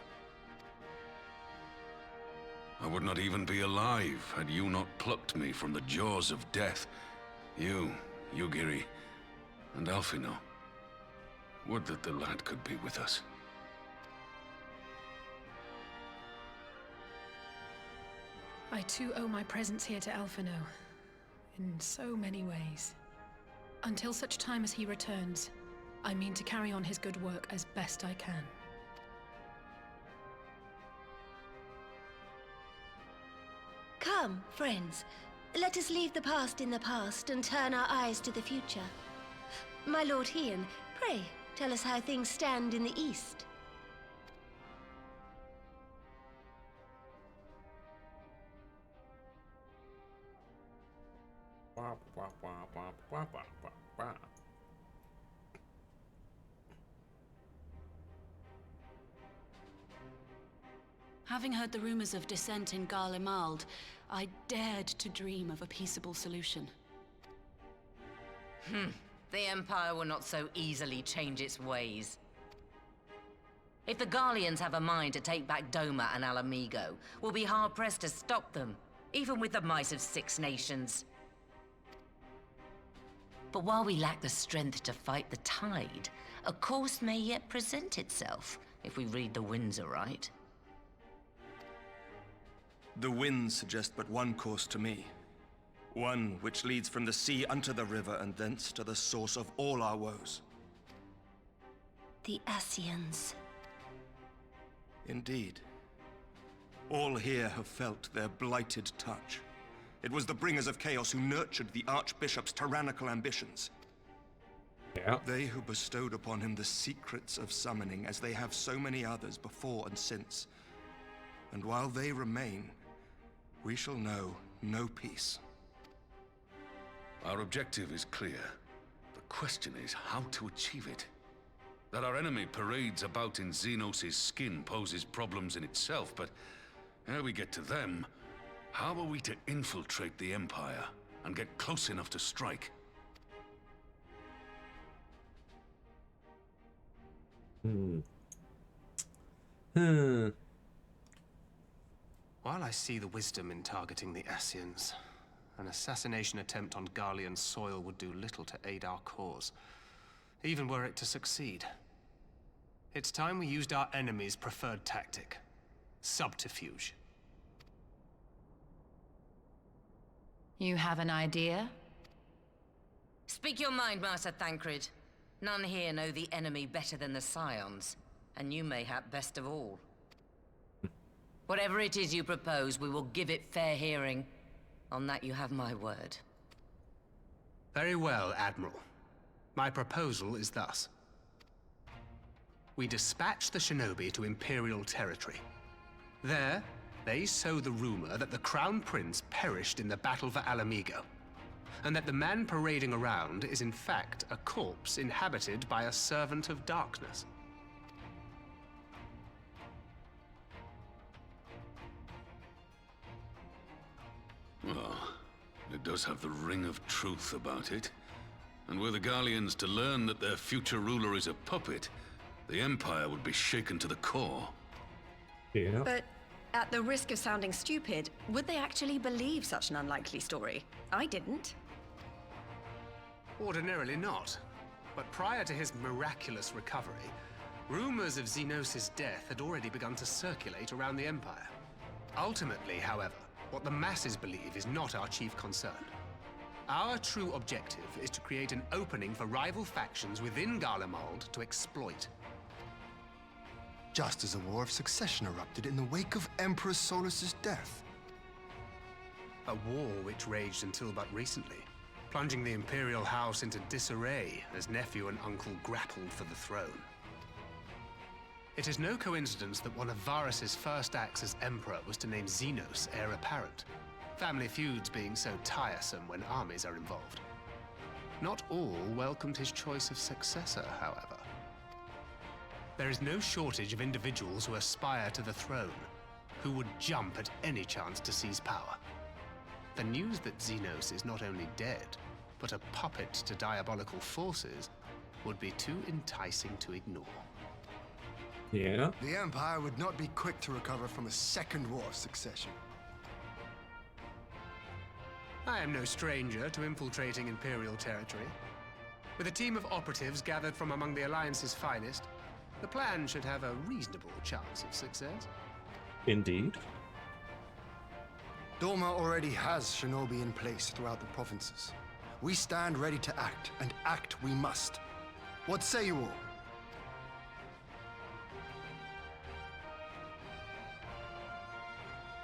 Speaker 13: I would not even be alive had you not plucked me from the jaws of death. You, Yugiri, and Alphino. Would that the lad could be with us.
Speaker 6: I too owe my presence here to Alphino, in so many ways. Until such time as he returns, I mean to carry on his good work as best I can.
Speaker 11: Come, friends. Let us leave the past in the past and turn our eyes to the future. My Lord Hien, pray, tell us how things stand in the East.
Speaker 14: Having heard the rumors of dissent in Garlemald, I dared to dream of a peaceable solution.
Speaker 9: The Empire will not so easily change its ways. If the Garleans have a mind to take back Doma and Alamigo, we'll be hard-pressed to stop them, even with the might of 6 nations. But while we lack the strength to fight the tide, a course may yet present itself, if we read the winds aright.
Speaker 15: The winds suggest but one course to me. One which leads from the sea unto the river and thence to the source of all our woes.
Speaker 11: The Ascians.
Speaker 15: Indeed. All here have felt their blighted touch. It was the Bringers of Chaos who nurtured the Archbishop's tyrannical ambitions.
Speaker 1: Yeah.
Speaker 15: They who bestowed upon him the secrets of summoning, as they have so many others before and since. And while they remain, we shall know no peace.
Speaker 13: Our objective is clear. The question is how to achieve it. That our enemy parades about in Xenos' skin poses problems in itself, but ere we get to them, how are we to infiltrate the Empire and get close enough to strike?
Speaker 5: While I see the wisdom in targeting the Ascians, an assassination attempt on Garlean soil would do little to aid our cause, even were it to succeed. It's time we used our enemy's preferred tactic: subterfuge.
Speaker 9: You have an idea?
Speaker 16: Speak your mind, Master Thancred. None here know the enemy better than the Scions, and you mayhap best of all. Whatever it is you propose, we will give it fair hearing. On that you have my word.
Speaker 5: Very well, Admiral. My proposal is thus. We dispatch the shinobi to Imperial territory. There, they sow the rumor that the Crown Prince perished in the battle for Alamigo, and that the man parading around is in fact a corpse inhabited by a servant of darkness.
Speaker 13: Well, it does have the ring of truth about it. And were the Garleans to learn that their future ruler is a puppet, the Empire would be shaken to the core.
Speaker 1: Yeah.
Speaker 10: But at the risk of sounding stupid, would they actually believe such an unlikely story? I didn't.
Speaker 5: Ordinarily not. But prior to his miraculous recovery, rumors of Xenos' death had already begun to circulate around the Empire. Ultimately, however, what the masses believe is not our chief concern. Our true objective is to create an opening for rival factions within Garlemald to exploit.
Speaker 8: Just as a war of succession erupted in the wake of Emperor Solus's death.
Speaker 5: A war which raged until but recently, plunging the Imperial House into disarray as nephew and uncle grappled for the throne. It is no coincidence that one of Varus's first acts as Emperor was to name Xenos heir apparent, family feuds being so tiresome when armies are involved. Not all welcomed his choice of successor, however. There is no shortage of individuals who aspire to the throne, who would jump at any chance to seize power. The news that Xenos is not only dead, but a puppet to diabolical forces would be too enticing to ignore.
Speaker 1: Yeah.
Speaker 8: The Empire would not be quick to recover from a second war of succession.
Speaker 5: I am no stranger to infiltrating Imperial territory. With a team of operatives gathered from among the Alliance's finest, the plan should have a reasonable chance of success.
Speaker 1: Indeed.
Speaker 8: Doma already has shinobi in place throughout the provinces. We stand ready to act, and act we must. What say you all?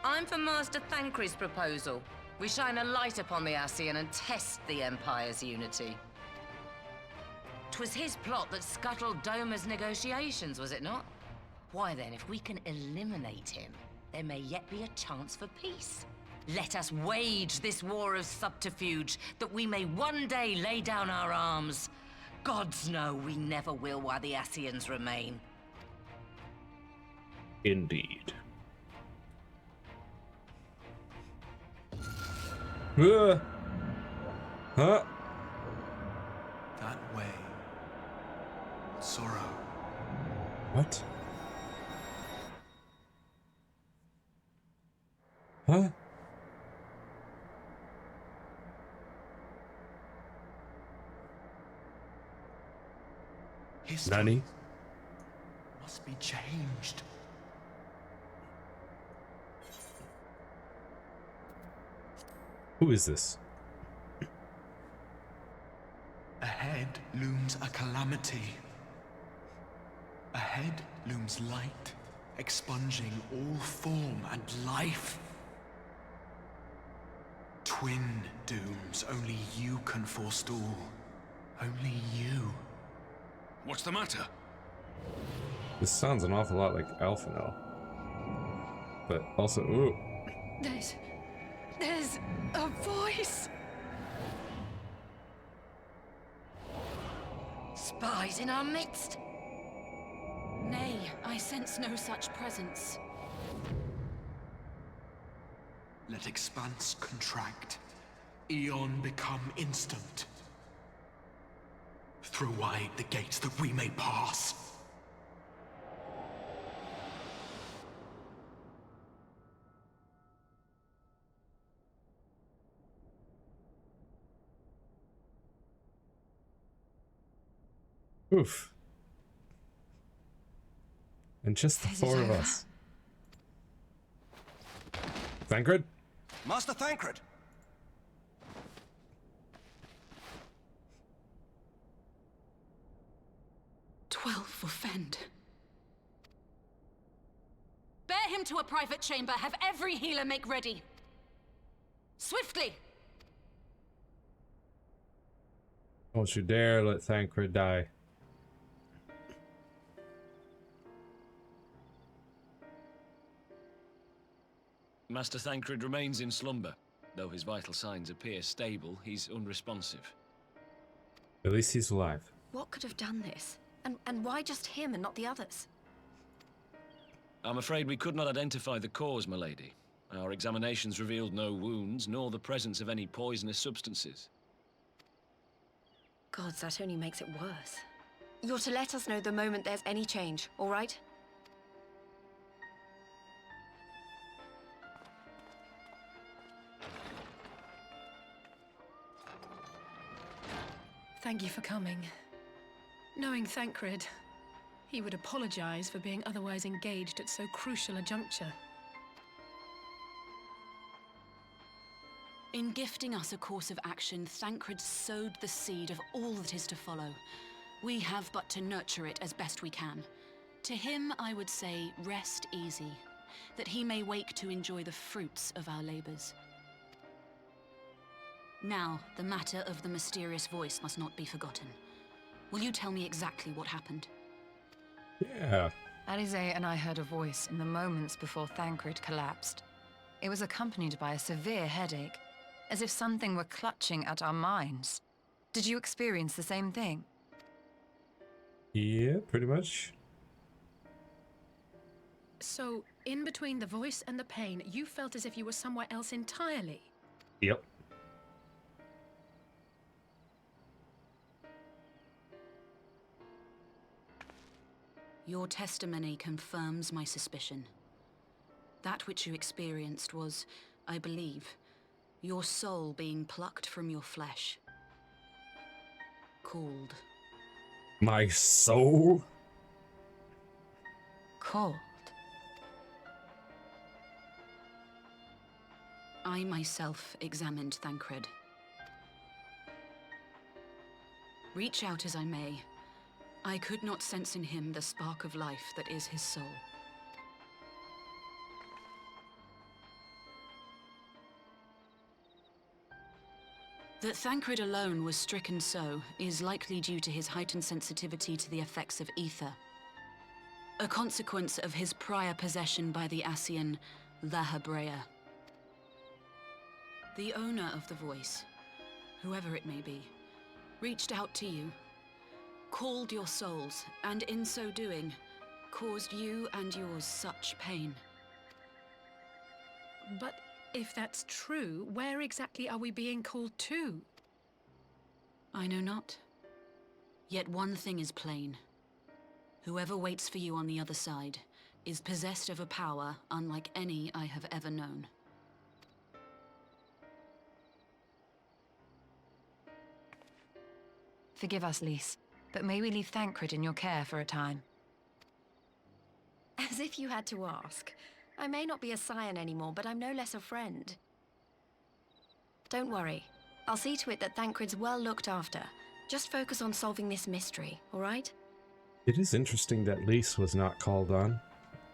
Speaker 16: I'm for Master Thancred's proposal. We shine a light upon the Ascian and test the Empire's unity. 'Twas his plot that scuttled Doma's negotiations, was it not? Why then, if we can eliminate him, there may yet be a chance for peace. Let us wage this war of subterfuge, that we may one day lay down our arms. Gods know we never will while the Ascians remain.
Speaker 1: Indeed. Huh?
Speaker 15: That way. Sorrow.
Speaker 1: What? Huh?
Speaker 15: History
Speaker 1: Nani?
Speaker 15: must be changed.
Speaker 1: Who is this?
Speaker 17: Ahead looms a calamity. Ahead looms light, expunging all form and life. Twin dooms only you can forestall. Only you.
Speaker 13: What's the matter?
Speaker 1: This sounds an awful lot like Alphino. But also, ooh.
Speaker 7: There's a voice.
Speaker 14: Spies in our midst? Nay, I sense no such presence.
Speaker 17: Let expanse contract. Eon become instant. Throw wide the gates that we may pass.
Speaker 1: Oof. And just the four of us. Thancred?
Speaker 15: Master Thancred!
Speaker 14: For Fend. Bear him to a private chamber. Have every healer make ready. Swiftly!
Speaker 1: Don't you dare let Thancred die.
Speaker 18: Master Thancred remains in slumber. Though his vital signs appear stable, he's unresponsive.
Speaker 1: At least he's alive.
Speaker 10: What could have done this? And why just him and not the others?
Speaker 18: I'm afraid we could not identify the cause, my lady. Our examinations revealed no wounds, nor the presence of any poisonous substances.
Speaker 10: Gods, that only makes it worse. You're to let us know the moment there's any change, all right?
Speaker 6: Thank you for coming. Knowing Thancred, he would apologize for being otherwise engaged at so crucial a juncture.
Speaker 14: In gifting us a course of action, Thancred sowed the seed of all that is to follow. We have but to nurture it as best we can. To him, I would say, rest easy, that he may wake to enjoy the fruits of our labors. Now, the matter of the mysterious voice must not be forgotten. Will you tell me exactly what happened?
Speaker 1: Yeah.
Speaker 9: Alize and I heard a voice in the moments before Thancred collapsed. It was accompanied by a severe headache, as if something were clutching at our minds. Did you experience the same thing?
Speaker 1: Yeah, pretty much.
Speaker 6: So, in between the voice and the pain, you felt as if you were somewhere else entirely?
Speaker 1: Yep.
Speaker 14: Your testimony confirms my suspicion. That which you experienced was, I believe, your soul being plucked from your flesh. Called.
Speaker 1: My soul?
Speaker 9: Called?
Speaker 14: I myself examined Thancred. Reach out as I may, I could not sense in him the spark of life that is his soul. That Thancred alone was stricken so is likely due to his heightened sensitivity to the effects of ether, a consequence of his prior possession by the Ascian Lahabrea. The owner of the voice, whoever it may be, reached out to you, called your souls, and in so doing, caused you and yours such pain.
Speaker 6: But if that's true, where exactly are we being called to?
Speaker 14: I know not. Yet one thing is plain. Whoever waits for you on the other side is possessed of a power unlike any I have ever known.
Speaker 9: Forgive us, Lys, but may we leave Thancred in your care for a time?
Speaker 10: As if you had to ask. I may not be a scion anymore, but I'm no less a friend. Don't worry. I'll see to it that Thancred's well looked after. Just focus on solving this mystery, all right?
Speaker 1: It is interesting that Lys was not called on.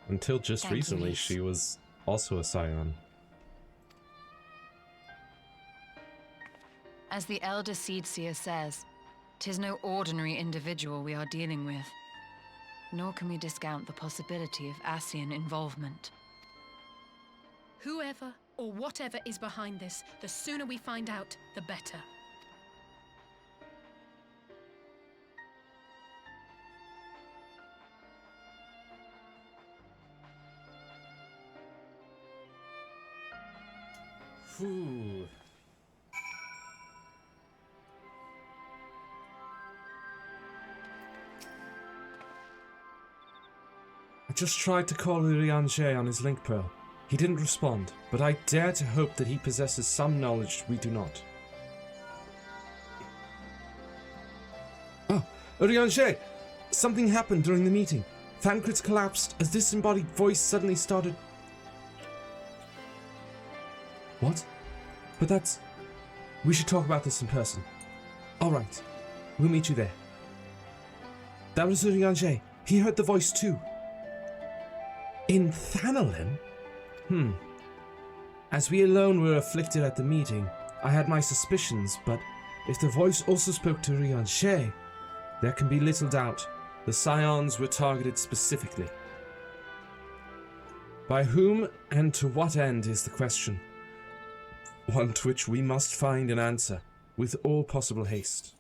Speaker 1: Until just recently, she was also a scion.
Speaker 9: As the Elder Seedseer says, 'tis no ordinary individual we are dealing with. Nor can we discount the possibility of Ascian involvement.
Speaker 6: Whoever or whatever is behind this, the sooner we find out, the better.
Speaker 1: Whew.
Speaker 2: I just tried to call Urianger on his link pearl. He didn't respond, but I dare to hope that he possesses some knowledge we do not. Oh, Urianger! Something happened during the meeting. Thancred's collapsed as disembodied voice suddenly started... What? But that's... We should talk about this in person. Alright, we'll meet you there. That was Urianger. He heard the voice too. In Thanalin? As we alone were afflicted at the meeting, I had my suspicions, but if the voice also spoke to Urianger, there can be little doubt the Scions were targeted specifically. By whom and to what end is the question? One to which we must find an answer, with all possible haste.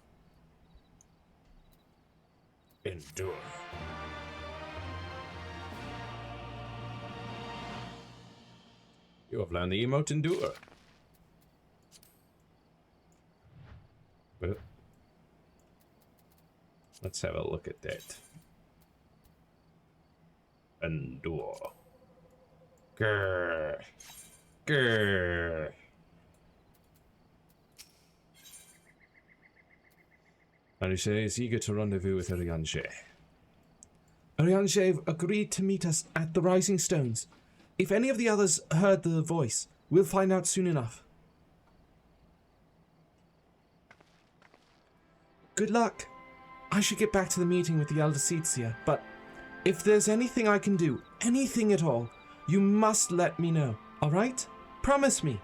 Speaker 3: Endure.
Speaker 1: You have learned the emote Endure. Well, let's have a look at that. Endure. Grrr. Grrr. Urianger is eager to rendezvous with Urianger.
Speaker 2: Urianger agreed to meet us at the Rising Stones. If any of the others heard the voice, we'll find out soon enough. Good luck. I should get back to the meeting with the Elder Seedseer, but if there's anything I can do, anything at all, you must let me know, alright? Promise me.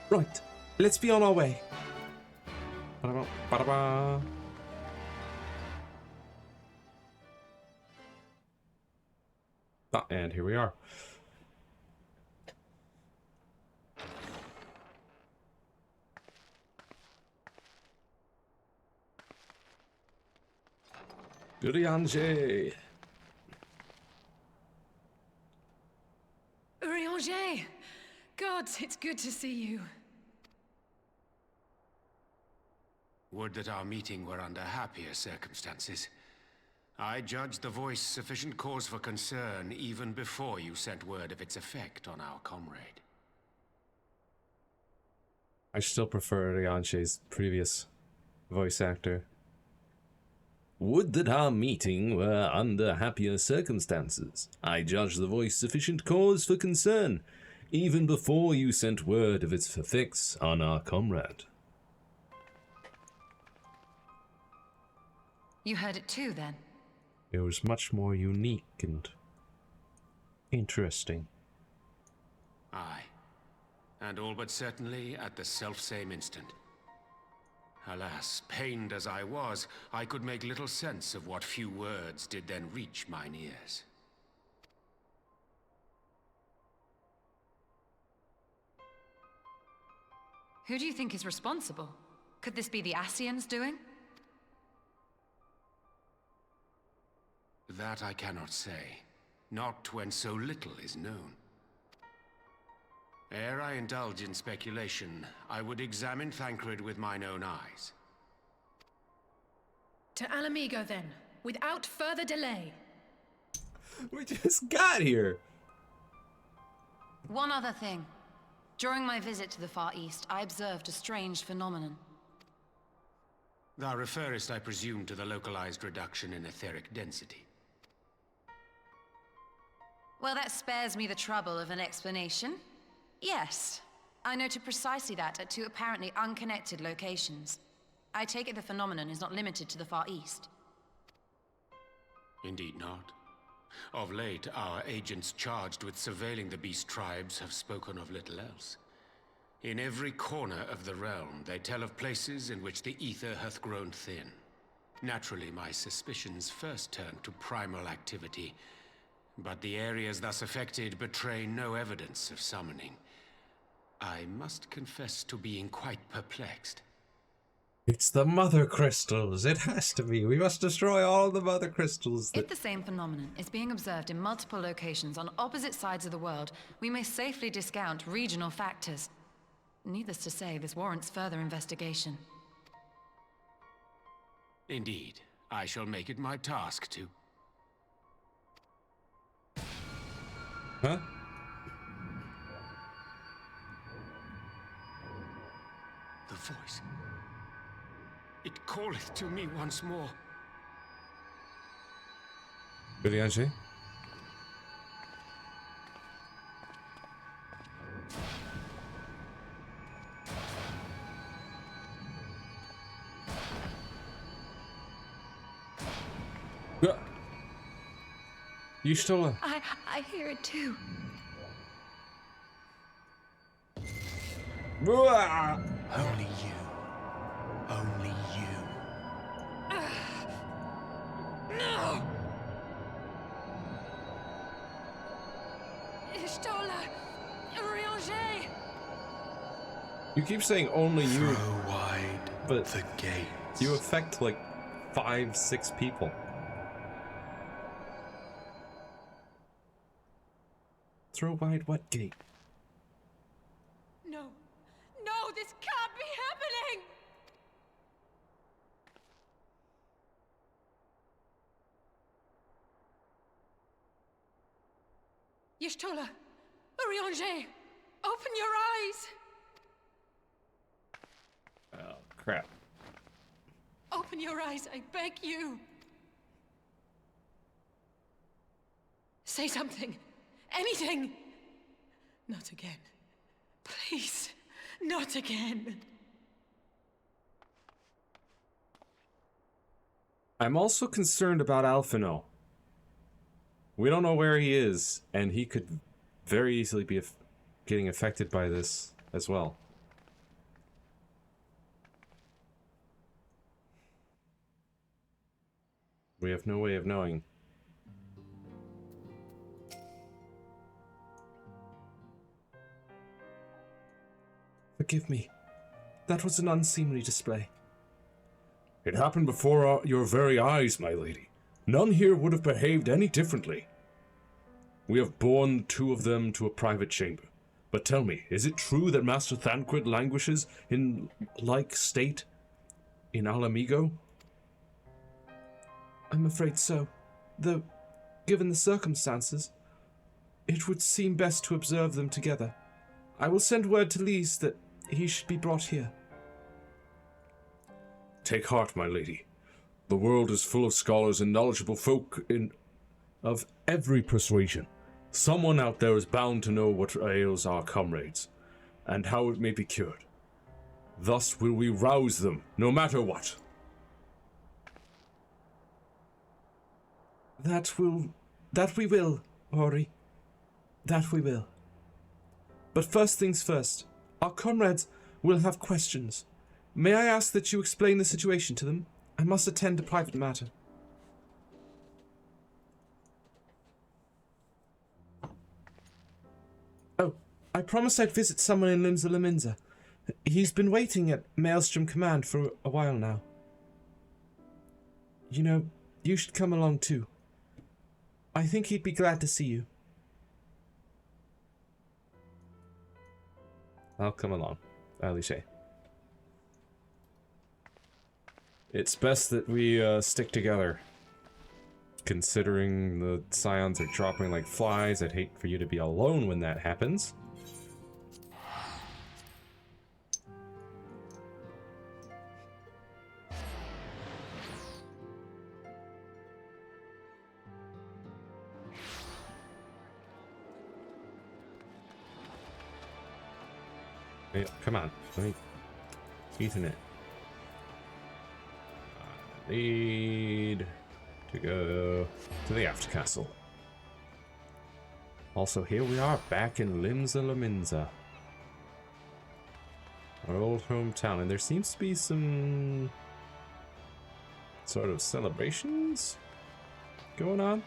Speaker 2: Right, let's be on our way.
Speaker 1: Ba-da-ba, ba-da-ba. Ah, and here we are. Urianger.
Speaker 6: Urianger! God, it's good to see you.
Speaker 5: Would that our meeting were under happier circumstances. I judged the voice sufficient cause for concern even before you sent word of its effect on our comrade.
Speaker 1: I still prefer Urianger's previous voice actor. Would that our meeting were under happier circumstances. I judge the voice sufficient cause for concern, even before you sent word of its effects on our comrade.
Speaker 9: You heard it too, then?
Speaker 1: It was much more unique and interesting.
Speaker 5: Aye. And all but certainly at the selfsame instant. Alas, pained as I was, I could make little sense of what few words did then reach mine ears.
Speaker 9: Who do you think is responsible? Could this be the Ascians doing?
Speaker 5: That I cannot say. Not when so little is known. Ere I indulge in speculation, I would examine Thancred with mine own eyes.
Speaker 6: To Alamigo, then, without further delay.
Speaker 1: We just got here!
Speaker 9: One other thing. During my visit to the Far East, I observed a strange phenomenon.
Speaker 5: Thou referrest, I presume, to the localized reduction in etheric density.
Speaker 9: Well, that spares me the trouble of an explanation. Yes, I noted precisely that at two apparently unconnected locations. I take it the phenomenon is not limited to the Far East.
Speaker 5: Indeed not.
Speaker 19: Of late, our agents charged with surveilling the beast tribes have spoken of little else. In every corner of the realm, they tell of places in which the ether hath grown thin. Naturally, my suspicions first turned to primal activity, but the areas thus affected betray no evidence of summoning. I must confess to being quite perplexed.
Speaker 1: It's the mother crystals. It has to be. We must destroy all the mother crystals.
Speaker 9: If the same phenomenon is being observed in multiple locations on opposite sides of the world, we may safely discount regional factors. Needless to say, this warrants further investigation.
Speaker 19: Indeed. I shall make it my task to...
Speaker 1: Huh?
Speaker 19: The voice. It calleth to me once more.
Speaker 1: Brilliant. You stole her.
Speaker 9: I hear it too.
Speaker 17: Only you. Only you.
Speaker 11: No! Ishtola! Rianger!
Speaker 1: You keep saying only you.
Speaker 17: Throw wide
Speaker 1: but
Speaker 17: the gates.
Speaker 1: You affect like 5-6 people. Throw wide what gate?
Speaker 11: No! No, this can't be happening! Y'shtola! Rianger! Open your eyes!
Speaker 1: Oh, crap.
Speaker 11: Open your eyes, I beg you! Say something! Anything! Not again. Please, not again.
Speaker 1: I'm also concerned about Alphino. We don't know where he is, and he could very easily be getting affected by this as well. We have no way of knowing.
Speaker 2: Forgive me. That was an unseemly display.
Speaker 3: It happened before your very eyes, my lady. None here would have behaved any differently. We have borne 2 of them to a private chamber. But tell me, is it true that Master Thancred languishes in like state in Alamigo?
Speaker 2: I'm afraid so. Though, given the circumstances, it would seem best to observe them together. I will send word to Lise that he should be brought here.
Speaker 3: Take heart, my lady. The world is full of scholars and knowledgeable folk of every persuasion. Someone out there is bound to know what ails our comrades, and how it may be cured. Thus will we rouse them, no matter what.
Speaker 2: That we will, Ori. That we will. But first things first, our comrades will have questions. May I ask that you explain the situation to them? I must attend to private matter. Oh, I promised I'd visit someone in Limsa Laminza. He's been waiting at Maelstrom Command for a while now. You know, you should come along too. I think he'd be glad to see you.
Speaker 1: I'll come along, Alice. It's best that we stick together. Considering the scions are dropping like flies, I'd hate for you to be alone when that happens. Hey, come on, let me Ethernet. I need to go to the after castle. Also, here we are back in Limsa Laminza. Our old hometown, and there seems to be some sort of celebrations going on.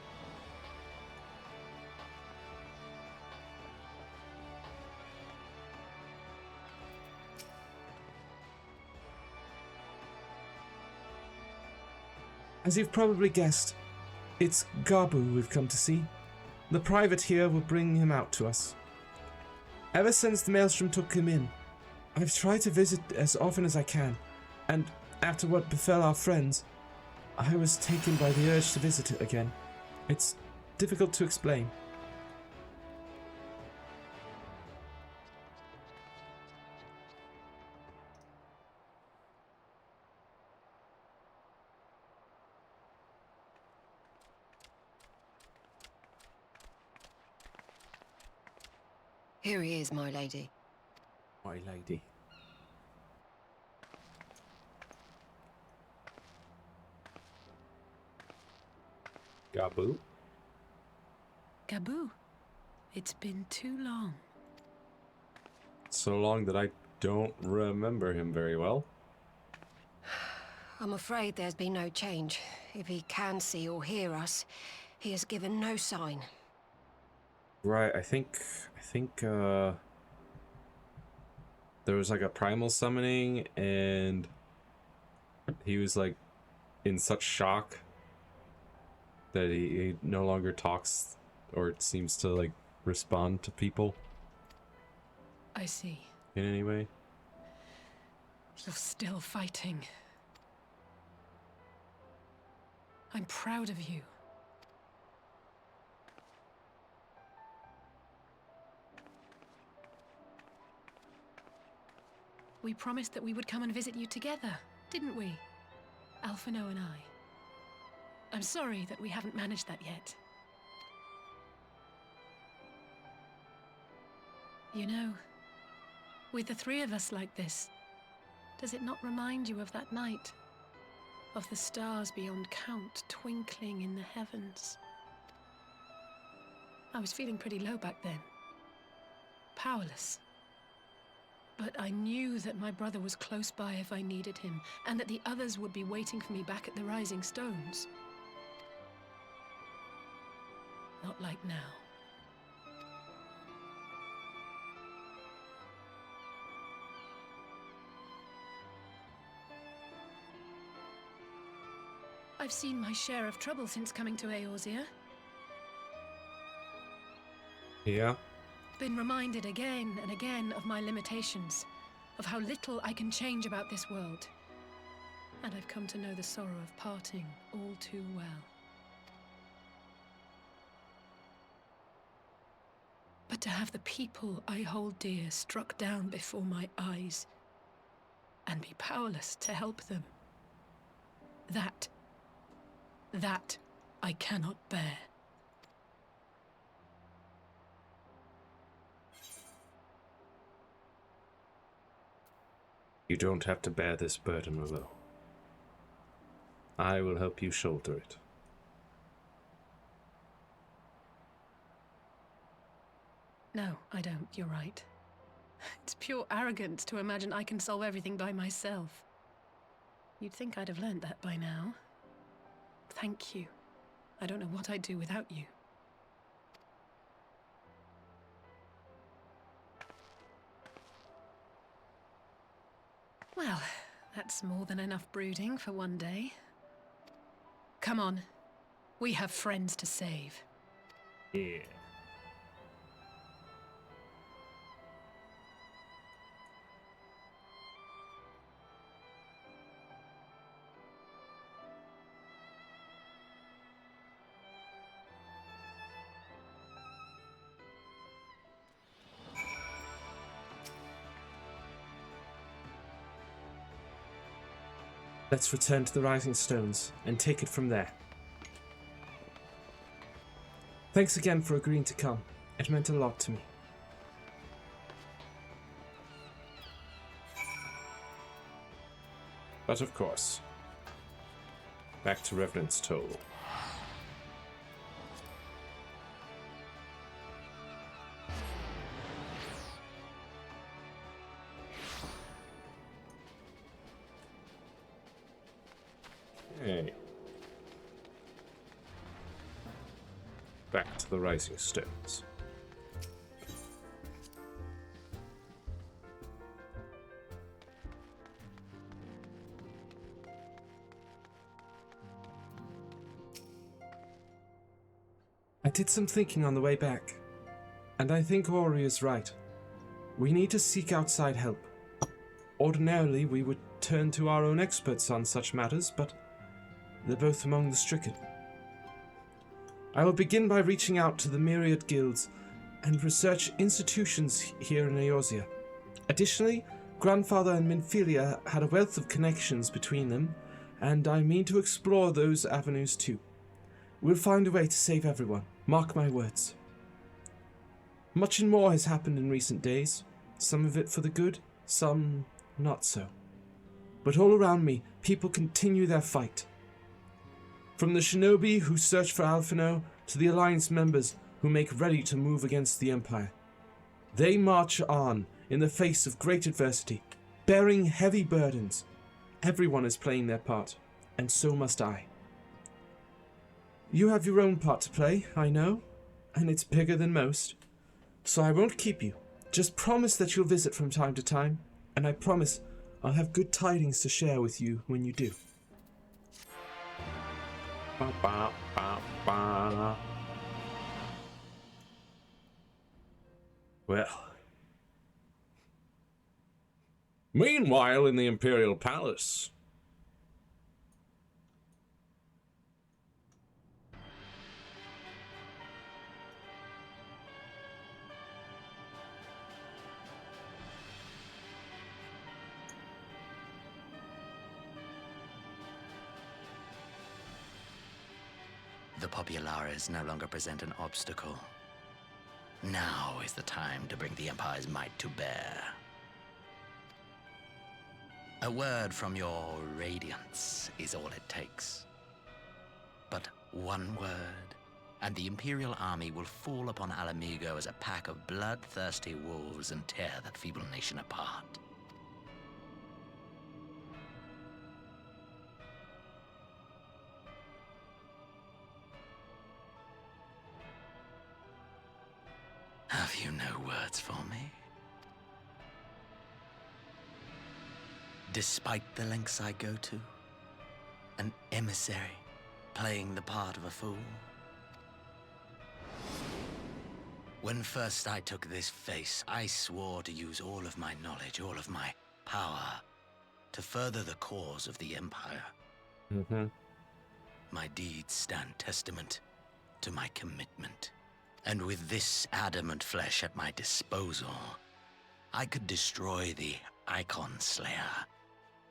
Speaker 2: As you've probably guessed, it's Gabu we've come to see. The private here will bring him out to us. Ever since the Maelstrom took him in, I've tried to visit as often as I can, and after what befell our friends, I was taken by the urge to visit it again. It's difficult to explain.
Speaker 10: Here he is, my lady.
Speaker 1: My lady. Gabu?
Speaker 6: Gabu, it's been too long.
Speaker 1: So long that I don't remember him very well.
Speaker 10: I'm afraid there's been no change. If he can see or hear us, he has given no sign.
Speaker 1: Right, I think there was like a primal summoning and he was like in such shock that he no longer talks or seems to like respond to people
Speaker 6: I see.
Speaker 1: in any way.
Speaker 6: You're still fighting. I'm proud of you. We promised that we would come and visit you together, didn't we? Alphino and I. I'm sorry that we haven't managed that yet. You know, with the three of us like this, does it not remind you of that night? Of the stars beyond count twinkling in the heavens? I was feeling pretty low back then. Powerless. But I knew that my brother was close by if I needed him, and that the others would be waiting for me back at the Rising Stones. Not like now. I've seen my share of trouble since coming to Eorzea.
Speaker 1: Yeah.
Speaker 6: Been reminded again and again of my limitations, of how little I can change about this world. And I've come to know the sorrow of parting all too well. But to have the people I hold dear struck down before my eyes, and be powerless to help them, that I cannot bear.
Speaker 1: You don't have to bear this burden alone. I will help you shoulder it.
Speaker 6: No, I don't. You're right. It's pure arrogance to imagine I can solve everything by myself. You'd think I'd have learned that by now. Thank you. I don't know what I'd do without you. Well, that's more than enough brooding for one day. Come on. We have friends to save.
Speaker 1: Yeah.
Speaker 2: Let's return to the Rising Stones and take it from there. Thanks again for agreeing to come. It meant a lot to me.
Speaker 1: But of course. Back to Revenant's Toll. Okay. Back to the Rising Stones.
Speaker 2: I did some thinking on the way back, and I think Ori is right. We need to seek outside help. Ordinarily, we would turn to our own experts on such matters, but they're both among the stricken. I will begin by reaching out to the myriad guilds and research institutions here in Eorzea. Additionally, Grandfather and Minfilia had a wealth of connections between them, and I mean to explore those avenues too. We'll find a way to save everyone, mark my words. Much and more has happened in recent days, some of it for the good, some not so. But all around me, people continue their fight. From the shinobi who search for Alphinaud to the Alliance members who make ready to move against the Empire. They march on in the face of great adversity, bearing heavy burdens. Everyone is playing their part, and so must I. You have your own part to play, I know, and it's bigger than most. So I won't keep you. Just promise that you'll visit from time to time, and I promise I'll have good tidings to share with you when you do.
Speaker 1: Ba, ba, ba, ba. Well. Meanwhile, in the Imperial Palace.
Speaker 20: The Populares no longer present an obstacle. Now is the time to bring the Empire's might to bear. A word from your Radiance is all it takes. But one word, and the Imperial army will fall upon Alamigo as a pack of bloodthirsty wolves and tear that feeble nation apart. Have you no words for me? Despite the lengths I go to, an emissary playing the part of a fool. When first I took this face, I swore to use all of my knowledge, all of my power, to further the cause of the Empire.
Speaker 1: Mm-hmm.
Speaker 20: My deeds stand testament to my commitment. And with this adamant flesh at my disposal, I could destroy the Icon Slayer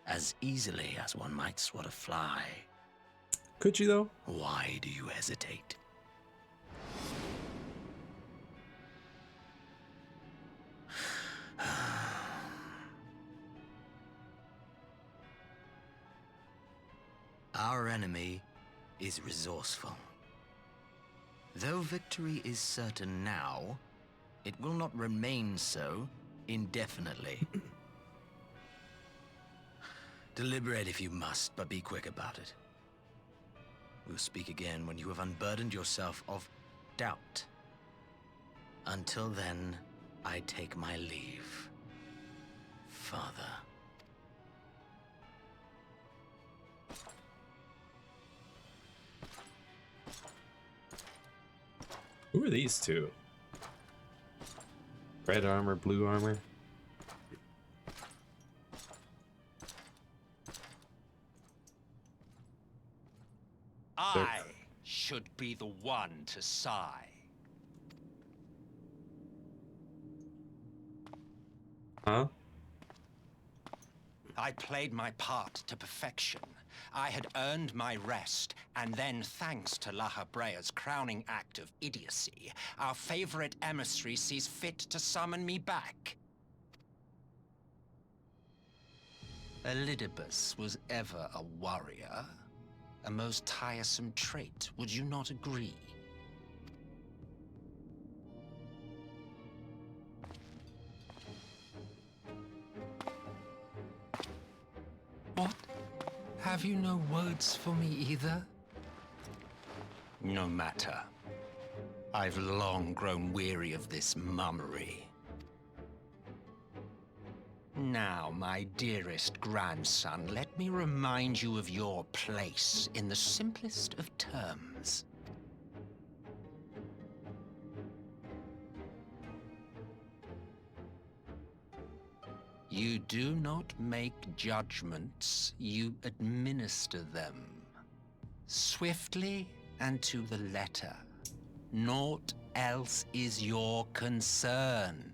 Speaker 20: as easily as one might swat a fly.
Speaker 1: Could you, though?
Speaker 20: Why do you hesitate? Our enemy is resourceful. Though victory is certain now, it will not remain so indefinitely. Deliberate if you must, but be quick about it. We'll speak again when you have unburdened yourself of doubt. Until then, I take my leave, Father.
Speaker 1: Who are these two? Red armor, blue armor?
Speaker 12: I should be the one to sigh.
Speaker 1: Huh?
Speaker 12: I played my part to perfection. I had earned my rest, and then, thanks to La Habrea's crowning act of idiocy, our favorite emissary sees fit to summon me back. Elidibus was ever a warrior. A most tiresome trait, would you not agree? What?
Speaker 21: Have you no words for me either? No matter. I've long grown weary of this mummery. Now, my dearest grandson, let me remind you of your place in the simplest of terms. You do not make judgments, you administer them. Swiftly and to the letter. Naught else is your concern.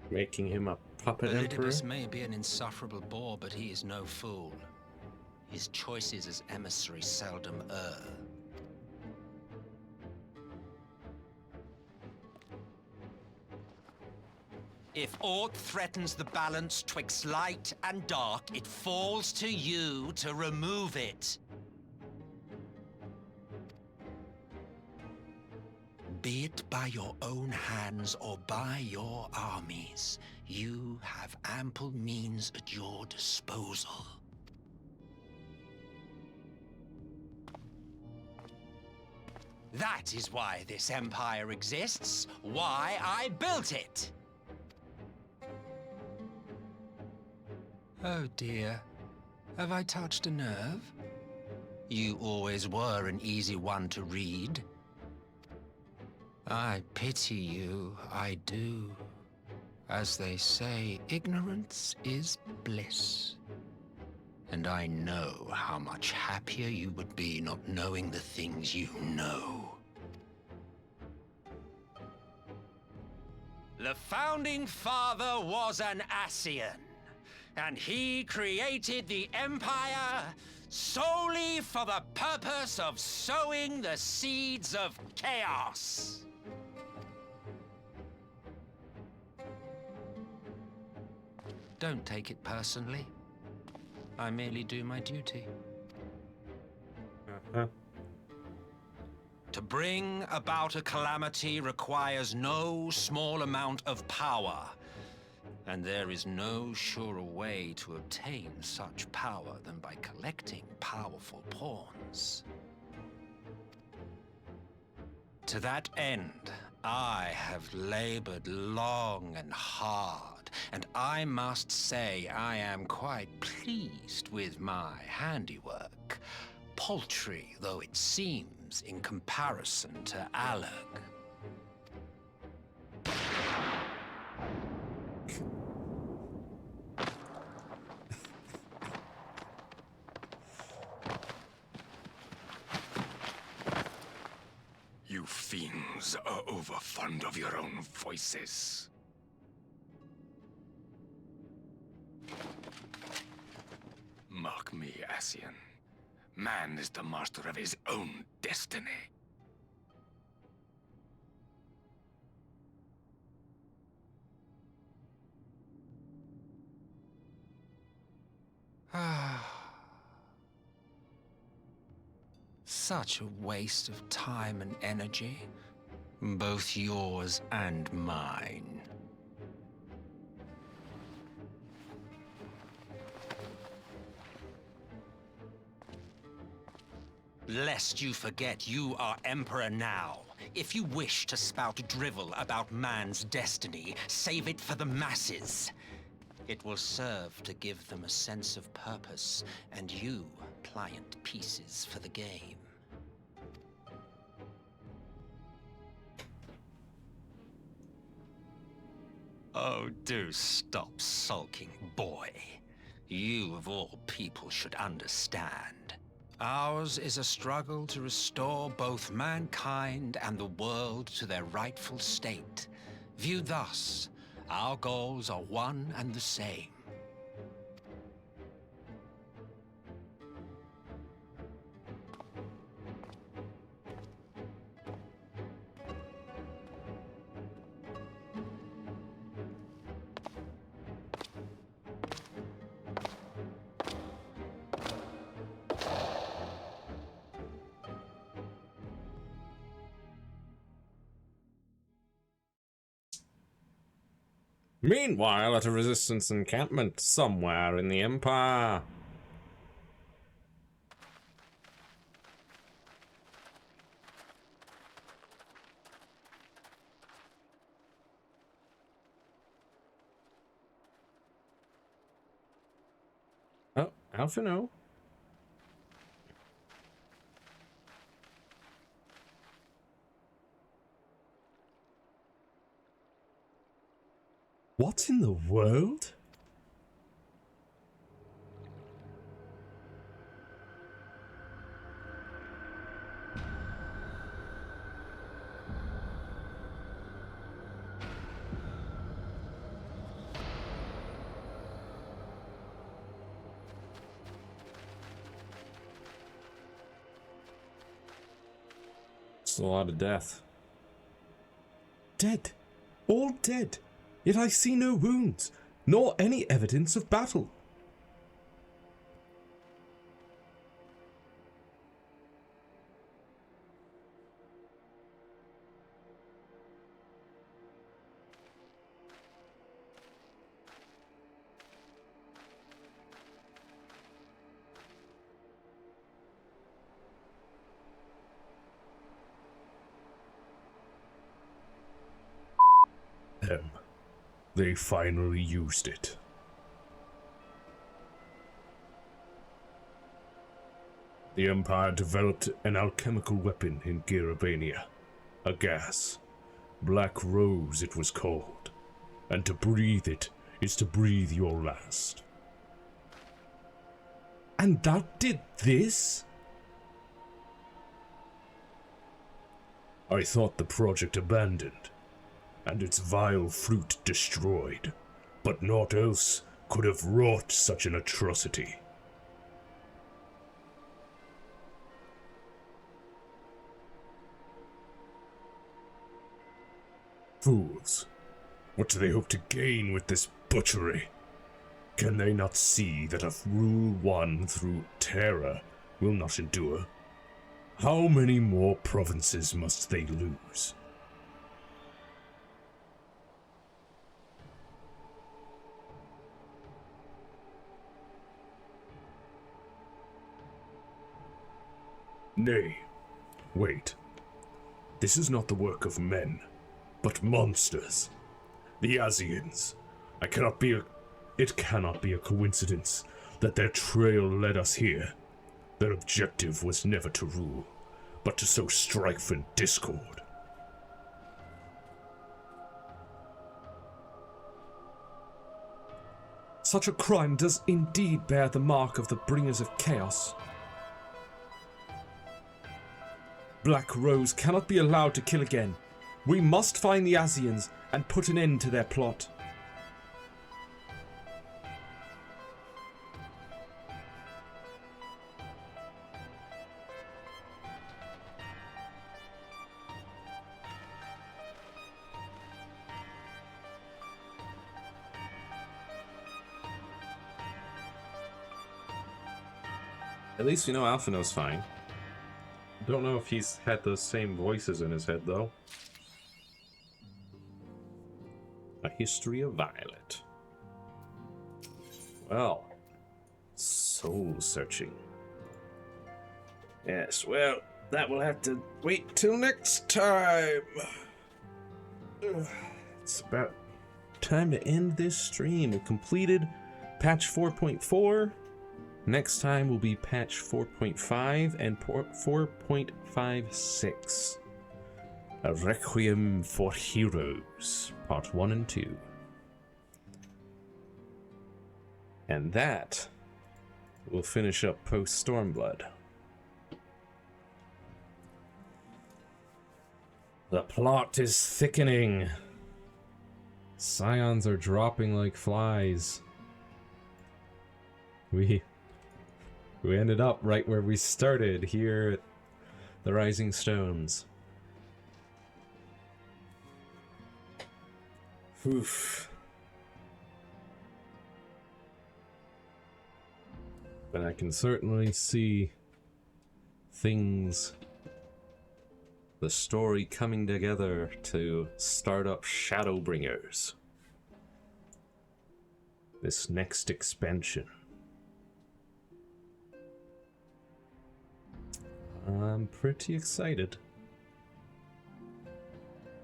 Speaker 1: Making him a puppet emperor?
Speaker 21: Elidibus may be an insufferable bore, but he is no fool. His choices as emissary seldom err. If aught threatens the balance twixt light and dark, it falls to you to remove it. Be it by your own hands or by your armies, you have ample means at your disposal. That is why this empire exists, why I built it. Oh dear, have I touched a nerve? You always were an easy one to read. I pity you, I do. As they say, ignorance is bliss. And I know how much happier you would be not knowing the things you know. The founding father was an Ascian, and he created the Empire solely for the purpose of sowing the seeds of chaos. Don't take it personally. I merely do my duty. To bring about a calamity requires no small amount of power, and there is no surer way to obtain such power than by collecting powerful pawns. To that end, I have labored long and hard, and I must say I am quite pleased with my handiwork, paltry though it seems in comparison to Alag.
Speaker 22: You fiends are overfond of your own voices. Mark me, Ascian. Man is the master of his own destiny.
Speaker 21: Such a waste of time and energy, both yours and mine. Lest you forget you are Emperor now. If you wish to spout drivel about man's destiny, save it for the masses. It will serve to give them a sense of purpose, and you pliant pieces for the game. Oh, do stop sulking, boy. You, of all people, should understand. Ours is a struggle to restore both mankind and the world to their rightful state. Viewed thus, our goals are one and the same.
Speaker 1: Meanwhile, at a resistance encampment somewhere in the Empire. Oh, Alphino.
Speaker 2: What in the world?
Speaker 1: It's a lot of death.
Speaker 2: Dead. All dead. Yet I see no wounds, nor any evidence of battle.
Speaker 3: They finally used it. The Empire developed an alchemical weapon in Garabania. A gas. Black Rose it was called. And to breathe it is to breathe your last.
Speaker 2: And thou did this?
Speaker 3: I thought the project abandoned, and its vile fruit destroyed, but naught else could have wrought such an atrocity. Fools! What do they hope to gain with this butchery? Can they not see that a rule won through terror will not endure? How many more provinces must they lose? Nay, wait. This is not the work of men, but monsters. The Asians. It cannot be a coincidence that their trail led us here. Their objective was never to rule, but to sow strife and discord.
Speaker 2: Such a crime does indeed bear the mark of the bringers of chaos. Black Rose cannot be allowed to kill again. We must find the Asians and put an end to their plot.
Speaker 1: At least we know Alphino's fine. Don't know if he's had those same voices in his head, though. A History of Violet. Well, soul searching. Yes, well, that will have to wait till next time. It's about time to end this stream. We completed patch 4.4. Next time will be patch 4.5 and 4.56. A Requiem for Heroes, part 1 and 2. And that will finish up post Stormblood. The plot is thickening. Scions are dropping like flies. We ended up right where we started, here at the Rising Stones. Oof. But I can certainly see things, the story coming together to start up Shadowbringers. this next expansion. I'm pretty excited.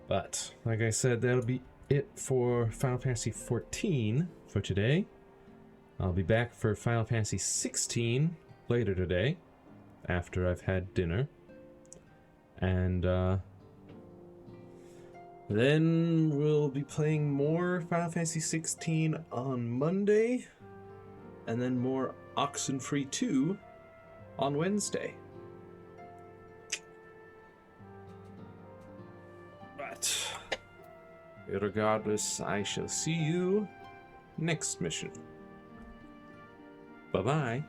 Speaker 1: But, like I said, that'll be it for Final Fantasy XIV for today. I'll be back for Final Fantasy XVI later today, after I've had dinner. And, then we'll be playing more Final Fantasy XVI on Monday, and then more Oxenfree 2 on Wednesday. But regardless, I shall see you next mission. Bye-bye.